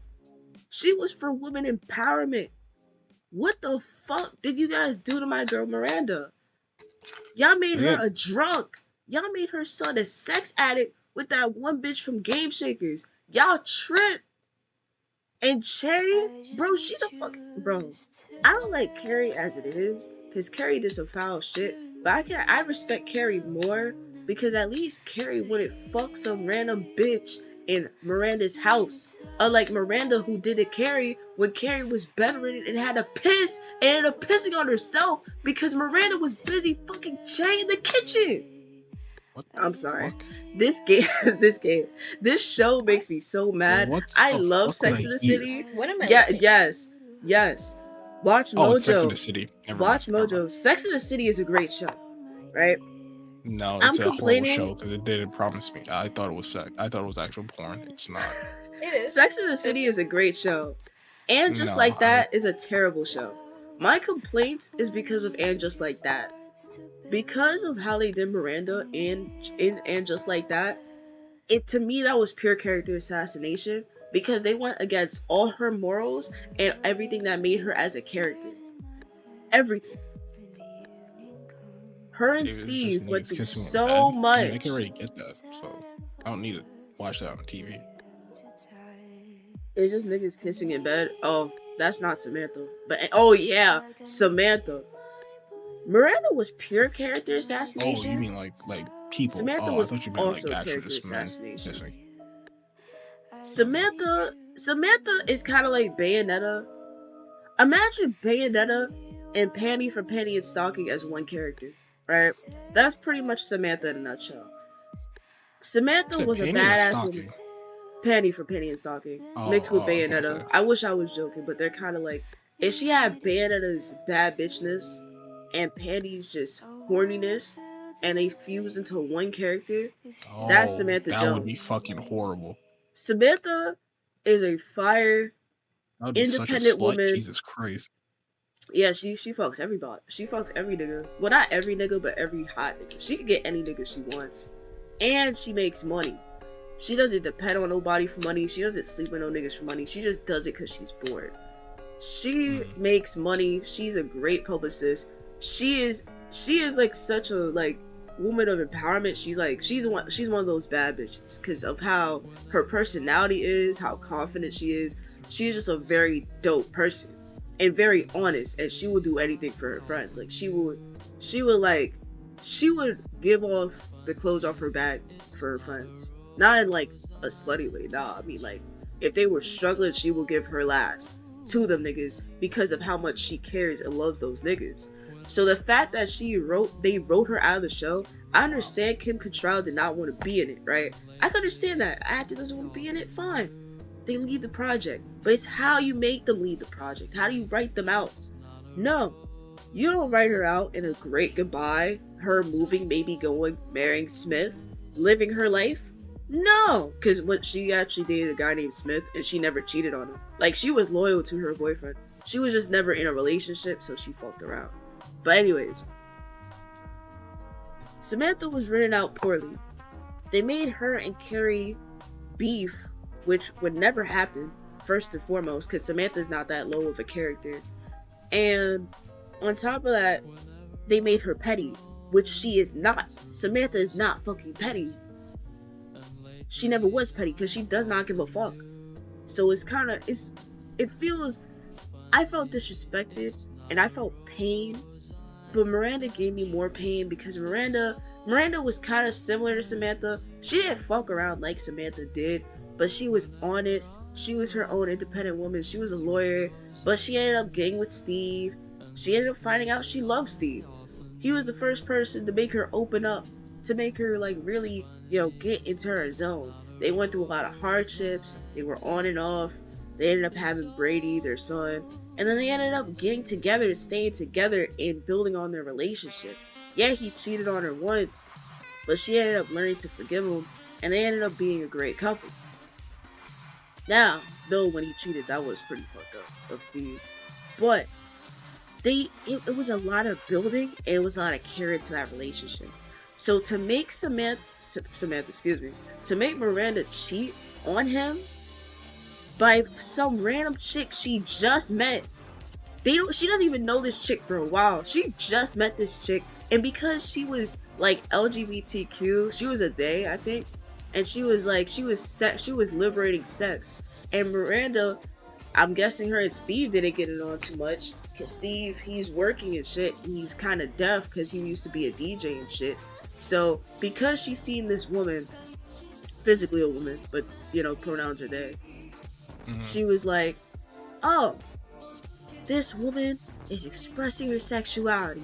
She was for women empowerment. What the fuck did you guys do to my girl Miranda? Y'all made her a drunk. Y'all made her son a sex addict with that one bitch from Game Shakers. Y'all trip. And Cherry, bro, she's a fucking bro. I don't like Carrie as it is, cause Carrie did some foul shit. But I respect Carrie more because at least Carrie wouldn't fuck some random bitch in Miranda's house. Unlike Miranda, who did to Carrie when Carrie was bedridden and had to piss and ended up pissing on herself because Miranda was busy fucking Che in the kitchen. I'm sorry. Fuck? This show makes me so mad. I love Sex in the City. What am I? Yes. Watch Mojo. Oh, it's Sex in the City. Watch Mojo. Sex in the City is a great show, right? No, it's a horrible show because it didn't promise me. I thought it was sex. I thought it was actual porn. It's not. It is. Sex in the City is a great show, and Just Like That is a terrible show. My complaint is because of And Just Like That. Because of how they did Miranda in And Just Like That, to me that was pure character assassination because they went against all her morals and everything that made her as a character. Everything. Her and Steve went through so much. I can already get that, so I don't need to watch that on TV. It's just niggas kissing in bed. Oh, that's not Samantha. But oh yeah, Samantha. Miranda was pure character assassination. Oh, you mean like people? Samantha was also character assassination. Samantha is kind of like Bayonetta. Imagine Bayonetta and Panty from Panty and Stocking as one character, right? That's pretty much Samantha in a nutshell. Samantha was a badass woman. Panty for Penny and Stocking, Oh, mixed with I was gonna Bayonetta. say. I wish I was joking, but they're kind of like, if she had Bayonetta's bad bitchness and Panty's just horniness, and they fused into one character, that's Oh, Samantha that would be Jones. fucking horrible. Samantha is a fire, That would be such a independent slut. woman. Jesus Christ. Yeah, she fucks everybody. She fucks every nigga. Well, not every nigga, but every hot nigga. She can get any nigga she wants. And she makes money. She doesn't depend on nobody for money. She doesn't sleep with no niggas for money. She just does it because she's bored. She makes money. She's a great publicist. She is like such a like woman of empowerment. She's one of those bad bitches because of how her personality is, how confident she is. She is just a very dope person and very honest, and she will do anything for her friends. Like she would give off the clothes off her back for her friends. Not in like a slutty way, nah. I mean like if they were struggling, she will give her last to them niggas because of how much she cares and loves those niggas. So the fact that they wrote her out of the show, I understand Kim Cattrall did not want to be in it, right? I can understand that. An actor doesn't want to be in it, fine. They leave the project. But it's how you make them leave the project. How do you write them out? No. You don't write her out in a great goodbye, her moving, maybe going, marrying Smith, living her life. No, because when she actually dated a guy named Smith and she never cheated on him. Like, she was loyal to her boyfriend. She was just never in a relationship, so she fucked around. But anyways, Samantha was written out poorly. They made her and Carrie beef, which would never happen, first and foremost, because Samantha's not that low of a character. And on top of that, they made her petty, which she is not. Samantha is not fucking petty. She never was petty because she does not give a fuck. So I felt disrespected and I felt pain, but Miranda gave me more pain because Miranda was kind of similar to Samantha. She didn't fuck around like Samantha did, but she was honest. She was her own independent woman. She was a lawyer, but she ended up getting with Steve. She ended up finding out she loved Steve. He was the first person to make her open up, to make her like really, get into her zone. They went through a lot of hardships. They were on and off. They ended up having Brady, their son, and then they ended up getting together and staying together and building on their relationship. Yeah, he cheated on her once, but she ended up learning to forgive him, and they ended up being a great couple. Now, though, when he cheated, that was pretty fucked up of Steve. But it was a lot of building, and it was a lot of care to that relationship. So to make to make Miranda cheat on him by some random chick she just met. She doesn't even know this chick for a while. She just met this chick, and because she was like LGBTQ, she was a they, I think, and she was liberating sex. And Miranda, I'm guessing her and Steve didn't get it on too much, because Steve, he's working and shit, and he's kind of deaf because he used to be a DJ and shit. So because she's seen this woman, physically a woman, but pronouns are they, she was like, oh, this woman is expressing her sexuality.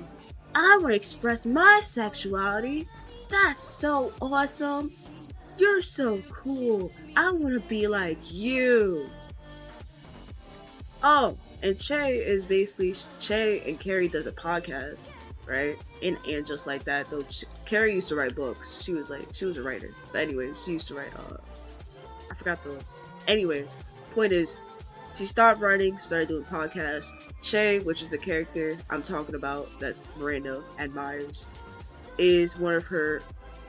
I want to express my sexuality. That's so awesome. You're so cool. I want to be like you. Oh, and Che and Carrie does a podcast, right? And just like that, though, Carrie used to write books. She was a writer. But anyways, she used to write, I forgot anyway, point is, she stopped writing, started doing podcasts. Che, which is the character I'm talking about, that's Miranda admires, is one of her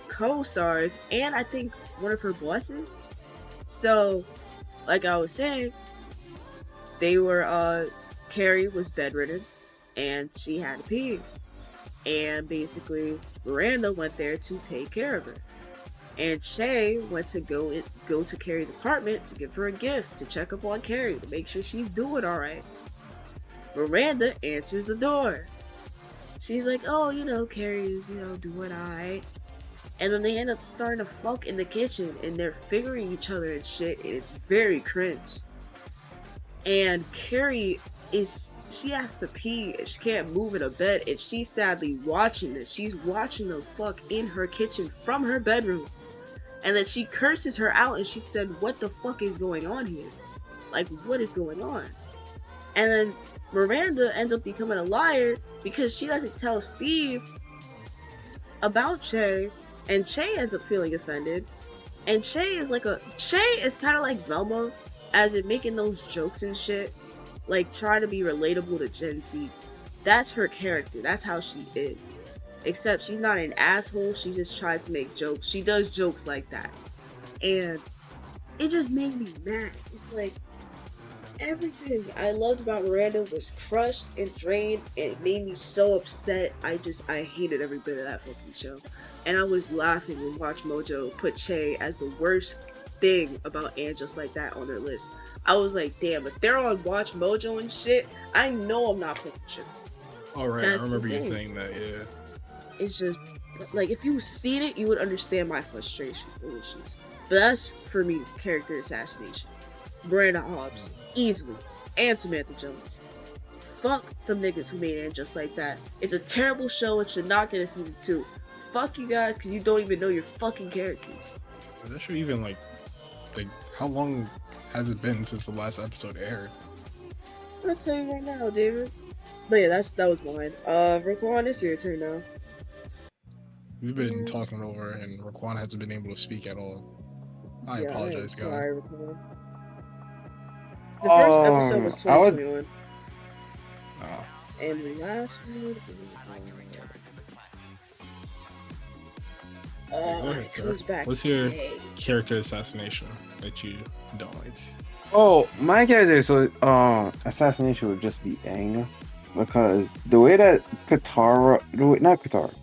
co-stars, and I think one of her bosses. So, like I was saying, Carrie was bedridden, and she had to pee. And basically, Miranda went there to take care of her. And Che went to go to Carrie's apartment to give her a gift, to check up on Carrie, to make sure she's doing alright. Miranda answers the door. She's like, oh, Carrie's, doing alright. And then they end up starting to fuck in the kitchen, and they're figuring each other and shit, and it's very cringe. And Carrie she has to pee, and she can't move in a bed, and she's sadly watching this. She's watching them fuck in her kitchen from her bedroom. And then she curses her out and she said, what the fuck is going on here? Like, what is going on? And then Miranda ends up becoming a liar because she doesn't tell Steve about Che, and Che ends up feeling offended. And Che is kind of like Velma, as in making those jokes and shit, like trying to be relatable to Gen Z. That's her character. That's how she is. Except she's not an asshole. She just tries to make jokes. She does jokes like that. And it just made me mad. It's like, everything I loved about Miranda was crushed and drained, and it made me so upset. I hated every bit of that fucking show. And I was laughing when Watch Mojo put Che as the worst thing about And Just Like That on their list. I was like, damn, if they're on Watch Mojo and shit, I know I'm not fucking tripping. Alright, I remember you saying that, yeah. It's just, like, if you've seen it, you would understand my frustration with issues. But that's, for me, character assassination. Miranda Hobbs, easily. And Samantha Jones. Fuck them niggas who made it just like that. It's a terrible show, it should not get a season 2. Fuck you guys, because you don't even know your fucking characters. Is that show even, like, how long has it been since the last episode aired? I'll tell you right now, David. But yeah, that was mine. Raquan, it's your turn now. We've been talking over, and Raquan hasn't been able to speak at all. I apologize, guys. Sorry, Raquan. The first episode was 2021. And the last one goes back. What's your character assassination that you don't like? Oh, my character, so assassination would just be Aang. Because the way that the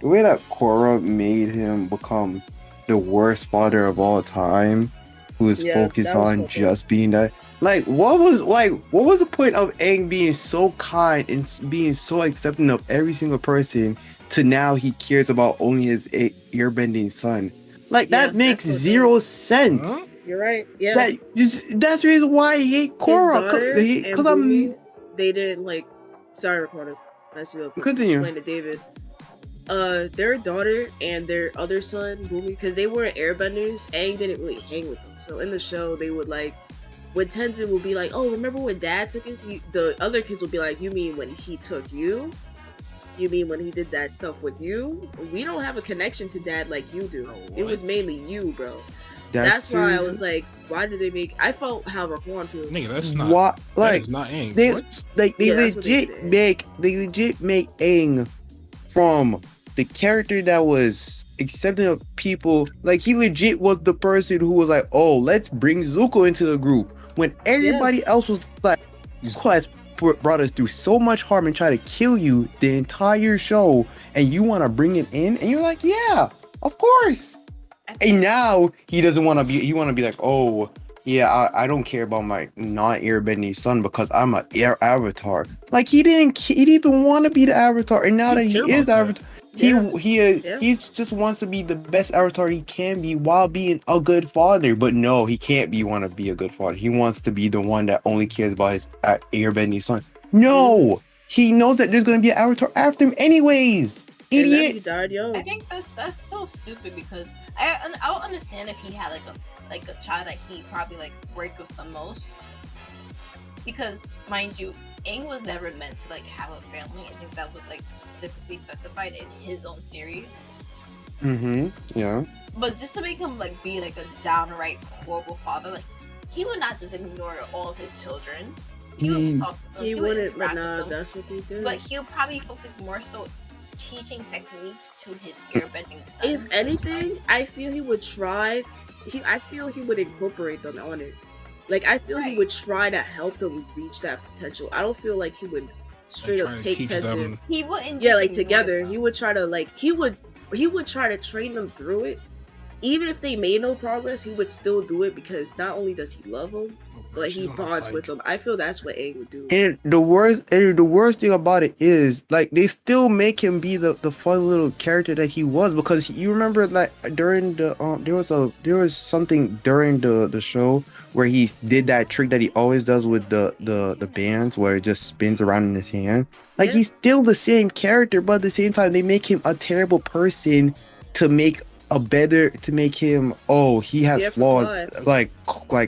way that Korra made him become the worst father of all time, who is focused on just being that. Like, what was the point of Aang being so kind and being so accepting of every single person to now he cares about only his airbending son? Like, that makes zero sense. Huh? You're right. Yeah. That's the reason why I hate Korra. Because they didn't like. Sorry, Ricardo. Mess you up. Continue. Explain to David. Their daughter and their other son, Boomy, because they were airbenders, Aang didn't really hang with them. So in the show, they would like, when Tenzin would be like, oh, remember when Dad took us? The other kids would be like, you mean when he took you? You mean when he did that stuff with you? We don't have a connection to Dad like you do. It was mainly you, bro. That's why I was like, why did they make? I felt how Raquan feels. Nigga, that's not. What? Like, that is not Aang. They legit make Aang from the character that was accepting of people. Like, he legit was the person who was like, oh, let's bring Zuko into the group. When everybody else was like, Zuko has brought us through so much harm and try to kill you the entire show, and you want to bring it in, and you're like, yeah, of course. And now he doesn't want to be. He want to be like, oh yeah, I don't care about my non-airbending son because I'm an avatar. Like, he didn't even want to be the avatar, and now that he is the avatar, he just wants to be the best avatar he can be while being a good father. But no, he can't want to be a good father. He wants to be the one that only cares about his airbending son. No, he knows that there's gonna be an avatar after him anyways. Idiot. He died young. I think that's so stupid because I'll understand if he had like a child that he probably like worked with the most, because mind you, Aang was never meant to like have a family. I think that was like specifically specified in his own series. Yeah. But just to make him like be like a downright horrible father, like he would not just ignore all of his children. He would talk to them. He wouldn't, but that's what they did. But he'll probably focus more so teaching techniques to his airbending son. If anything, I feel he would try. I feel he would incorporate them on it. Like, I feel he would try to help them reach that potential. I don't feel like he would straight up take Tenzin. He wouldn't. Yeah, like together, he would try to like he would try to train them through it. Even if they made no progress, he would still do it because not only does he love them, but like, he bonds with them. I feel that's what Aang would do. And the worst thing about it is, like, they still make him be the fun little character that he was, because you remember, like, during the there was something during the show where he did that trick that he always does with the bands, where it just spins around in his hand. Like, he's still the same character, but at the same time they make him a terrible person to make better to make him. Oh, he has Yeah, flaws flawed. like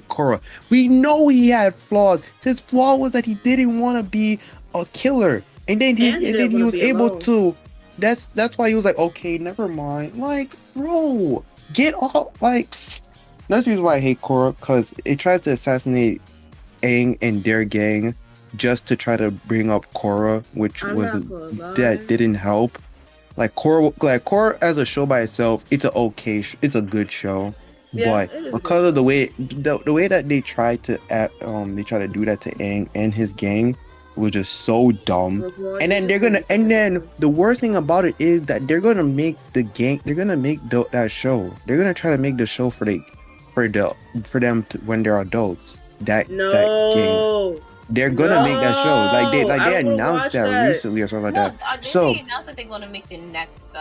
Korra. We know he had flaws. His flaw was that he didn't want to be a killer, and then And he didn't he wanna was be able alone. to. That's why he was like, okay, never mind. Like, bro, get off. Like, that's the reason why I hate Korra, because it tries to assassinate Aang and their gang just to try to bring up Korra, which I'm was not gonna lie. that didn't help. Like Korra as a show by itself, it's a okay, it's a good show, Yeah, but it is a good because of the show. way that they try to do that to Aang and his gang was just so dumb. Rogue One, And then just made me and then disappointed. the worst thing about it is that they're gonna make that show. They're gonna try to make the show for them when they're adults. That gang. No. They're gonna make that show. Like No, I they don't wanna announced watch that that. recently or something like No, that. didn't So they announce that they're going to make the next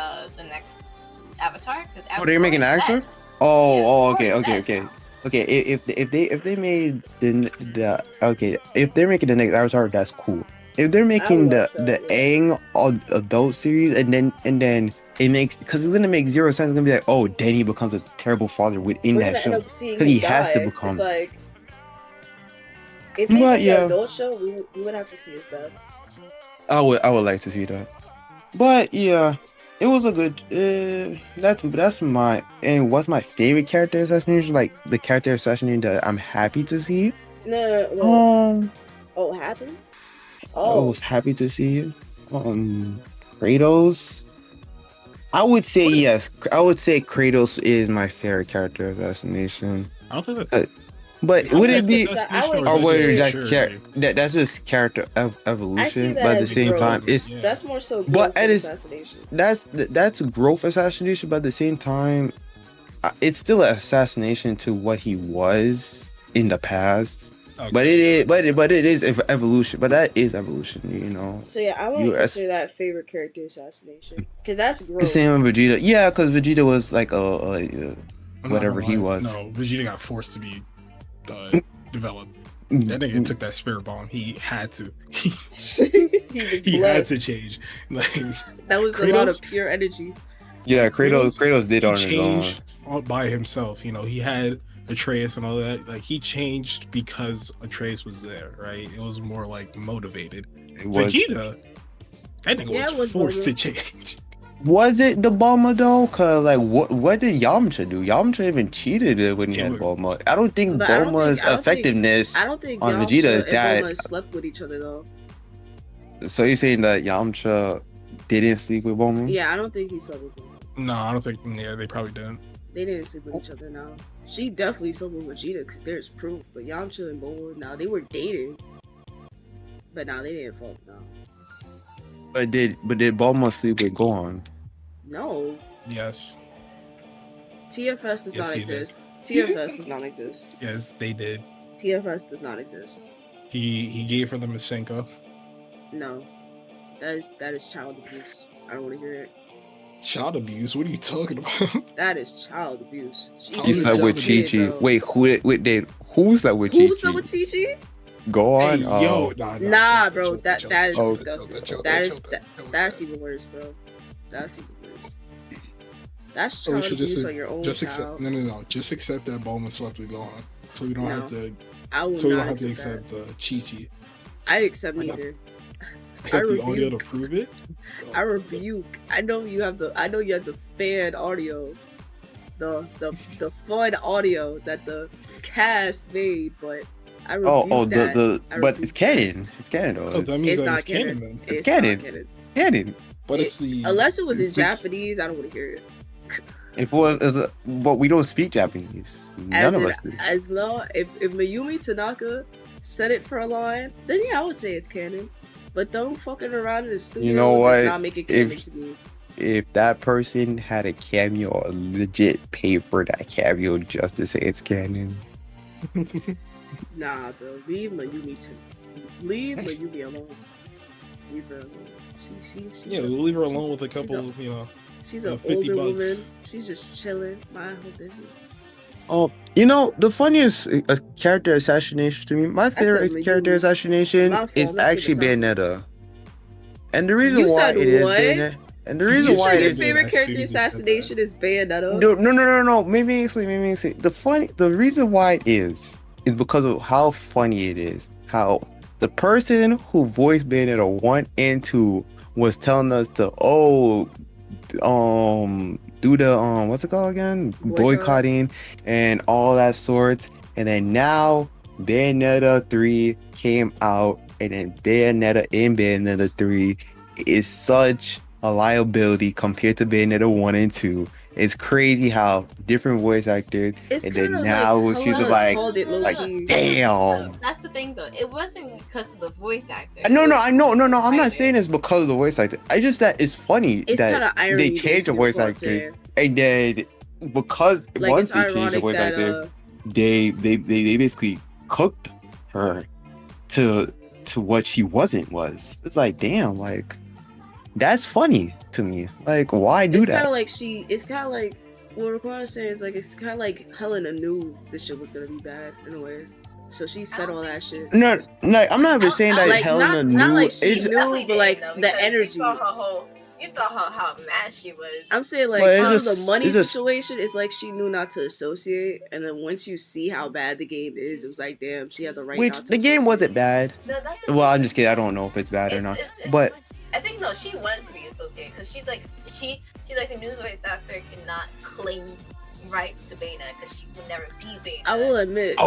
Avatar? they're making an Avatar actor? is dead. Oh, Yeah, okay, Avatar's okay, dead okay. now. Okay, if they made if they're making the next Avatar, that's cool. If they're making watch the that, yeah. Aang adult series and then it makes, because it's gonna make zero sense. It's gonna be like, oh, then he becomes a terrible father within We're that gonna show end up seeing because him he has to die. become. It's like if they But did yeah. the adult show, we would have to see his death. I would like to see that. But yeah, it was a good. That's my, and what's my favorite character assassination? Like the character assassination that I'm happy to see. No, well, Oh, it happened. I Oh, was happy to see. Kratos. I would say yes. I would say Kratos is my favorite character assassination. I don't think that's. But I would think it be? that's I would assassination, Or is would that it just just maturity? that's just character I see evolution? that But at the as same growth. time, it's Yeah. That's more so But growth than it is- assassination. that's growth assassination. But at the same time, it's still an assassination to what he was in the past. Okay. But it is, but it is evolution. But that is evolution, you know. So yeah, I won't You consider that favorite character assassination because that's growth. The same with Vegeta. Yeah, because Vegeta was like I'm not whatever gonna he lie. was. No, Vegeta got forced to be developed. That nigga took that spirit bomb. He had to. he was He had blessed. to change. Like That was a lot of Kratos- pure energy. Yeah, Kratos did he on his own. changed all by himself. You know, he had Atreus and all that. Like he changed because Atreus was there, right? It was more like motivated. It was, Vegeta, that nigga Yeah, it was was forced to motivated. change. was it the Bulma though? Cause like what did Yamcha do? Yamcha even cheated it when he had Yeah. Bulma. I don't think But I don't Bulma's think- effectiveness I don't think on Yamcha Vegeta is and that. Bulma slept with each other though. So you're saying that Yamcha didn't sleep with Bulma? Yeah, I don't think he slept with Bulma. No, I don't think. Yeah, they probably didn't. They didn't sleep with each other now. She definitely slept with Vegeta because there's proof. But Yamcha and Bulma, now they were dating. But now they didn't fuck now. But did Bulma sleep with Gohan? No. Yes, TFS does Yes, not he did. exist. TFS does not exist. yes, they did. TFS does not exist. He gave her the Masenko. No. That is child abuse. I don't want to hear it. Child abuse? What are you talking about? That is child abuse. How He did She's slept that with be, Chi Chi. bro. Wait, who slept with Chi Who Chi? slept with Chi-Chi? Gohan? Hey, Oh. yo, Nah, chill, bro, chill, that chill, is chill, disgusting. chill, That chill, is chill, chill, that's chill. even worse, bro. That's even worse. That's So we child should abuse just on your own just child. accept. No. Just accept that Bulma slept with Gohan, so we don't No, have to. I will So we don't not have to accept accept Chi-Chi. I accept I got- neither. I got the rebuke. audio to prove it. I rebuke. I know you have the fan audio. The fun audio that the cast made, but I rebuke that. I but rebuke it's canon. It's canon though. Oh, that means It's that not it's canon canon. then. It's not canon. canon. Canon. But it's the Unless it was in It's like- Japanese, I don't want to hear it. But we don't speak Japanese. None As of in, us do. as long if Mayumi Tanaka said it for a line, then yeah, I would say it's canon. But them fucking around in the studio know what? does not make it canon If- to me. If that person had a cameo, or legit pay for that cameo just to say it's canon. Nah, bro, leave Mayumi alone. Leave her alone. She's yeah. a- We'll leave her she's- alone with a she's couple. a- You know, She's an 50 older woman. bucks. She's just chilling, mind her business. Oh, you know, the funniest character assassination to me, my favorite Mayumi. character assassination My fault, is let's actually take this out. Bayonetta. And the reason You why said it is what? Bayonetta, And the reason You why said it your is favorite as character soon in as you said Assassination is Bayonetta? no. Maybe explain. The reason why it is because of how funny it is. How the person who voiced Bayonetta 1 and 2 was telling us to do the what's it called again? Boycott? Boycotting and all that sorts. And then now Bayonetta 3 came out, and then Bayonetta 3 is such a liability compared to Bayonetta 1 and 2. It's crazy how different voice actors, It's and kind then of like now she's just Hella like, called it low like key. damn. That's the thing, though. It wasn't because of the voice actor. No, It was I know. I'm not writer. saying it's because of the voice actor. I just that it's funny It's kind that of they irony. changed the basically, voice what I'm actor, saying. and then because Like once it's they changed the ironic voice that actor, they basically cooked her to what she was. It's like damn, like that's funny to me. Like why do it's that? kind of like it's kind of like what Ricardo's saying is like it's kind of like Helena knew this shit was gonna be bad in a way, so she said all that shit. No, I'm not even saying that Like Helena knew. not like she It's- knew, Definitely but like didn't, though, the because energy. You saw how mad she was. I'm saying like Well, it's because of just- the money it's just- situation, it's like she knew not to associate, and then once you see how bad the game is, it was like damn, she had the right. Which not to the game associate. wasn't bad. No, that's the Well, thing. I'm just kidding. I don't know if it's bad or not. It's- But I think no, she wanted to be associated because she's like the news voice actor cannot claim rights to Bayonetta because she would never be Bayonetta. I will admit,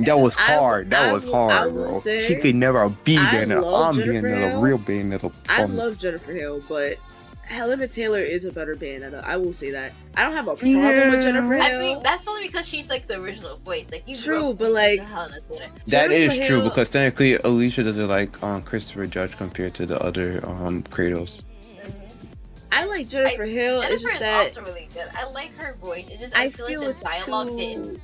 that was I- hard. I That was will- I hard, will bro. say, She could never be I Bayonetta. love I'm Jennifer Bayonetta, Hale. real Bayonetta. I love Jennifer Hale, but Helena Taylor is a better Bayonetta. I will say that. I don't have a problem with Jennifer I Hale. think that's only because she's like the original voice. Like you True, grew up but, listening like, to Helena Taylor. That Jennifer is true Hale- because technically Alicia doesn't like Christopher Judge compared to the other Kratos. I like Jennifer Hale. Jennifer It's just is that also really good. I like her voice. It's just I I feel feel like the it's dialogue too. didn't.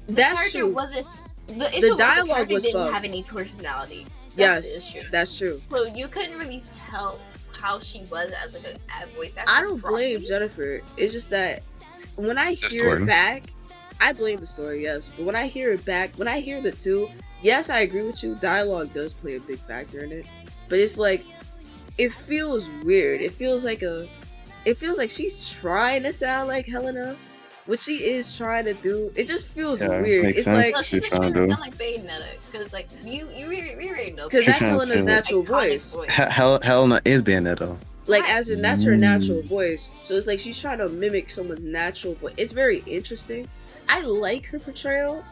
The That's character true. wasn't. The issue dialogue the character was didn't fucked. have any personality. That's Yes, the issue. that's true. So you couldn't really tell how she was as like a voice actor. I don't blame properly. Jennifer. It's just that when I hear story. it back, I blame the story, yes. But when I hear it back, when I hear the two, yes, I agree with you. Dialogue does play a big factor in it. But it's like, it feels weird. It feels like she's trying to sound like Helena, which she is trying to do. It just feels Yeah, weird. makes It's sense. like, No, she's She's just trying trying to to sound like Bayonetta because like we already know. because She's that's trying to Helena's say- natural Iconic voice. Helena is Bayonetta. Like, Right. as in, that's her natural voice. So it's like she's trying to mimic someone's natural voice. It's very interesting. I like her portrayal,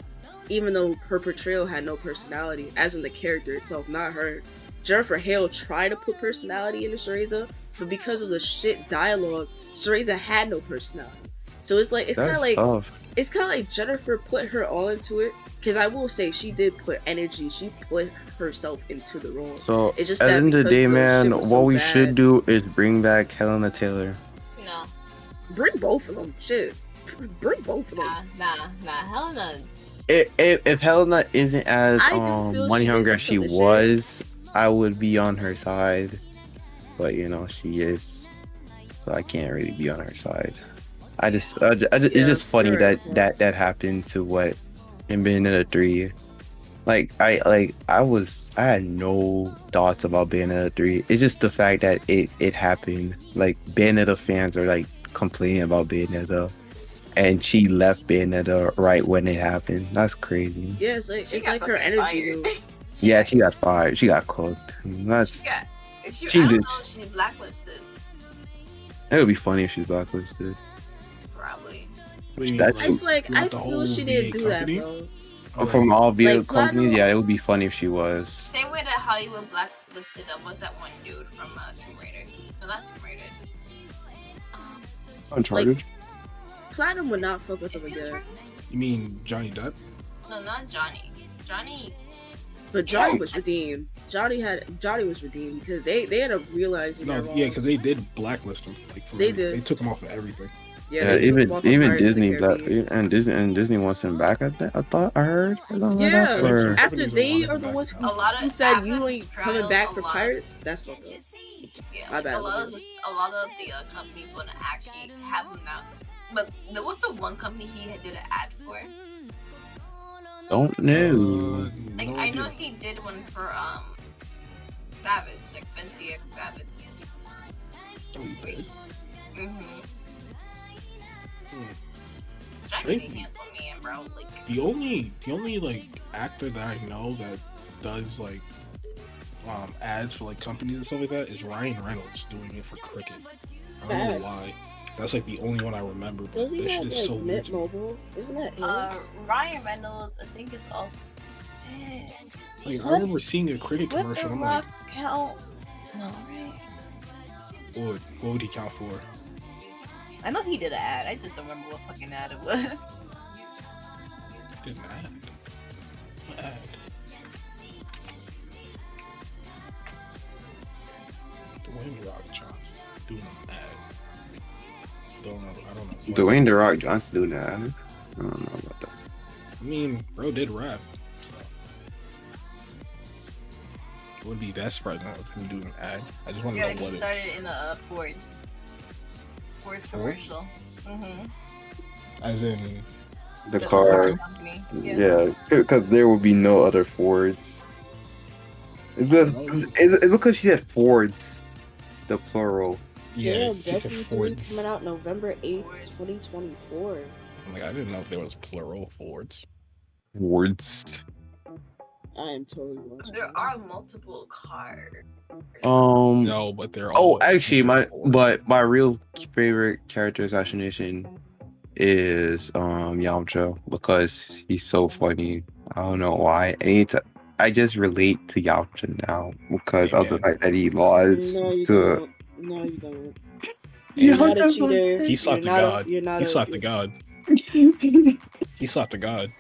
even though her portrayal had no personality, as in the character itself, not her. Jennifer Hale tried to put personality into Cereza, but because of the shit dialogue, Cereza had no personality. So it's like, it's kind of That's like, tough. it's kind of like Jennifer put her all into it. Because I will say, she did put energy, she put herself into the role. So It's just at the that end of the because day, the man, shit what was so we bad- should do is bring back Helena Taylor. No, Bring both of them. Shit. Bring both of them. nah. Helena. If Helena isn't as I do feel money she did hungry as she some of the shit. was, I would be on her side. But you know, she is, so I can't really be on her side. It's just funny you're right, that happened to what in Bayonetta 3. Like I had no thoughts about Bayonetta 3. It's just the fact that it happened. Like Bayonetta fans are like complaining about Bayonetta, and she left Bayonetta right when it happened. That's crazy. Yeah, it's like, She it's got like her fucking energy fired. move. Yeah, she got fired. She got cooked. That's She I don't know if she's blacklisted. it would be funny if she's blacklisted. Probably. What do you mean, That's- It's like, you want I the feel whole she didn't VA do company? that, bro. Oh, From all vehicle Like, Platinum- companies, yeah, it would be funny if she was. Same way that Hollywood blacklisted was that one dude from Tomb Raider. No, not Tomb Raiders. Uncharted. Platinum would not fuck with Is them he again. Uncharted? You mean Johnny Depp? No, not Johnny. Johnny. But Johnny was redeemed. Johnny was redeemed because they ended up realizing No, their yeah, wrongs. because they did blacklist him. Like for They everything. did. They took him off of everything. Yeah, they took him off of even Pirates of the Disney Caribbean. and Disney wants him back. I thought I heard. Or something like Yeah, that, or- Or- after Companies they don't are want the him ones back. who, A lot of who said after you ain't coming trials, back a for lot of- Pirates, that's fucked up. Yeah, My like, bad, a lot of Elizabeth. the companies want to actually have him now. But there was the one company he did an ad for. Don't know. Like No I know idea. he did one for Savage, like Fenty X Savage. Oh he did. Dragon's a handsome man, bro. Like The only like actor that I know that does like ads for like companies and stuff like that is Ryan Reynolds doing it for cricket. I don't know why. That's like the only one I remember. But Does he that have shit is like so weird Mint to me. Mobile? Isn't that him? Ryan Reynolds, I think is also. Like, I remember seeing a cricket commercial. Would I'm The like, Rock count? No, right? what would he count for? I know he did an ad. I just don't remember what fucking ad it was. Did an ad. What ad? Dwayne The Rock Johnson doing an ad. Don't know. I don't know. Dwayne The Rock Johnson doing that. I don't know about that. I mean, bro did rap, so it wouldn't be that surprising if he doing an ad. I just want to know He what it. started in a Ford's commercial. As in, The car. Company. Yeah, because there will be no other Fords. It's just it's because she said Fords, the plural. yeah, Damn, she said Deadpool 3 Fords. coming out November 8th, 2024. Like, I didn't know if there was plural Fords. Fords. I am totally watching. There are multiple cars. No, but they're all. Oh, actually, Fords. my real favorite character assassination is Yamcha because he's so funny. I don't know why. I just relate to Yamcha now because of the fact that he lost No, you to. don't. No, you don't. You're not a cheater. He slapped the You're not god. You're not He a. slapped the god. He slapped the god.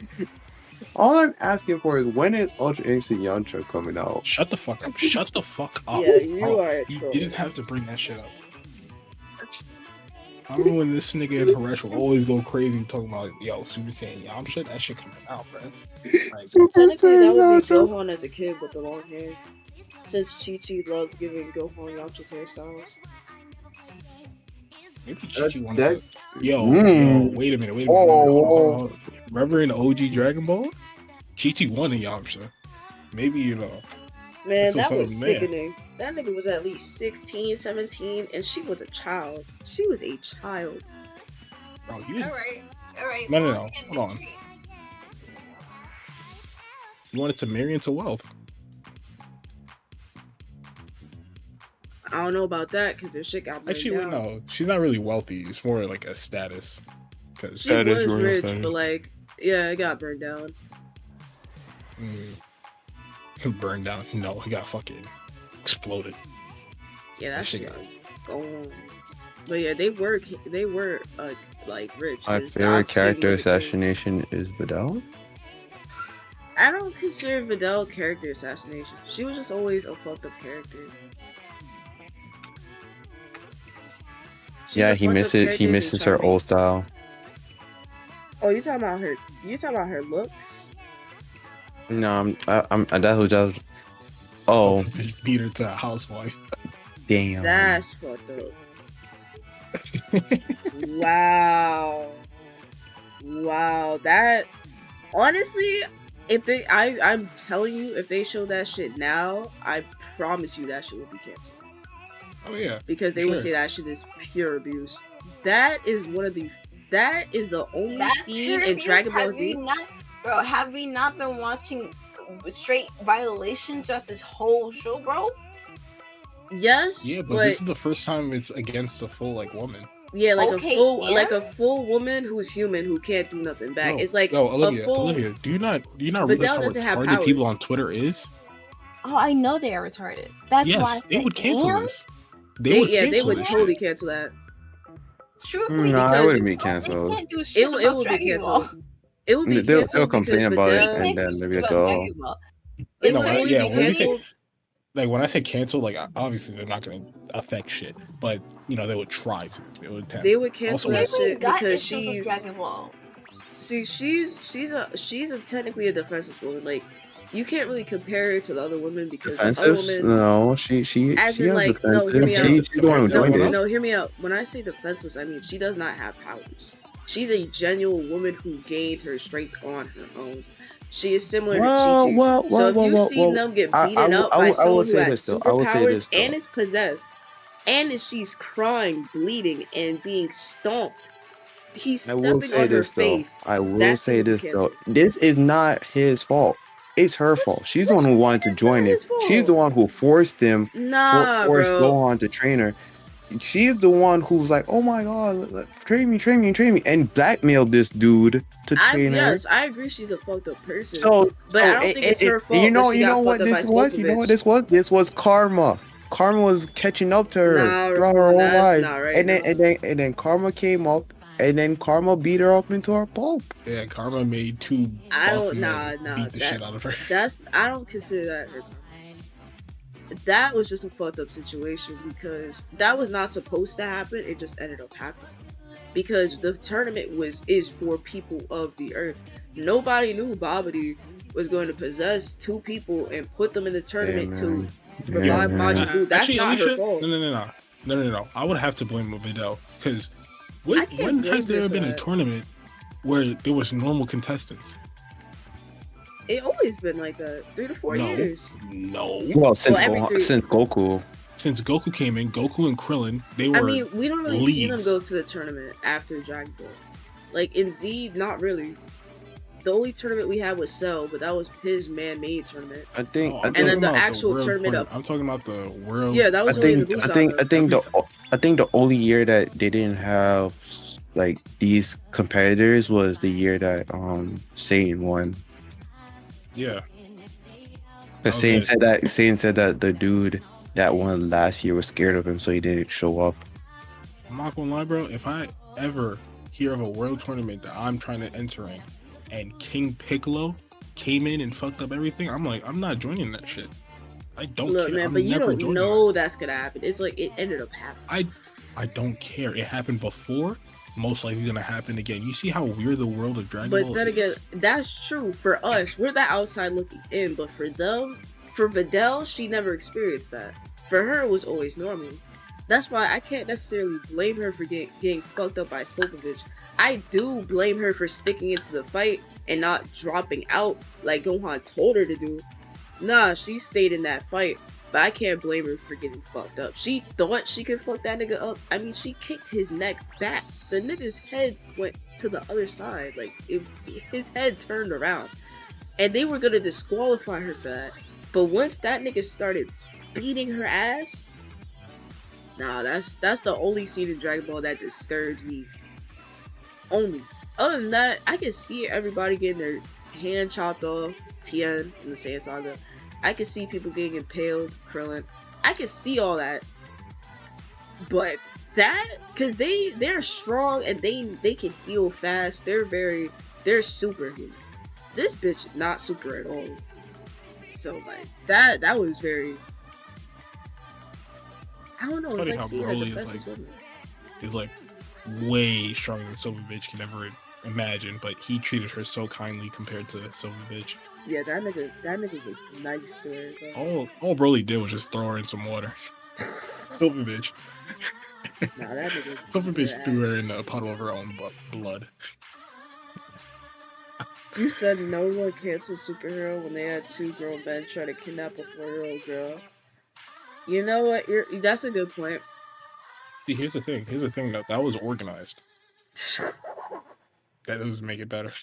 All I'm asking for is when is Ultra Instinct Yamcha coming out? Shut the fuck up. Shut the fuck up. Yeah, you Bro, are a you troll. didn't have to bring that shit up. I remember when this nigga and Haresh would always go crazy talking about, yo, Super Saiyan Yamcha, that shit coming out, bro. Like, Technically, that would be Gohan as a kid with the long hair. Since Chi-Chi loved giving Gohan Yamcha's hairstyles. maybe That's- Chi-Chi wanted that- to... Yo, Mm. wait a minute. Oh. Remember in the OG Dragon Ball? Chi-Chi won a Yamcha. Maybe, you know. Man, So that was something there. sickening. That nigga was at least 16, 17, and she was a child. She was a child. Bro, you, Alright. No, hold on. you wanted to marry into wealth. I don't know about that because their shit got burned Actually, down. no. She's not really wealthy. It's more like a status. Cause She That is was royal rich, status. but like, yeah, it got burned down. burned down. No, he got fucking exploded. Yeah, that That shit shit got- was gone. But yeah, they were like rich. My 'cause the favorite Ox King character was a king. assassination is Vidal. I don't consider Vidal character assassination. She was just always a fucked up character. She's Yeah, a he fucked up misses character he who's misses trying her to make- old style. Oh, you talking about her? You talking about her looks? No, that was oh Beat her to a housewife. damn. That's fucked up. Wow. Wow. That honestly, if they I'm telling you, if they show that shit now, I promise you that shit will be canceled. Oh yeah. Because they would say that shit is pure abuse. That is the only That's scene pure in Dragon Ball abuse. Z. Have we not been watching straight violations throughout this whole show, bro? Yes, Yeah, but but this is the first time it's against a full like woman. yeah, like Okay, a full woman who's human who can't do nothing back. No, It's like no, a full. Olivia, do you not Vidal realize how doesn't have retarded people powers. on Twitter is? Oh, I know they are retarded. That's why. Yes, they would cancel and this. They would cancel They would this totally shit. cancel that. Truthfully, No, I because wouldn't be they canceled. can't do shit It about will be Dragon canceled. Ball. It will be They'll canceled complain because about it Vidal. and then they'll be like, About oh. Dragon Ball. It No, will when I- fully yeah, be when we say- canceled. Like when I say cancel, like obviously they're not going to affect shit, but you know they would try to. They would attempt. They would cancel Also, that Maybe shit got because issues with she's Dragon Ball. she's a technically a defenseless woman. Like you can't really compare her to the other women because the other Defensive? women. No, she As has in, like, no, defensive. hear me out. She's the one who No, joined it. no, hear me out. When I say defenseless, I mean she does not have powers. She's a genuine woman who gained her strength on her own. She is similar to Chi-Chi. So if you've seen them get beaten up by someone who has superpowers and is possessed, and she's crying, bleeding, and being stomped. He's I will stepping say on her this though. face. I will That's say gonna be this though. canceled. This is not his fault. It's her fault. She's the one who wanted to It's not join him. his She's the fault. one who forced him, Nah, forced bro. Gohan to train her. She's the one who's like, "Oh my god, train me," and blackmailed this dude to train her. Yes, I agree. She's a fucked up person. So, But I don't think it's her fault. you know, that she got what fucked up by this was. You know what Spopovich. this was. This was karma. Karma was catching up to her Nah, throughout her Ramon, whole that's life, not right. and then karma came up, and then karma beat her up into her pulp. Yeah, Karma made two buff men beat the shit out of her. I don't consider that her. That was just a fucked up situation because that was not supposed to happen. It just ended up happening because the tournament is for people of the earth. Nobody knew Babidi was going to possess two people and put them in the tournament to revive Majin Buu. That's Actually, not Alicia, her fault. No. I would have to blame Videl because when has there been a tournament where there was normal contestants? It always been like that. 3 to 4 years. No. Well, since Goku. Since Goku came in, Goku and Krillin, they were. I mean, we don't really see them leads. go to the tournament after Dragon Ball. Like in Z, not really. The only tournament we had was Cell, but that was his man-made tournament. I think and then the actual tournament I'm talking about the world. Yeah, that was only the Buu I think the only year that they didn't have like these competitors was the year that Saiyan won. Yeah. Because Saiyan said that the dude that won last year was scared of him, so he didn't show up. I'm not gonna lie, bro. If I ever hear of a world tournament that I'm trying to enter in, and King Piccolo came in and fucked up everything, I'm like, I'm not joining that shit. I don't care. Man, but you don't know that's gonna happen. It's like it ended up happening. I don't care. It happened before. Most likely gonna happen again. You see how weird the world of Dragon Ball is? But then again, that's true for us. We're the outside looking in, but for them, for Videl, she never experienced that. For her, it was always normal. That's why I can't necessarily blame her for getting fucked up by Spopovich. I do blame her for sticking into the fight and not dropping out like Gohan told her to do. Nah, she stayed in that fight. But I can't blame her for getting fucked up. She thought she could fuck that nigga up. I mean, she kicked his neck back. The nigga's head went to the other side. Like, his head turned around. And they were gonna disqualify her for that. But once that nigga started beating her ass, nah, that's the only scene in Dragon Ball that disturbed me. Only. Other than that, I can see everybody getting their hand chopped off. Tien in the Saiyan Saga. I can see people getting impaled, Krillin. I can see all that. But that, because they're strong and they can heal fast. They're superhuman. This bitch is not super at all. So like that was very, I don't know, it's like seeing a defenseless woman. Is like way stronger than Silver Bitch can ever imagine, but he treated her so kindly compared to Silver Bitch. Yeah, that nigga was nice to her. Bro. All Broly did was just throw her in some water. Silver Bitch. Nah, that nigga. Silver Bitch threw her in a puddle of her own blood. You said no one cancels superhero when they had two grown men try to kidnap a 4-year-old girl. You know what? That's a good point. See, here's the thing. That was organized. That doesn't make it better.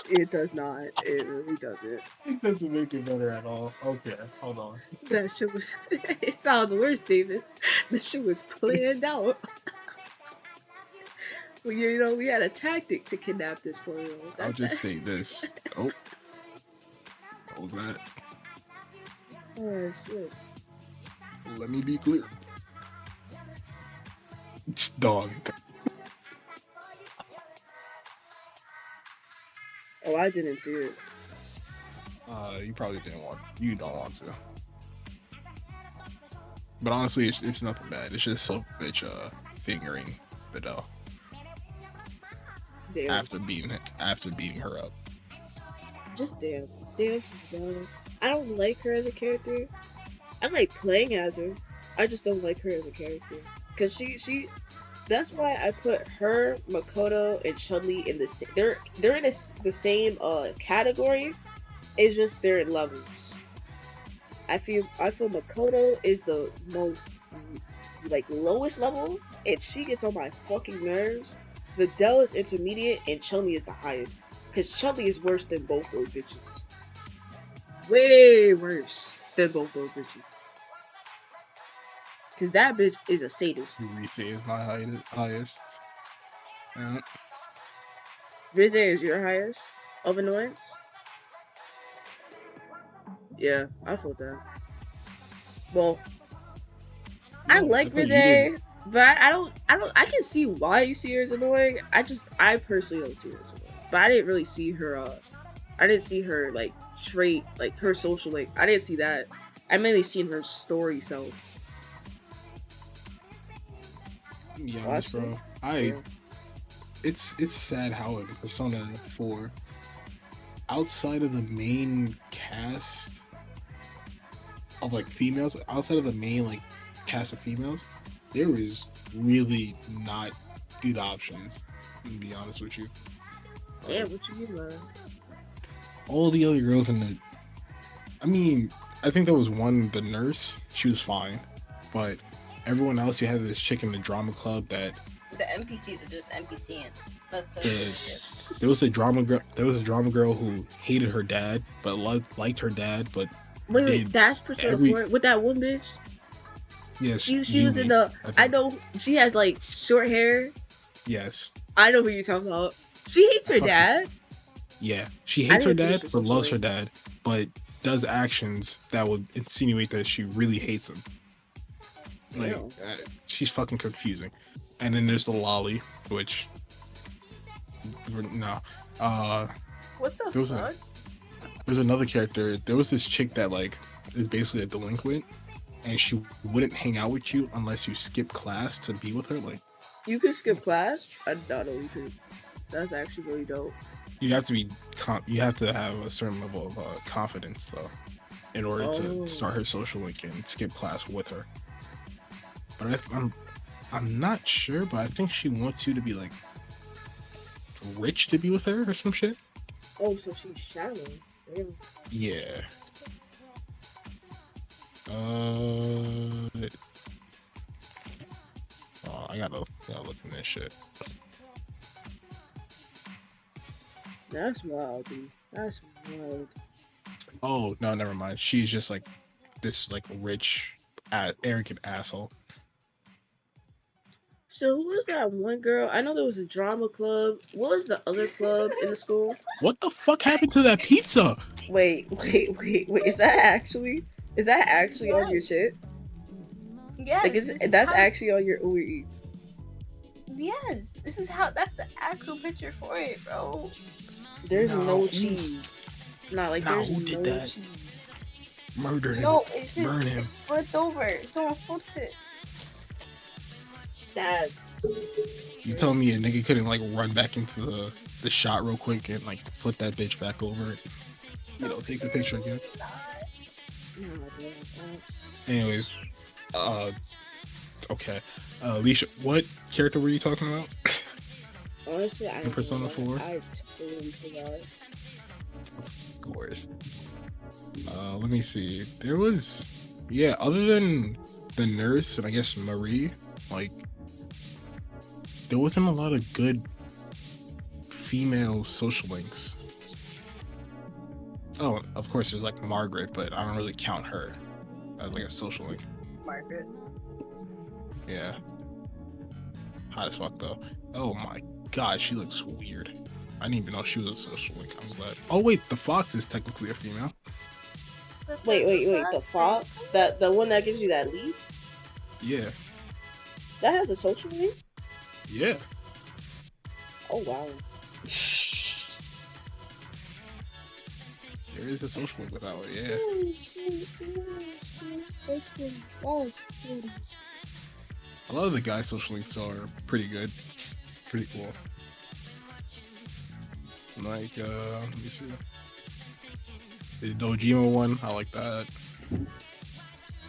It does not. It really doesn't. It doesn't make it better at all. Okay, hold on. That shit was... It sounds worse, David. That shit was planned out. Well, you know, we had a tactic to kidnap this 4-year-old. I'll just say this. Oh. What was that? Oh, shit. Let me be clear. Dog. Oh, I didn't see it. You probably you don't want to. But honestly, it's nothing bad. It's just so bitch fingering Videl. Damn. After beating her up. Just damn to Videl. I don't like her as a character. I like playing as her. I just don't like her as a character. Cause she that's why I put her, Makoto, and Chun-Li in the same. They're in the same category. It's just they're in levels. I feel Makoto is the most like lowest level, and she gets on my fucking nerves. Videl is intermediate, and Chummy is the highest. Cause Chummy is worse than both those bitches. Way worse than both those bitches. Cause that bitch is a sadist. Reese is my highest. Rizze is your highest of annoyance? Yeah, I feel that. Well, I like Rizze, but I can see why you see her as annoying. I personally don't see her as annoying. But I didn't really see her, I didn't see her, like, trait, like, her social link. I didn't see that. I mainly seen her story self. Yeah, honest, bro. It's sad how in Persona 4, outside of the main cast of like females, outside of the main like cast of females, there is really not good options. To be honest with you. Yeah, what you mean, man? All the other girls in the, I mean, I think there was one, the nurse. She was fine, but everyone else, you had this chick in the drama club that. The NPCs are just NPCing. There was a drama girl. There was a drama girl who hated her dad, but liked her dad. But wait, that's Persona 4 with that one bitch. Yes, she was in the. I know she has like short hair. Yes, I know who you're talking about. She hates her dad. Yeah, she hates her dad, but loves her dad, but does actions that would insinuate that she really hates him. Like, she's fucking confusing. And then there's the lolly, which no. What the fuck? There's another character. There was this chick that like is basically a delinquent, and she wouldn't hang out with you unless you skip class to be with her. Like, you could skip class? I don't know you could. That's actually really dope. You have to be. You have to have a certain level of confidence though, in order to start her social link and skip class with her. But I'm not sure, but I think she wants you to be like rich to be with her or some shit. Oh, so she's shallow. Damn. Yeah. I gotta look in this shit. That's wild, dude. That's wild. Oh no, never mind. She's just like this like rich, arrogant asshole. So who was that one girl? I know there was a drama club. What was the other club in the school? What the fuck happened to that pizza? Wait. Is that actually on your shit? Yes. Like, that's actually on your Uber Eats. Yes. That's the actual picture for it, bro. There's no cheese. There's who did that? Cheese. Murder him. No, it's just burn him. It's flipped over. Someone flipped it. Dad. You tell me a nigga couldn't like run back into the shot real quick and like flip that bitch back over, take the picture again. Anyways, okay. Alicia, what character were you talking about? Honestly, in Persona 4? I totally forgot. Of course. Let me see. There was, other than the nurse and I guess Marie, like, there wasn't a lot of good female social links. Oh, of course, there's like Margaret, but I don't really count her as like a social link. Margaret. Yeah. Hot as fuck though. Oh my god, she looks weird. I didn't even know she was a social link. I'm glad. Oh wait, the fox is technically a female. Wait, the fox? The one that gives you that leaf? Yeah. That has a social link? Yeah. Oh wow. There is a social link with that one, yeah. Oh, shit. That's funny. That's funny. A lot of the guy social links are pretty good. Pretty cool. Like, let me see. The Dojima one, I like that.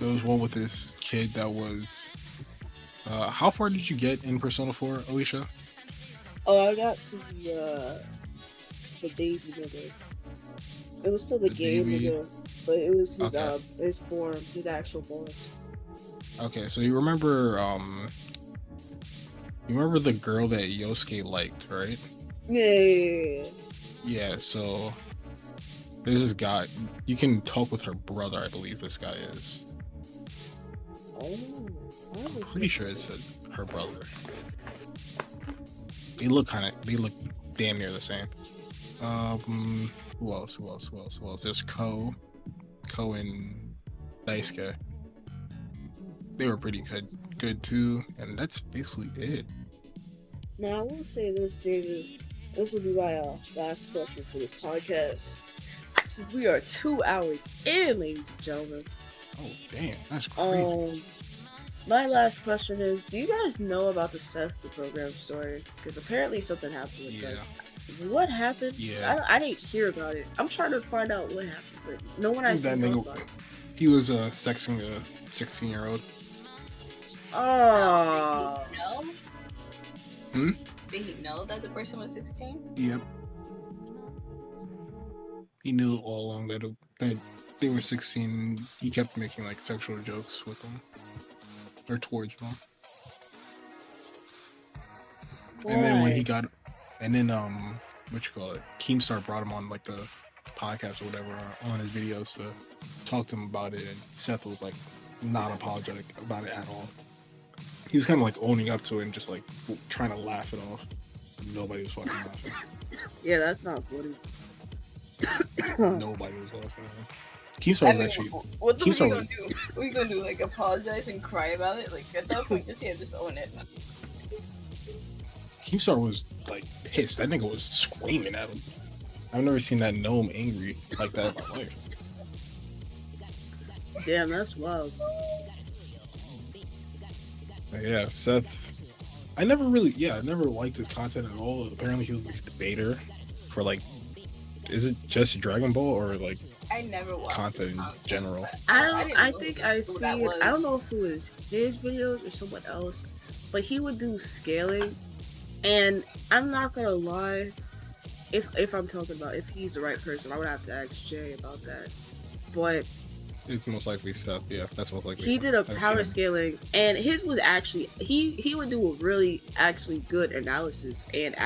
There was one with this kid that was... how far did you get in Persona 4, Alicia? Oh, I got to the baby nigga. It was still the game nigga, but it was his form, his actual boss. Okay, so you remember the girl that Yosuke liked, right? Yeah. Yeah, so there's this guy. You can talk with her brother, I believe this guy is. Oh. I'm pretty sure it said her brother. They look damn near the same. Who else? There's Ko and Daisuke. They were pretty good too, and that's basically it. Now I will say this, David. This will be my last question for this podcast. Since we are 2 hours in, ladies and gentlemen. Oh damn, that's crazy. My last question is: do you guys know about the Seth the Programmer story? Because apparently something happened with Seth. What happened? Yeah. I didn't hear about it. I'm trying to find out what happened, but no one I seen talk about it. He was sexing a 16-year-old. Oh. Did he know that the person was 16? Yep. He knew all along that they were 16. He kept making like sexual jokes with them or towards them. Why? And then when he got, Keemstar brought him on like the podcast or whatever, on his videos to talk to him about it, and Seth was like not apologetic about it at all. He was kind of like owning up to it and just like trying to laugh it off. Nobody was fucking laughing. Yeah, that's not funny. Nobody was laughing. Keemstar was actually. What are we gonna do? What are we gonna do? Like apologize and cry about it? Like at that point, just own it. Keemstar was like pissed. That nigga was screaming at him. I've never seen that gnome angry like that in my life. Damn, that's wild. Yeah, Seth. I never liked his content at all. Apparently, he was like a debater for like. Is it just Dragon Ball or like I never watched content in general? I think I see it. I don't know if it was his videos or someone else, but he would do scaling, and I'm not gonna lie. If I'm talking about if he's the right person, I would have to ask Jay about that. But it's most likely Seth. Yeah, that's most likely. He did a power scaling, and his was actually he would do a really actually good analysis and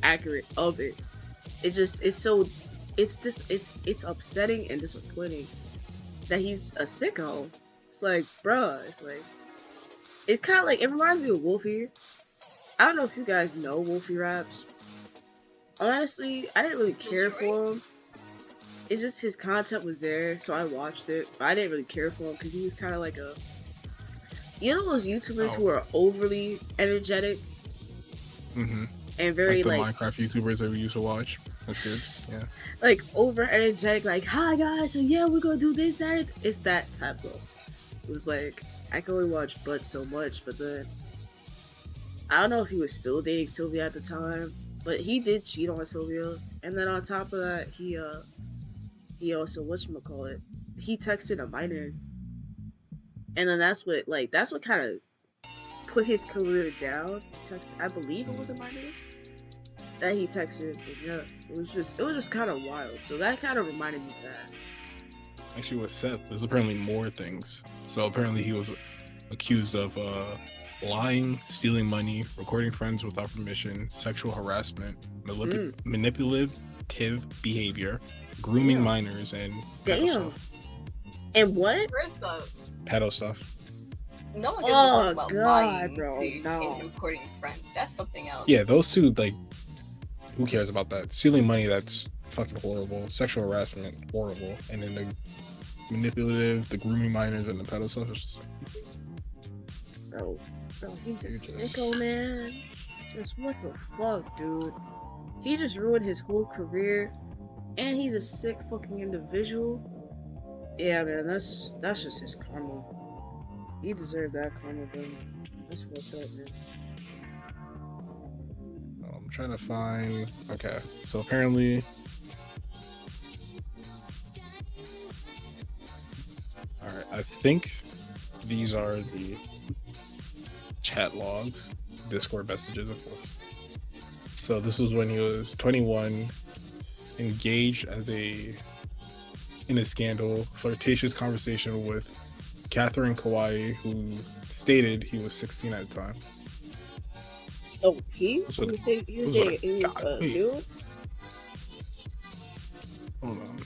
accurate of it. It's upsetting and disappointing that he's a sicko. It's like, bruh, it's kind of like, it reminds me of Wolfie. I don't know if you guys know Wolfie raps. Honestly, I didn't really care for him. It's just his content was there, so I watched it. But I didn't really care for him because he was kind of like a, you know, those YouTubers who are overly energetic and very like the Minecraft YouTubers that we used to watch. That's good. Yeah. Like over energetic, like, hi guys, so yeah, we're gonna do this, that. It's that type of. It was like, I could only watch Bud so much, but then I don't know if he was still dating Sylvia at the time, but he did cheat on Sylvia, and then on top of that, he also, whatchamacallit, he texted a minor, and then that's what kind of put his career down. I believe it was a minor that he texted, but yeah, it was just kind of wild. So that kind of reminded me of that. Actually, with Seth, there's apparently more things. So apparently he was accused of lying, stealing money, recording friends without permission, sexual harassment, manipulative behavior, grooming minors, and pedo stuff. And what? First off, pedo stuff. No one gives a fuck about lying bro, and recording friends. That's something else. Yeah, those two, like, who cares about that? Stealing money, that's fucking horrible. Sexual harassment, horrible. And then the manipulative, the grooming minors, and the pedo stuff is just... Bro, he's a sicko, man. Just what the fuck, dude? He just ruined his whole career, and he's a sick fucking individual. Yeah, man, that's just his karma. He deserved that karma, bro. That's fucked up, man. I'm trying to find... Okay, so apparently... Alright, I think these are the chat logs, Discord messages, of course. So this was when he was 21, engaged in a scandal, flirtatious conversation with Catherine Kawai, who stated he was 16 at the time. Oh, he This was was saying he was what I saying he was got. a Wait, dude. hold on.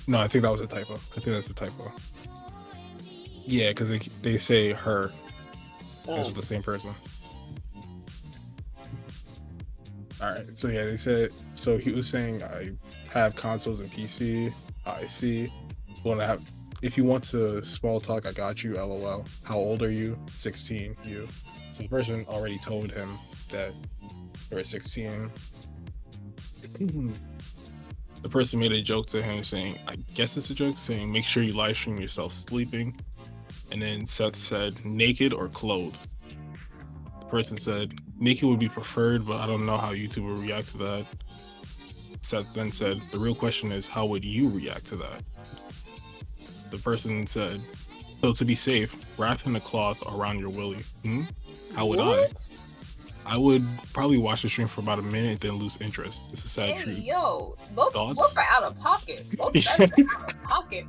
No, I think that was a typo. I think that's a typo. Yeah, because they say her. This was the same person. All right, so yeah, they said, so he was saying, I have consoles and PC. I see. Want to have, if you want to small talk, I got you. LOL. How old are you? 16. You. So the person already told him that they were 16. The person made a joke to him saying, I guess it's a joke, saying, make sure you live stream yourself sleeping. And then Seth said, naked or clothed. The person said, naked would be preferred, but I don't know how YouTube will react to that. Seth then said, the real question is, how would you react to that? The person said, so to be safe, wrap in a cloth around your willy. How would I would probably watch the stream for about a minute, then lose interest. It's a sad truth. Yo, both are out of pocket. Both sides are out of pocket.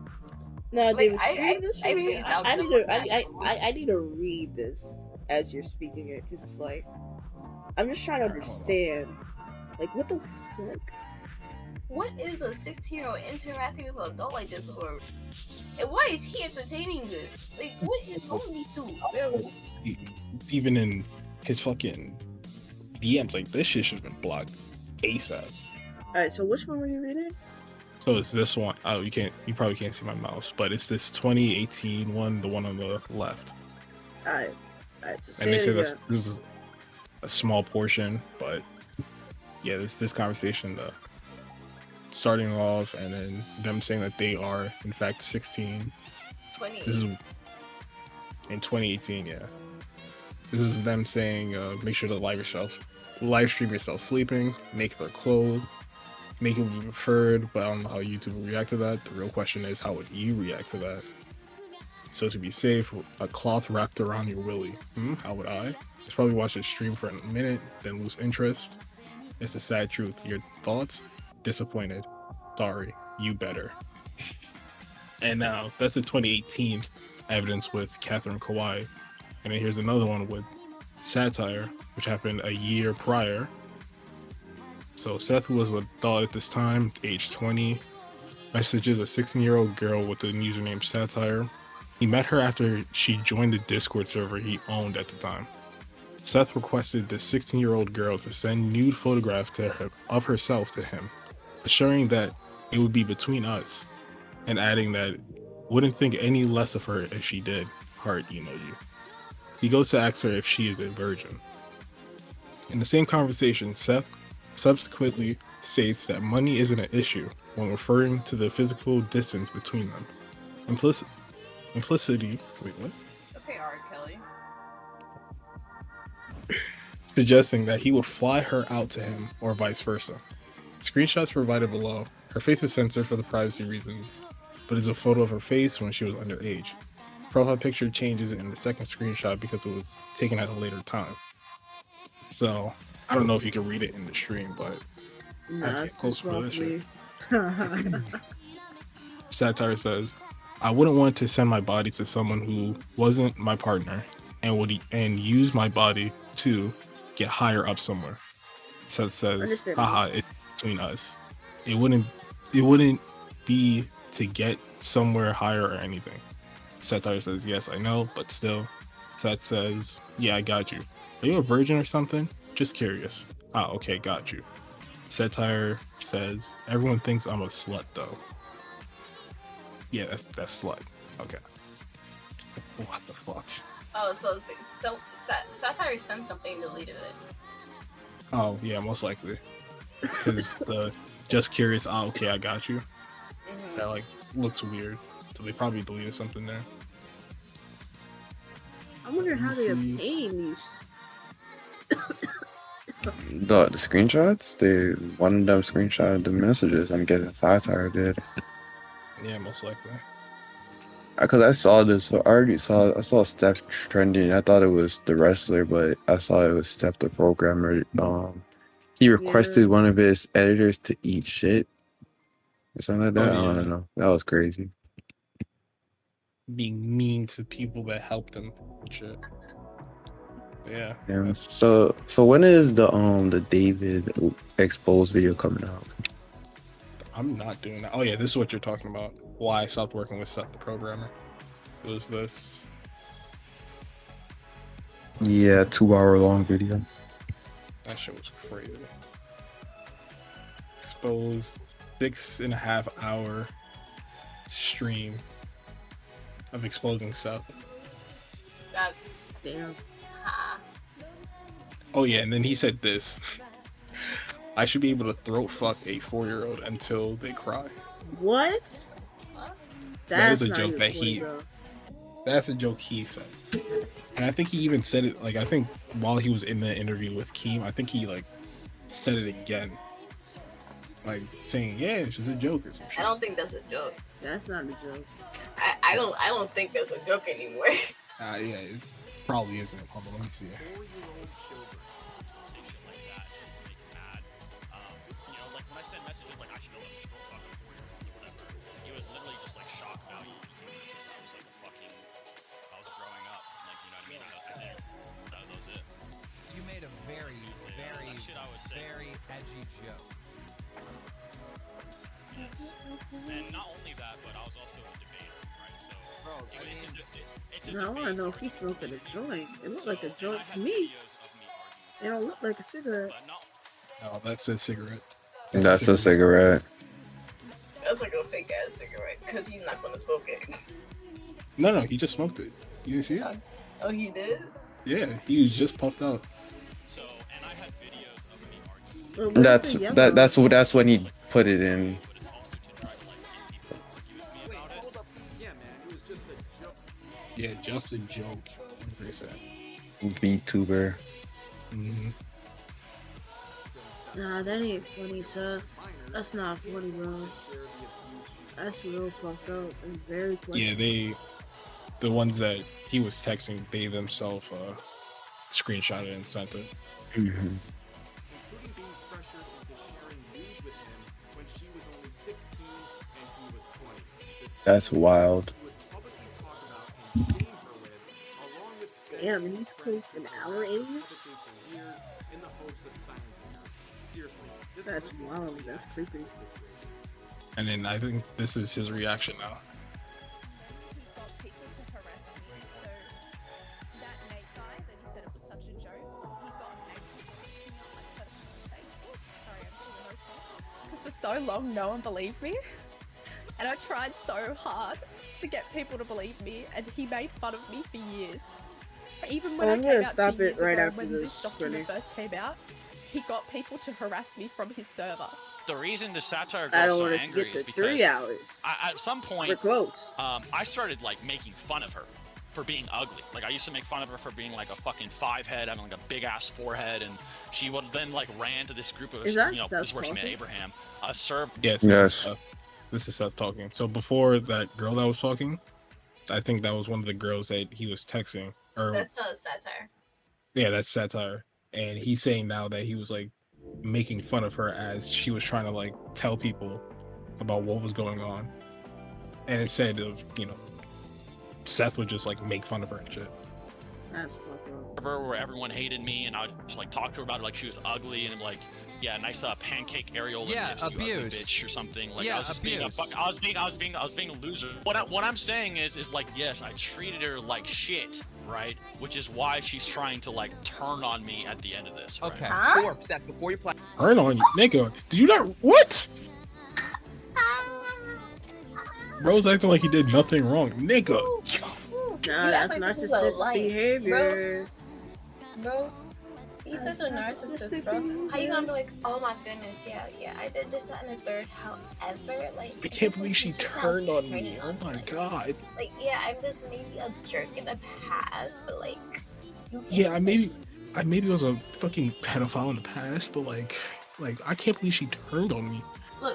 No, Like, David, stream this for I me. phased out I some need of to. that. I need to read this as you're speaking it, because it's like I'm just trying to understand. Like, what the fuck? What is a 16-year-old interacting with an adult like this for? And why is he entertaining this? Like, what is wrong with these two? Even in his fucking DMs, like, this shit should have been blocked ASAP. Alright, so which one were you reading? So it's this one. Oh, you probably can't see my mouse, but it's this 2018 one, the one on the left. Alright, so say And they say it again. this is a small portion, but yeah, this conversation, starting off, and then them saying that they are in fact 16. This is in 2018, yeah. This is them saying, make sure to live stream yourself sleeping, make their clothes, make it be preferred, but I don't know how YouTube will react to that. The real question is, how would you react to that? So to be safe, a cloth wrapped around your willy. How would I? Just probably watch the stream for a minute, then lose interest. It's the sad truth. Your thoughts? Disappointed. Sorry. You better. And now, that's the 2018 evidence with Catherine Kawhi. And then here's another one with Satire, which happened a year prior. So Seth, who was an adult at this time, age 20, messages a 16-year-old girl with the username Satire. He met her after she joined the Discord server he owned at the time. Seth requested the 16-year-old girl to send nude photographs to her of herself to him, assuring that it would be between us, and adding that wouldn't think any less of her if she did. Heart emoji. He goes to ask her if she is a virgin. In the same conversation, Seth subsequently states that money isn't an issue when referring to the physical distance between them. Implicity. Wait, what? Okay, R. Kelly. Suggesting that he would fly her out to him or vice versa. Screenshots provided below. Her face is censored for the privacy reasons, but is a photo of her face when she was underage. Profile picture changes in the second screenshot because it was taken at a later time. So I don't know if you can read it in the stream, but Nah, it's too small for me. Satire says, I wouldn't want to send my body to someone who wasn't my partner and use my body to get higher up somewhere. Seth says, haha, it's between us. It wouldn't be to get somewhere higher or anything. Satire says, yes, I know, but still. Seth says, yeah, I got you. Are you a virgin or something? Just curious. Ah, okay, got you. Satire says, everyone thinks I'm a slut though. Yeah, that's slut. Okay. What the fuck? Oh, so Satire sent something and deleted it. Oh, yeah, most likely. Because the just curious, ah, okay, I got you. That, like, looks weird. So they probably deleted something there. I wonder how they obtain these. The screenshots? One of them screenshotted the messages. I'm guessing Satire did. Yeah, most likely. Because I saw this, I saw Steph trending. I thought it was the wrestler, but I saw it was Seth the Programmer. He requested one of his editors to eat shit or something like that. Oh, yeah. I don't know. That was crazy. being mean to people that helped him and shit. Yeah. Yeah. So when is the David exposed video coming out? I'm not doing that. Oh yeah, this is what you're talking about. Why I stopped working with Seth the Programmer. It was this. Yeah, 2-hour long video. That shit was crazy. Exposed 6.5 hour stream of exposing Seth. That's Damn. Oh yeah, and then he said this. I should be able to throat fuck a 4-year-old until they cry. What? That is That's a not joke even that funny, he- bro. That's a joke he said. And I think he even said it, like, I think while he was in the interview with Keem, I think he, like, said it again. Like, saying, yeah, it's just a joke or some shit. I don't think that's a joke. That's not a joke. I don't think that's a joke anymore. Yeah, it probably isn't. Hold on, let me see. You made a very edgy joke. And not only that, but I was also a debater, right? So, Bro, it's a Now I want to know if he's smoking a joint. It looked like a joint to me. It don't look like a cigarette. No, that's a cigarette. That's a cigarette. That's like a fake ass cigarette because he's not gonna smoke it. No, he just smoked it. You didn't see it? Oh, he did? Yeah, he was just puffed out. So, and I had videos of me arguing, Well, what is it yellow? That's when he put it in. but it's also to try to like get people to argue with me about it. yeah, man, it was just a joke. Yeah, just a joke. What they said. VTuber. Mm-hmm. Nah, that ain't funny, Seth. That's not funny, bro. That's real fucked up and very questionable. Yeah, the ones that he was texting, they themselves screenshot it and sent it. Mm-hmm. Including being pressured into sharing nudes with him when she was only 16 and he was 20. That's wild. He would publicly talk about and shame her with, along with Damn, and he's close in our age? for years in the hopes of silencing her. Seriously, this That's was wild. That's creepy. And then I think this is his reaction now. He got people to harass me. So that Nate guy that he said it was such a joke, he got Nate to harass me on my personal Facebook. Sorry, I'm getting emotional. Because for so long, no one believed me. And I tried so hard to get people to believe me, and he made fun of me for years. Even when I'm I gonna came out stop 2 it years right ago, after when this, this document Brittany. first came out, he got people to harass me from his server. The reason the satire I got don't so want us to angry get to is 3 because hours. at some We're point, close. I started like making fun of her for being ugly. Like I used to make fun of her for being like a fucking 5-head, having like a big ass forehead, and she would then like ran to this group of Is that this Seth is where she met talking? Abraham. Served Yes. Yes. This is Seth talking. So before that girl that was talking, I think that was one of the girls that he was texting. Or That's a satire. yeah, that's satire. And he's saying now that he was like making fun of her as she was trying to like tell people about what was going on. And instead of, Seth would just like make fun of her and shit. That's fucked up. where everyone hated me, and I would just like talk to her about it like she was ugly, and like, yeah, nice pancake areola Yeah, lips, you ugly abuse. bitch or something. Like Yeah, I was just being a abuse. fuck. I was being a loser. What I'm saying is like, yes, I treated her like shit, right? Which is why she's trying to like turn on me at the end of this. Right? Okay. Huh? Seth, before you play. Turn on you, nigga. Did you not? What? Bro's acting like he did nothing wrong, nigga. Nah, that's narcissistic behavior. Bro, he's such a That's narcissist, narcissistic bro. behavior. How you gonna be like, oh my goodness, yeah, I did this, that, and the third. However, like, I can't believe she just not turned on turning me. Oh on my me. god. Like, yeah, I'm just maybe a jerk in the past, but like, you can't Yeah, I maybe was a fucking pedophile in the past, but like I can't believe she turned on me.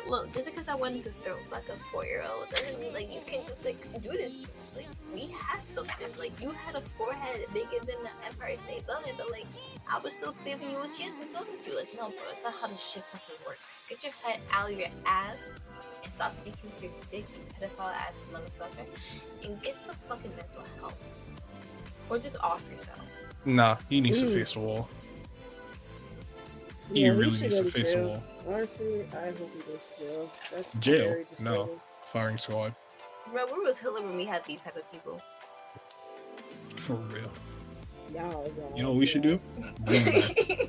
Look, just because I wanted to throw like a 4-year-old doesn't mean like you can just like do this. Like we had something. Like you had a forehead bigger than the Empire State Building, but like I was still giving you a chance and talking to you. Like, no, bro, that's not how this shit fucking works. Get your head out of your ass and stop thinking with your dick, you pedophile ass motherfucker, and get some fucking mental health. Or just off yourself. Nah, he needs to face the wall. He really needs to face the wall. Honestly, I hope he goes to jail. That's Jail? very disturbing. No. Firing squad. Bro, where was Hitler when we had these type of people? For real. Y'all, You know what we should do?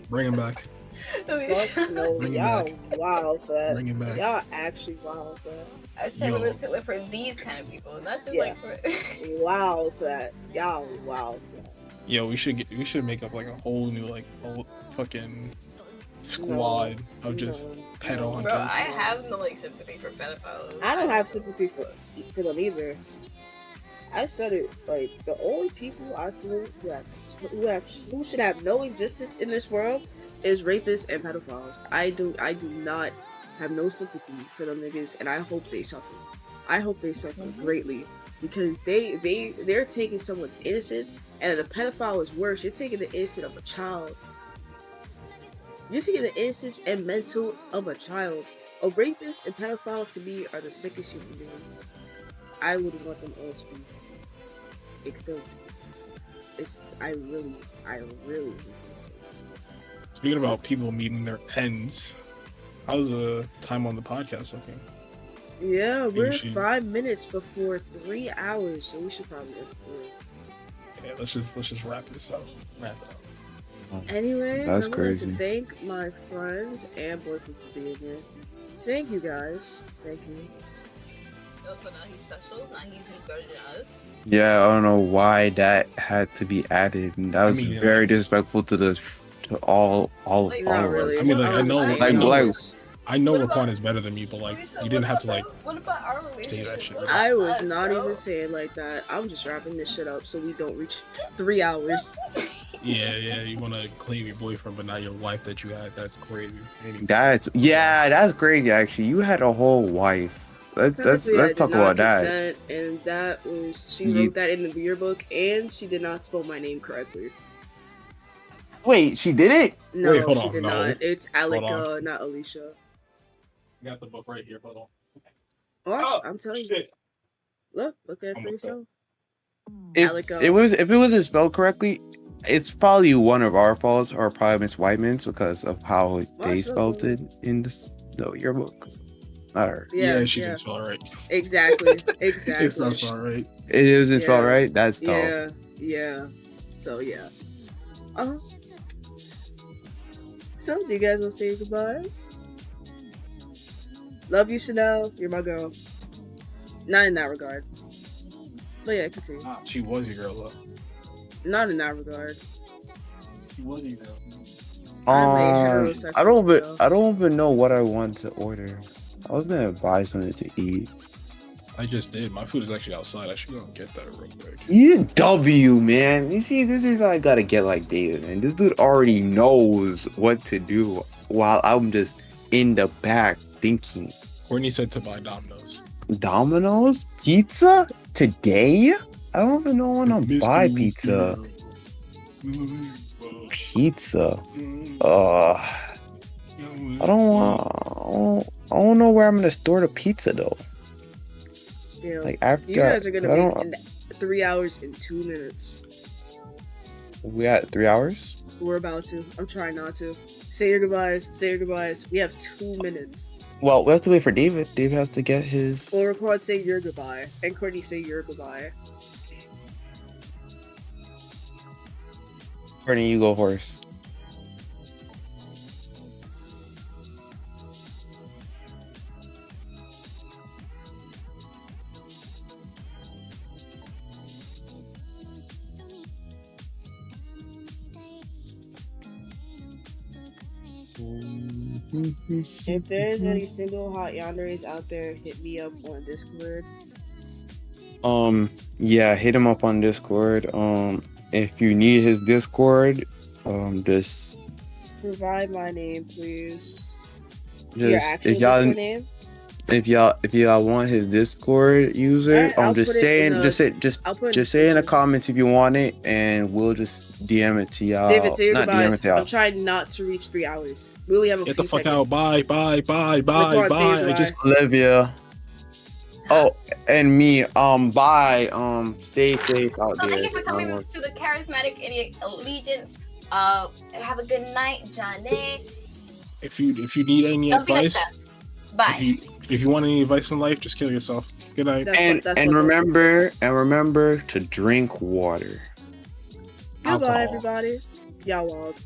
Bring him back. Bring him back. Fuck no, Bring him y'all back. wild for that. Bring him back. Y'all actually wild for that. I said we were Hitler for these kind of people, not just like for. Wild for that. Y'all wild for that. Yo, we should make up like a whole new like whole fucking squad of just pedo hunters. Bro, I have no like sympathy for pedophiles. I don't have sympathy for them either. I said it, like, the only people I feel who should have no existence in this world is rapists and pedophiles. I do not have no sympathy for them niggas, and I hope they suffer. I hope they suffer greatly, because they're taking someone's innocence, and a pedophile is worse. You're taking the innocence of a child. You're taking the innocence and mental of a child. A rapist and pedophile, to me, are the sickest human beings. I would want them all to be extinct. I really think so. Speaking about people meeting their ends, how's the time on the podcast looking? Yeah, we're 5 minutes before 3 hours, so we should probably end it. Yeah, let's just wrap this up. Anyways, That's I crazy. wanted to thank my friends and boyfriend for being here. Thank you guys. Thank you. So now he's special. Now he's better than us. Yeah, I don't know why that had to be added. And that was very disrespectful to all of Like, us. Not really. I mean, like, I know Raquan is better than me, but like, you didn't have to like What about our say relationship? that shit. What I about was us, not bro? even saying like that. I'm just wrapping this shit up so we don't reach 3 hours. Yeah, you want to claim your boyfriend, but not your wife that you had. That's crazy. Anyway. That's crazy. Actually, you had a whole wife. Let's Technically, I did talk not about that. consent, and that was she wrote that in the yearbook, and she did not spell my name correctly. Wait, she did it? No, Wait, hold she on, did no. not. It's Hold Alika, not Alicia. I got the book right here. Hold on. Watch, I'm telling you. Shit. Look at it for Almost yourself. If Alika. it wasn't spelled correctly, it's probably one of our faults or probably Miss Whiteman's because of how they spelled it in the yearbook. Not her. Yeah, she didn't spell it right. Exactly. It's not spelled right. It isn't spelled right? That's tough. Yeah. So yeah. So do you guys want to say your goodbyes? Love you, Chanel. You're my girl. Not in that regard. But yeah, continue. She was your girl, though. Not in that regard. She was your girl. I don't even know what I want to order. I was gonna buy something to eat. I just did. My food is actually outside. I should go and get that real quick. EW, man. You see, this is why I gotta get like David, man. This dude already knows what to do while I'm just in the back thinking. Courtney said to buy Domino's. Domino's? Pizza? Today? I don't even know when I'm buy pizza. Pizza. I don't know where I'm gonna store the pizza though. Yeah. Like after you guys are gonna be in 3 hours and 2 minutes. We at 3 hours? We're about to. I'm trying not to. Say your goodbyes. Say your goodbyes. We have 2 minutes. Well, we have to wait for David. David has to get his. Well, record say your goodbye, and Courtney say your goodbye. Courtney, you go first. If there's any single hot yanderes out there, hit me up on Discord. Yeah, hit him up on Discord. If you need his Discord, just provide my name, please. Your actual if y'all Discord name? if y'all want his Discord user, Alright, I'll just put it saying, in just say, I'll put it just say in the description. comments if you want it, and we'll just DM it to y'all. David, say your Not DM it goodbyes. to y'all. I'm trying not to reach 3 hours. We only have a Get few the fuck seconds. out. Bye. Like, come on, say your I just goodbye. Olivia. Oh, and me. Bye. Stay safe out So there. thank you for coming to the Charismatic Idiot Allegiance. Have a good night, Johnny. if you need any Don't be like advice, that. Bye. if you want any advice in life, just kill yourself. Good night. That's And what remember to drink water. Goodbye, Alcohol. everybody. Y'all wild.